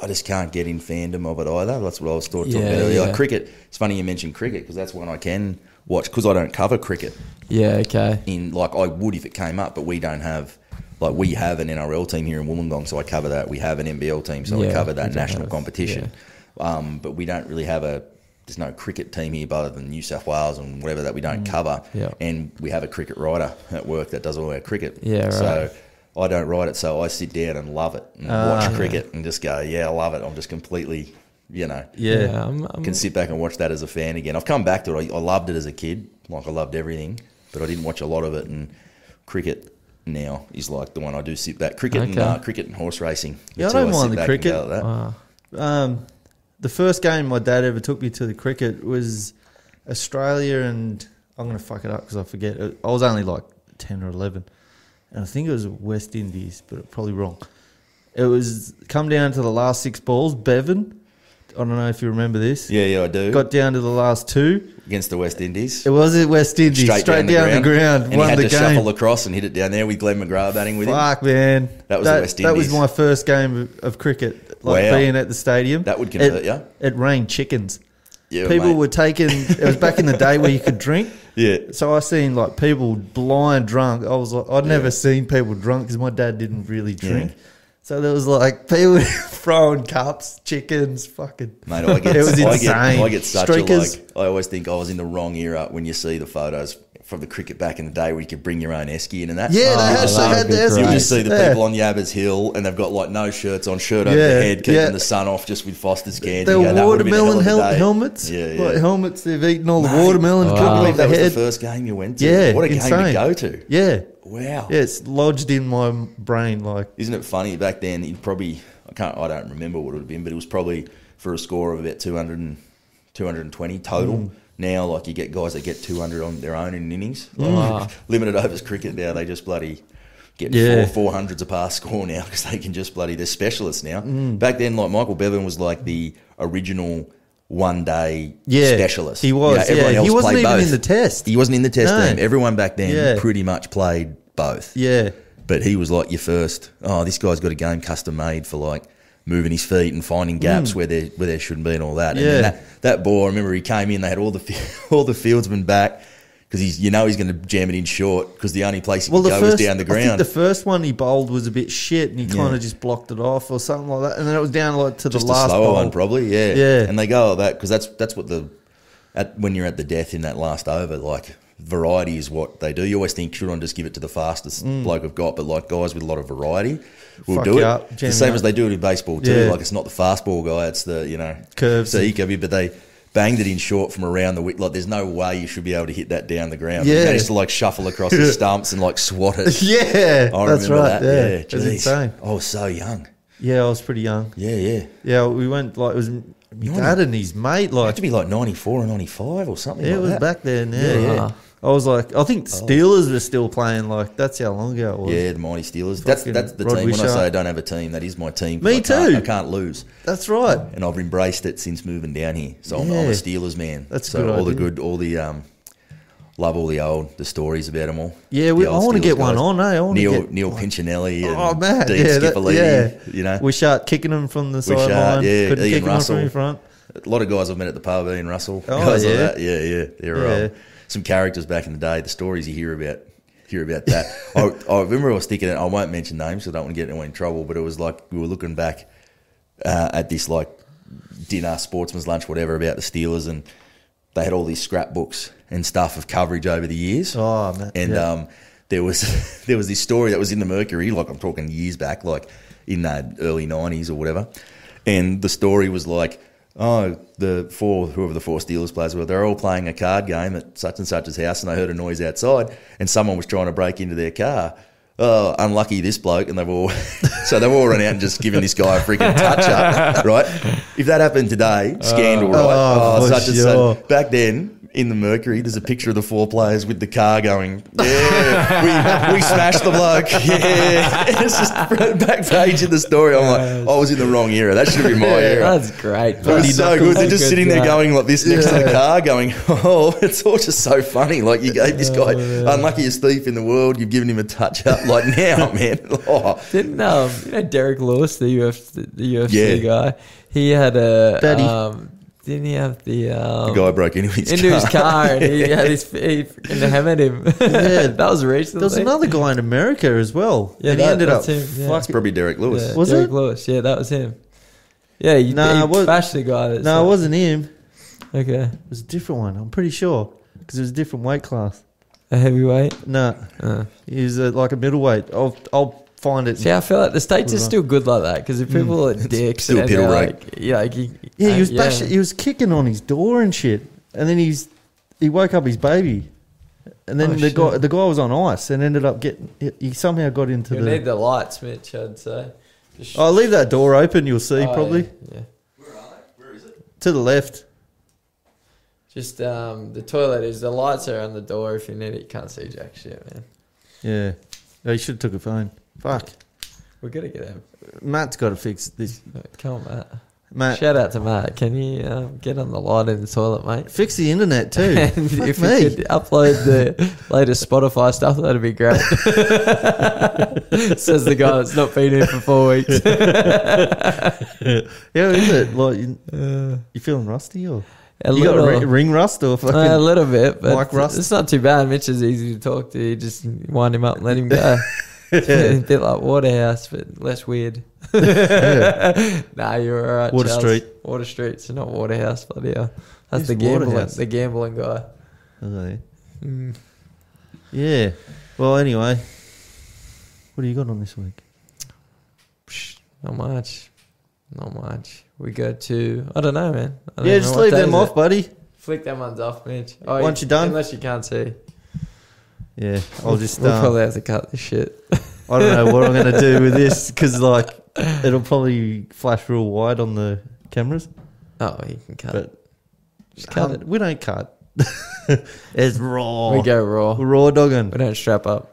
I just can't get in fandom of it either. That's what I was talking about earlier. Like cricket, it's funny you mentioned cricket because that's one I can watch because I don't cover cricket. Yeah, okay. I would if it came up, but we don't have. Like we have an NRL team here in Wollongong, so I cover that. We have an NBL team, so I cover that national competition. Yeah. But we don't really have there's no cricket team here other than New South Wales and whatever that we don't cover. Yeah. And we have a cricket writer at work that does all our cricket. Yeah, right. So I don't write it, so I sit down and love it and watch cricket and just go, I love it. I'm just completely, can sit back and watch that as a fan again. I've come back to it. I loved it as a kid. Like I loved everything, but I didn't watch a lot of it. And cricket now is like the one I do sit back. Cricket and horse racing. Yeah, I don't mind the cricket. The first game my dad ever took me to the cricket was Australia, and I'm going to fuck it up because I forget. I was only like 10 or 11, and I think it was West Indies, but I'm probably wrong. It was come down to the last 6 balls. Bevan, I don't know if you remember this. Yeah, I do. Got down to the last 2. Against the West Indies. It was at West Indies. Straight down the ground. And he had to shuffle across and hit it down there with Glenn McGrath batting with him. Fuck, man. That was the West Indies. That was my first game of cricket, being at the stadium. That would convert you. It rained chickens. Yeah, people were taking... It was back in the day where you could drink. Yeah. So I seen people blind drunk. I was like... I'd never seen people drunk because my dad didn't really drink. Yeah. So there was people throwing cups, chickens, fucking... Mate, it was insane. I get such Streakers. I always think I was in the wrong era when you see the photos from the cricket back in the day where you could bring your own esky in and that. Yeah, they had the esky. You just see the people on Yabbers Hill and they've got no shirts on, shirt over their head, keeping the sun off just with Foster's cans. They were watermelon helmets. Yeah. Helmets, they've eaten all the watermelon. That was the first game you went to. Yeah, what a game to go to. Yeah. Wow. Yeah, it's lodged in my brain. Isn't it funny? Back then, he'd probably... I don't remember what it would have been, but it was probably for a score of about 200 220 total. Now, you get guys that get 200 on their own in innings. Limited overs cricket now, they just bloody get 400s a pass score now because they can just they're specialists now. Back then, Michael Bevan was the original one-day specialist. He was. Everyone else he wasn't played even both. in the test. He wasn't in the test team. Everyone back then pretty much played both. Yeah. But he was your first, this guy's got a game custom made for moving his feet and finding gaps where there shouldn't be and all that. And then that ball, I remember he came in, they had all the fieldsmen back because he's going to jam it in short because the only place he could go was down the ground. I think the first one he bowled was a bit shit and he kind of just blocked it off or something like that. And then it was down to just the last a slower bowl. One probably, yeah. And they go like that because that's what when you're at the death in that last over, variety is what they do. You always think, should I just give it to the fastest bloke I've got? But guys with a lot of variety will do it. The same as they do it in baseball too. It's not the fastball guy, it's the, curves. But banged it in short from around the wicket. Like, there's no way you should be able to hit that down the ground. Yeah. He managed to, like, shuffle across the stumps and, like, swat it. Yeah, I remember that. Yeah, it was insane. I was so young. Yeah, I was pretty young. Yeah. Yeah, we went, like, it was my dad and his mate. Like, it had to be, like, 94 or 95 or something like that. Yeah, it was back then, yeah. I was like, I think Steelers were still playing. Like, that's how long ago it was. Yeah, the mighty Steelers. That's the team. When I say I don't have a team, that is my team. Me too. I can't lose. That's right. And I've embraced it since moving down here. So I'm a Steelers man. That's so good. Love all the stories about them all. Yeah, I want to get one on. Neil Pincinelli and Dean Skipperley. You know, Wishart kicking them from the sideline. Yeah, couldn't Ian kick Russell. Them from in front. A lot of guys I've met at the pub. Ian Russell. Guys like that. Yeah. They're some characters back in the day. The stories you hear about that. I remember I was thinking, I won't mention names, so I don't want to get anyone in trouble. But it was like we were looking back at this like dinner, sportsman's lunch, whatever, about the Steelers, and they had all these scrapbooks and stuff of coverage over the years. Oh man! And there was this story that was in the Mercury, like I'm talking years back, like in the early 90s or whatever. And the story was like, whoever the four Steelers players were, they're all playing a card game at such and such's house, and they heard a noise outside, and someone was trying to break into their car. Oh, unlucky this bloke, and they've all run out and just given this guy a freaking touch up, right? If that happened today, scandal, right? Such and such. Back then, in the Mercury, there's a picture of the four players with the car going, we smashed the bloke. Yeah. It's just back page in the story. I'm like, I was in the wrong era. That should have been my era. That's great. It was so good. They're just sitting there going like this next to the car going, it's all just so funny. Like, you gave this guy unluckiest thief in the world. You've given him a touch up. Like, now, man. Didn't Derek Lewis, the UFC guy, he had a... didn't he have the guy broke into his car and he had he hammered him? Yeah, that was recently. There was another guy in America as well. Yeah, and he ended up. That's probably Derek Lewis. Yeah, was Derek it? Lewis. Yeah, that was him. Yeah, he bashed the guy. It wasn't him. Okay, it was a different one. I'm pretty sure because it was a different weight class. A heavyweight? No, he was like a middleweight. I'll find it. See, I feel like the States is still good like that because if people are dicks, still and piddle like, he was bashing, he was kicking on his door and shit, and then he woke up his baby, and then the guy was on ice and ended up he somehow got into you need the lights, Mitch. I'd say. I'll leave that door open. You'll see probably. Yeah. Where are they? Where is it? To the left. Just the toilet is the lights are on the door. If you need it, you can't see jack shit, man. Yeah, you should have took a phone. Fuck. We're gonna get him. Matt's got to fix this. Come on, Matt. Shout out to Matt. Can you get on the light in the toilet, mate? Fix the internet too. And if you could upload the latest Spotify stuff, that'd be great. Says the guy that's not been here for 4 weeks. Yeah, is it? Like, you feeling rusty or? You got a ring rust or fucking a little bit, but mic rust? It's not too bad. Mitch is easy to talk to. You just wind him up and let him go. A bit like Waterhouse, but less weird. Nah, you're all right. Water Charles. Street. Water Street, so not Waterhouse, bloody hell. That's Who's the gambling guy. Okay. Yeah. Well, anyway, what do you got on this week? Not much. We go to, I don't know, man. Just leave them off, buddy. Flick them ones off, Mitch. Once you're done? Unless you can't see. Yeah, I'll just... We'll probably have to cut this shit. I don't know what I'm going to do with this, because, like, it'll probably flash real wide on the cameras. Oh, you can cut it. Just cut it. We don't cut. It's raw. We go raw. We're raw dogging. We don't strap up.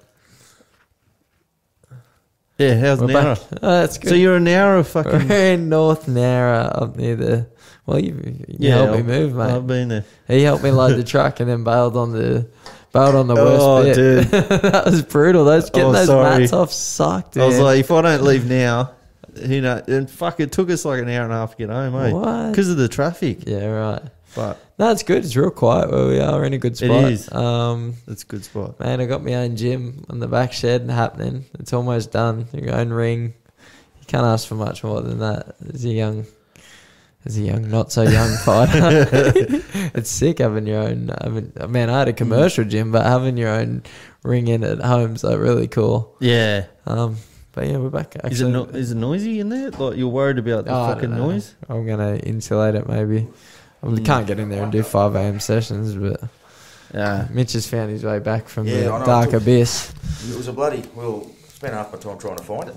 Yeah, how's Nowra? Oh, that's good. So you're a Nowra fucking... We're in North Nowra, up near the... Well, you helped me move, mate. I've been there. He helped me load the truck and then bailed on the worst bit. Dude. That was brutal. Getting those mats off sucked, man. I was like, if I don't leave now, and fuck, it took us like an hour and a half to get home, mate. What? Because of the traffic. Yeah, right. But no, it's good. It's real quiet where we are. We're in a good spot. It is. It's a good spot. Man, I got my own gym on the back shed happening. It's almost done. Your own ring. You can't ask for much more than that. As a young, not so young fighter. It's sick having your own. I had a commercial gym, but having your own ring in at home's like really cool. Yeah. But yeah, we're back. Actually, is it noisy in there? Like, you're worried about the fucking noise? I'm gonna insulate it maybe. We can't get in there and do 5 a.m. sessions, but Mitch has found his way back from the dark abyss. It was a bloody... Well, spent half my time trying to find it.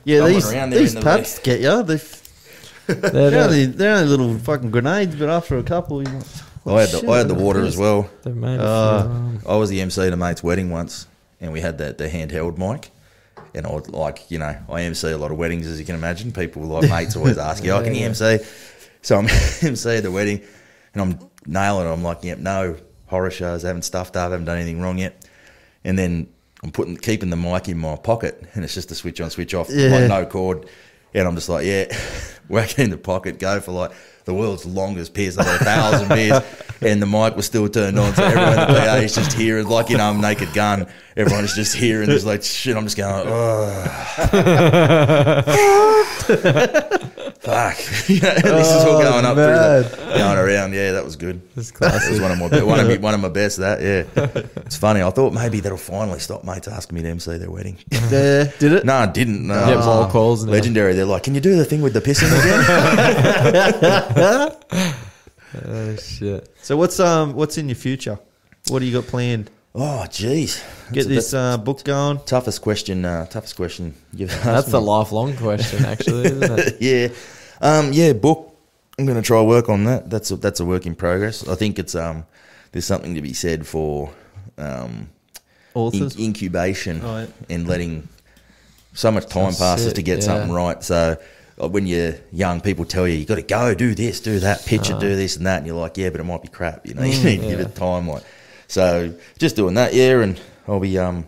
Yeah. These paps get you. They're only little fucking grenades, but after a couple, you're like, I had the water as well. I was the MC at a mate's wedding once, and we had the handheld mic. And I would I MC a lot of weddings, as you can imagine. People like mates always ask you, can you MC? So I'm MC at the wedding, and I'm nailing it. I'm like, yep, no horror shows, I haven't stuffed up, I haven't done anything wrong yet. And then I'm keeping the mic in my pocket, and it's just a switch on, switch off, like no cord. And I'm just like, whack it in the pocket, go for like the world's longest piss. I had 1,000 beers, and the mic was still turned on, so everyone in the PA is just hearing, like, I'm Naked Gun. Everyone is just hearing, there's like shit. I'm just going, fuck. This is all going up going around. Yeah, that was good. That's classic. It was one of my best. It's funny. I thought maybe that'll finally stop mates asking me to MC their wedding. Did it? No, it didn't. No. Yeah, more calls now. Legendary. They're like, can you do the thing with the pissing again? Oh shit. So what's in your future? What do you got planned? Oh jeez, get this book going. Toughest question. You've asked the lifelong question, actually, isn't it? Yeah. Book. I'm going to try work on that. That's a work in progress. I think it's there's something to be said for authors incubation and letting so much time passes to get something right. So when you're young, people tell you got to go do this, do that, pitch it, do this and that, and you're like, yeah, but it might be crap. You need to give it time. So just doing that, and I'll be I've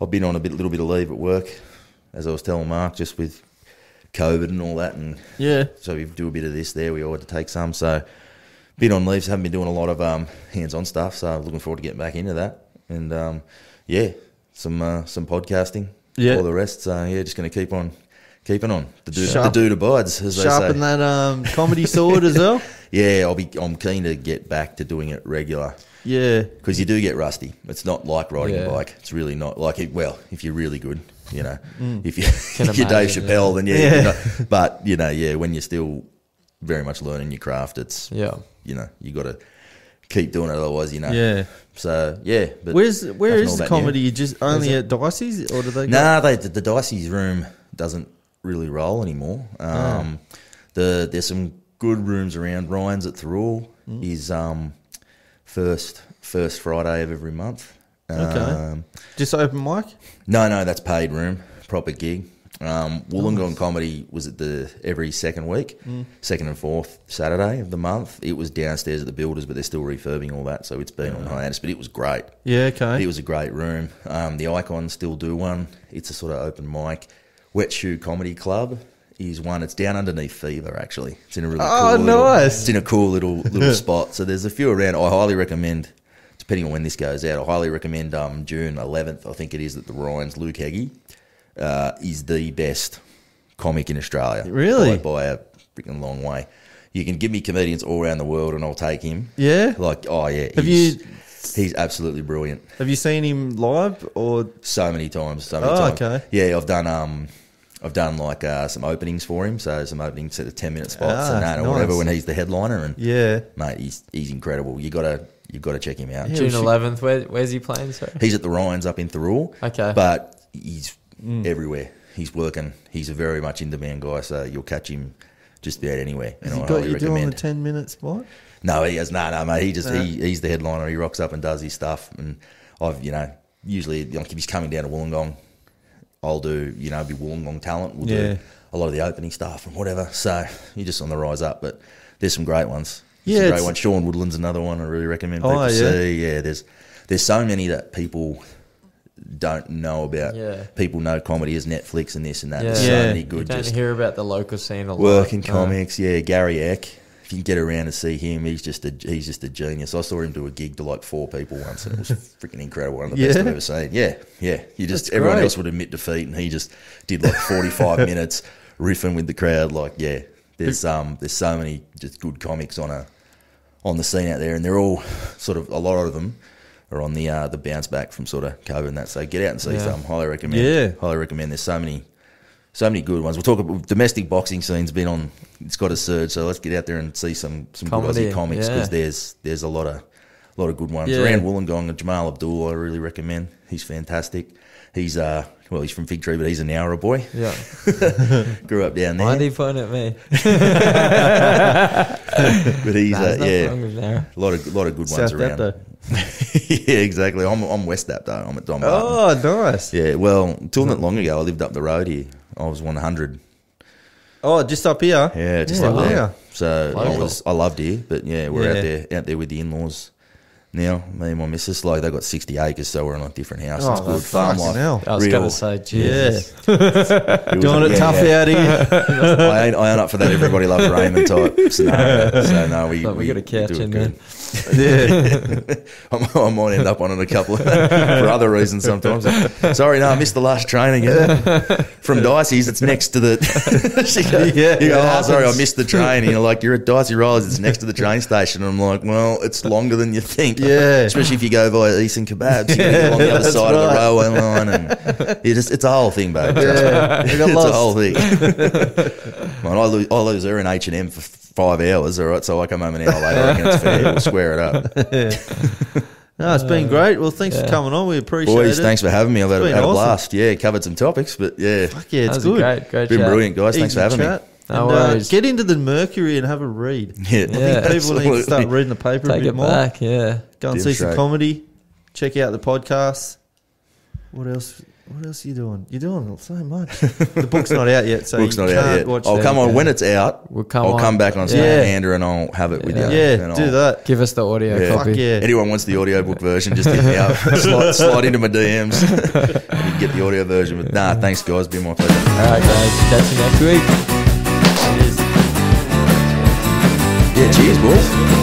been on a little bit of leave at work, as I was telling Mark, just with COVID and all that, and so we do a bit of this there. We all had to take some, so been on leave, so haven't been doing a lot of hands-on stuff. So looking forward to getting back into that, and some podcasting, all the rest. So just going to keep on keeping on. The dude abides, as they say. Sharpen that comedy sword as well. Yeah, I'm keen to get back to doing it regular. Yeah, because you do get rusty. It's not like riding a bike. It's really not like it. Well, if you're really good, if you're Dave Chappelle, then but when you're still very much learning your craft, it's you got to keep doing it. Otherwise, So But where is the comedy? You just only at Dicey's, or do they? The Dicey's room doesn't really roll anymore. There's some good rooms around. Ryan's at Thirroul is first Friday of every month. Okay. Just open mic? No, that's paid room, proper gig. Wollongong Comedy was at every second week, second and fourth Saturday of the month. It was downstairs at the Builders, but they're still refurbing all that, so it's been on hiatus. But it was great. Yeah, okay. It was a great room. The Icons still do one. It's a sort of open mic. Wet Shoe Comedy Club is one. It's down underneath Fever, actually. It's in a really nice. It's in a cool little spot. So there's a few around. I highly recommend, depending on when this goes out, I highly recommend June 11th, I think it is, at the Ryans. Luke Heggie is the best comic in Australia. Really? By a freaking long way. You can give me comedians all around the world and I'll take him. Yeah? He's absolutely brilliant. Have you seen him live or? So many times. Okay. Yeah, I've done some openings for him, so some openings at the 10-minute spots or whatever when he's the headliner. And mate, he's incredible. You gotta check him out. June 11th. Where's he playing? Sorry? He's at the Ryans up in Thirroul. Okay, but he's everywhere. He's working. He's a very much in-demand guy, so you'll catch him just about anywhere. Has he got you doing the 10-minute spot? No, he has. No, mate. He's the headliner. He rocks up and does his stuff. And I've usually if he's coming down to Wollongong, I'll do, be Wollongong talent. We'll do a lot of the opening stuff and whatever. So you're just on the rise up. But there's some great ones. Yeah, great one. Sean Woodland's another one I really recommend people see. Yeah, there's so many that people don't know about. Yeah. People know comedy as Netflix and this and that. Yeah. There's so many good. You don't hear about the local scene a lot. Working comics. Yeah, Gary Eck. If you can get around and see him, he's just a genius. I saw him do a gig to like 4 people once, and it was freaking incredible. One of the best I've ever seen. Yeah. Everyone else would admit defeat, and he just did like 45 minutes riffing with the crowd. There's so many just good comics on the scene out there, and they're all sort of, a lot of them are on the bounce back from sort of COVID and that. So get out and see some. Highly recommend. Highly recommend. There's so many good ones. We'll talk about domestic boxing scene's been on it's got a surge. So let's get out there and see some good Aussie comics because there's a lot of good ones. Around Wollongong and Jamal Abdul, I really recommend. He's fantastic. He's he's from Fig Tree, but he's a Nowra boy. Yeah. Grew up down there. Why did he point at me? But he's a lot of good ones South around. Yeah, exactly. I'm West Ap though. I'm at Don Barton. Oh, nice. Yeah, well, until not long ago, I lived up the road here. I was 100. Oh, just up here. Yeah, just up there. So I loved here, but we're out there with the in-laws. Now, me and my missus, like, they got 60 acres, so we're in a different house. Oh, it's good farm life. I was going to say, Jesus. Doing it tough out here. I ain't up for that everybody loves Raymond type scenario. So, no, we got a couch in there. Yeah. I might end up on it a couple for other reasons sometimes. Sorry, no, I missed the last train again. From Dicey's, it's next to the... you go, sorry, I missed the train. And you're like, you're at Dicey Rollers, it's next to the train station. And I'm like, well, it's longer than you think. Yeah. Especially if you go via Eastern Kebabs. You go on the other side of the railway line. And it's a whole thing, babe. Yeah. It's a whole thing. Man, I lose her in H&M for 5 hours, all right? So I come home an hour later, I reckon it's fair. We'll square it up. No, it's been great. Well, thanks for coming on. We appreciate it. Boys, thanks for having me. I've had a awesome. blast. Yeah, covered some topics, but yeah. Fuck yeah, it's that was good. Great been brilliant, guys. Thanks for having me. No worries. Get into the Mercury and have a read. Yeah, I think people need to start reading the paper a bit more. Take it back, yeah. Go and see some comedy. Check out the podcasts. What else are you doing? You're doing so much. The book's not out yet, so book's you not can't out yet. watch I'll that. come on when it's out. I'll come back on Panda and I'll have it with you. Yeah, do that. Give us the audio copy. Fuck yeah. Anyone wants the audiobook version, just hit me up. slide into my DMs and you can get the audio version. But thanks guys, been my pleasure. Alright guys, catch you next week. Yeah, cheers boys.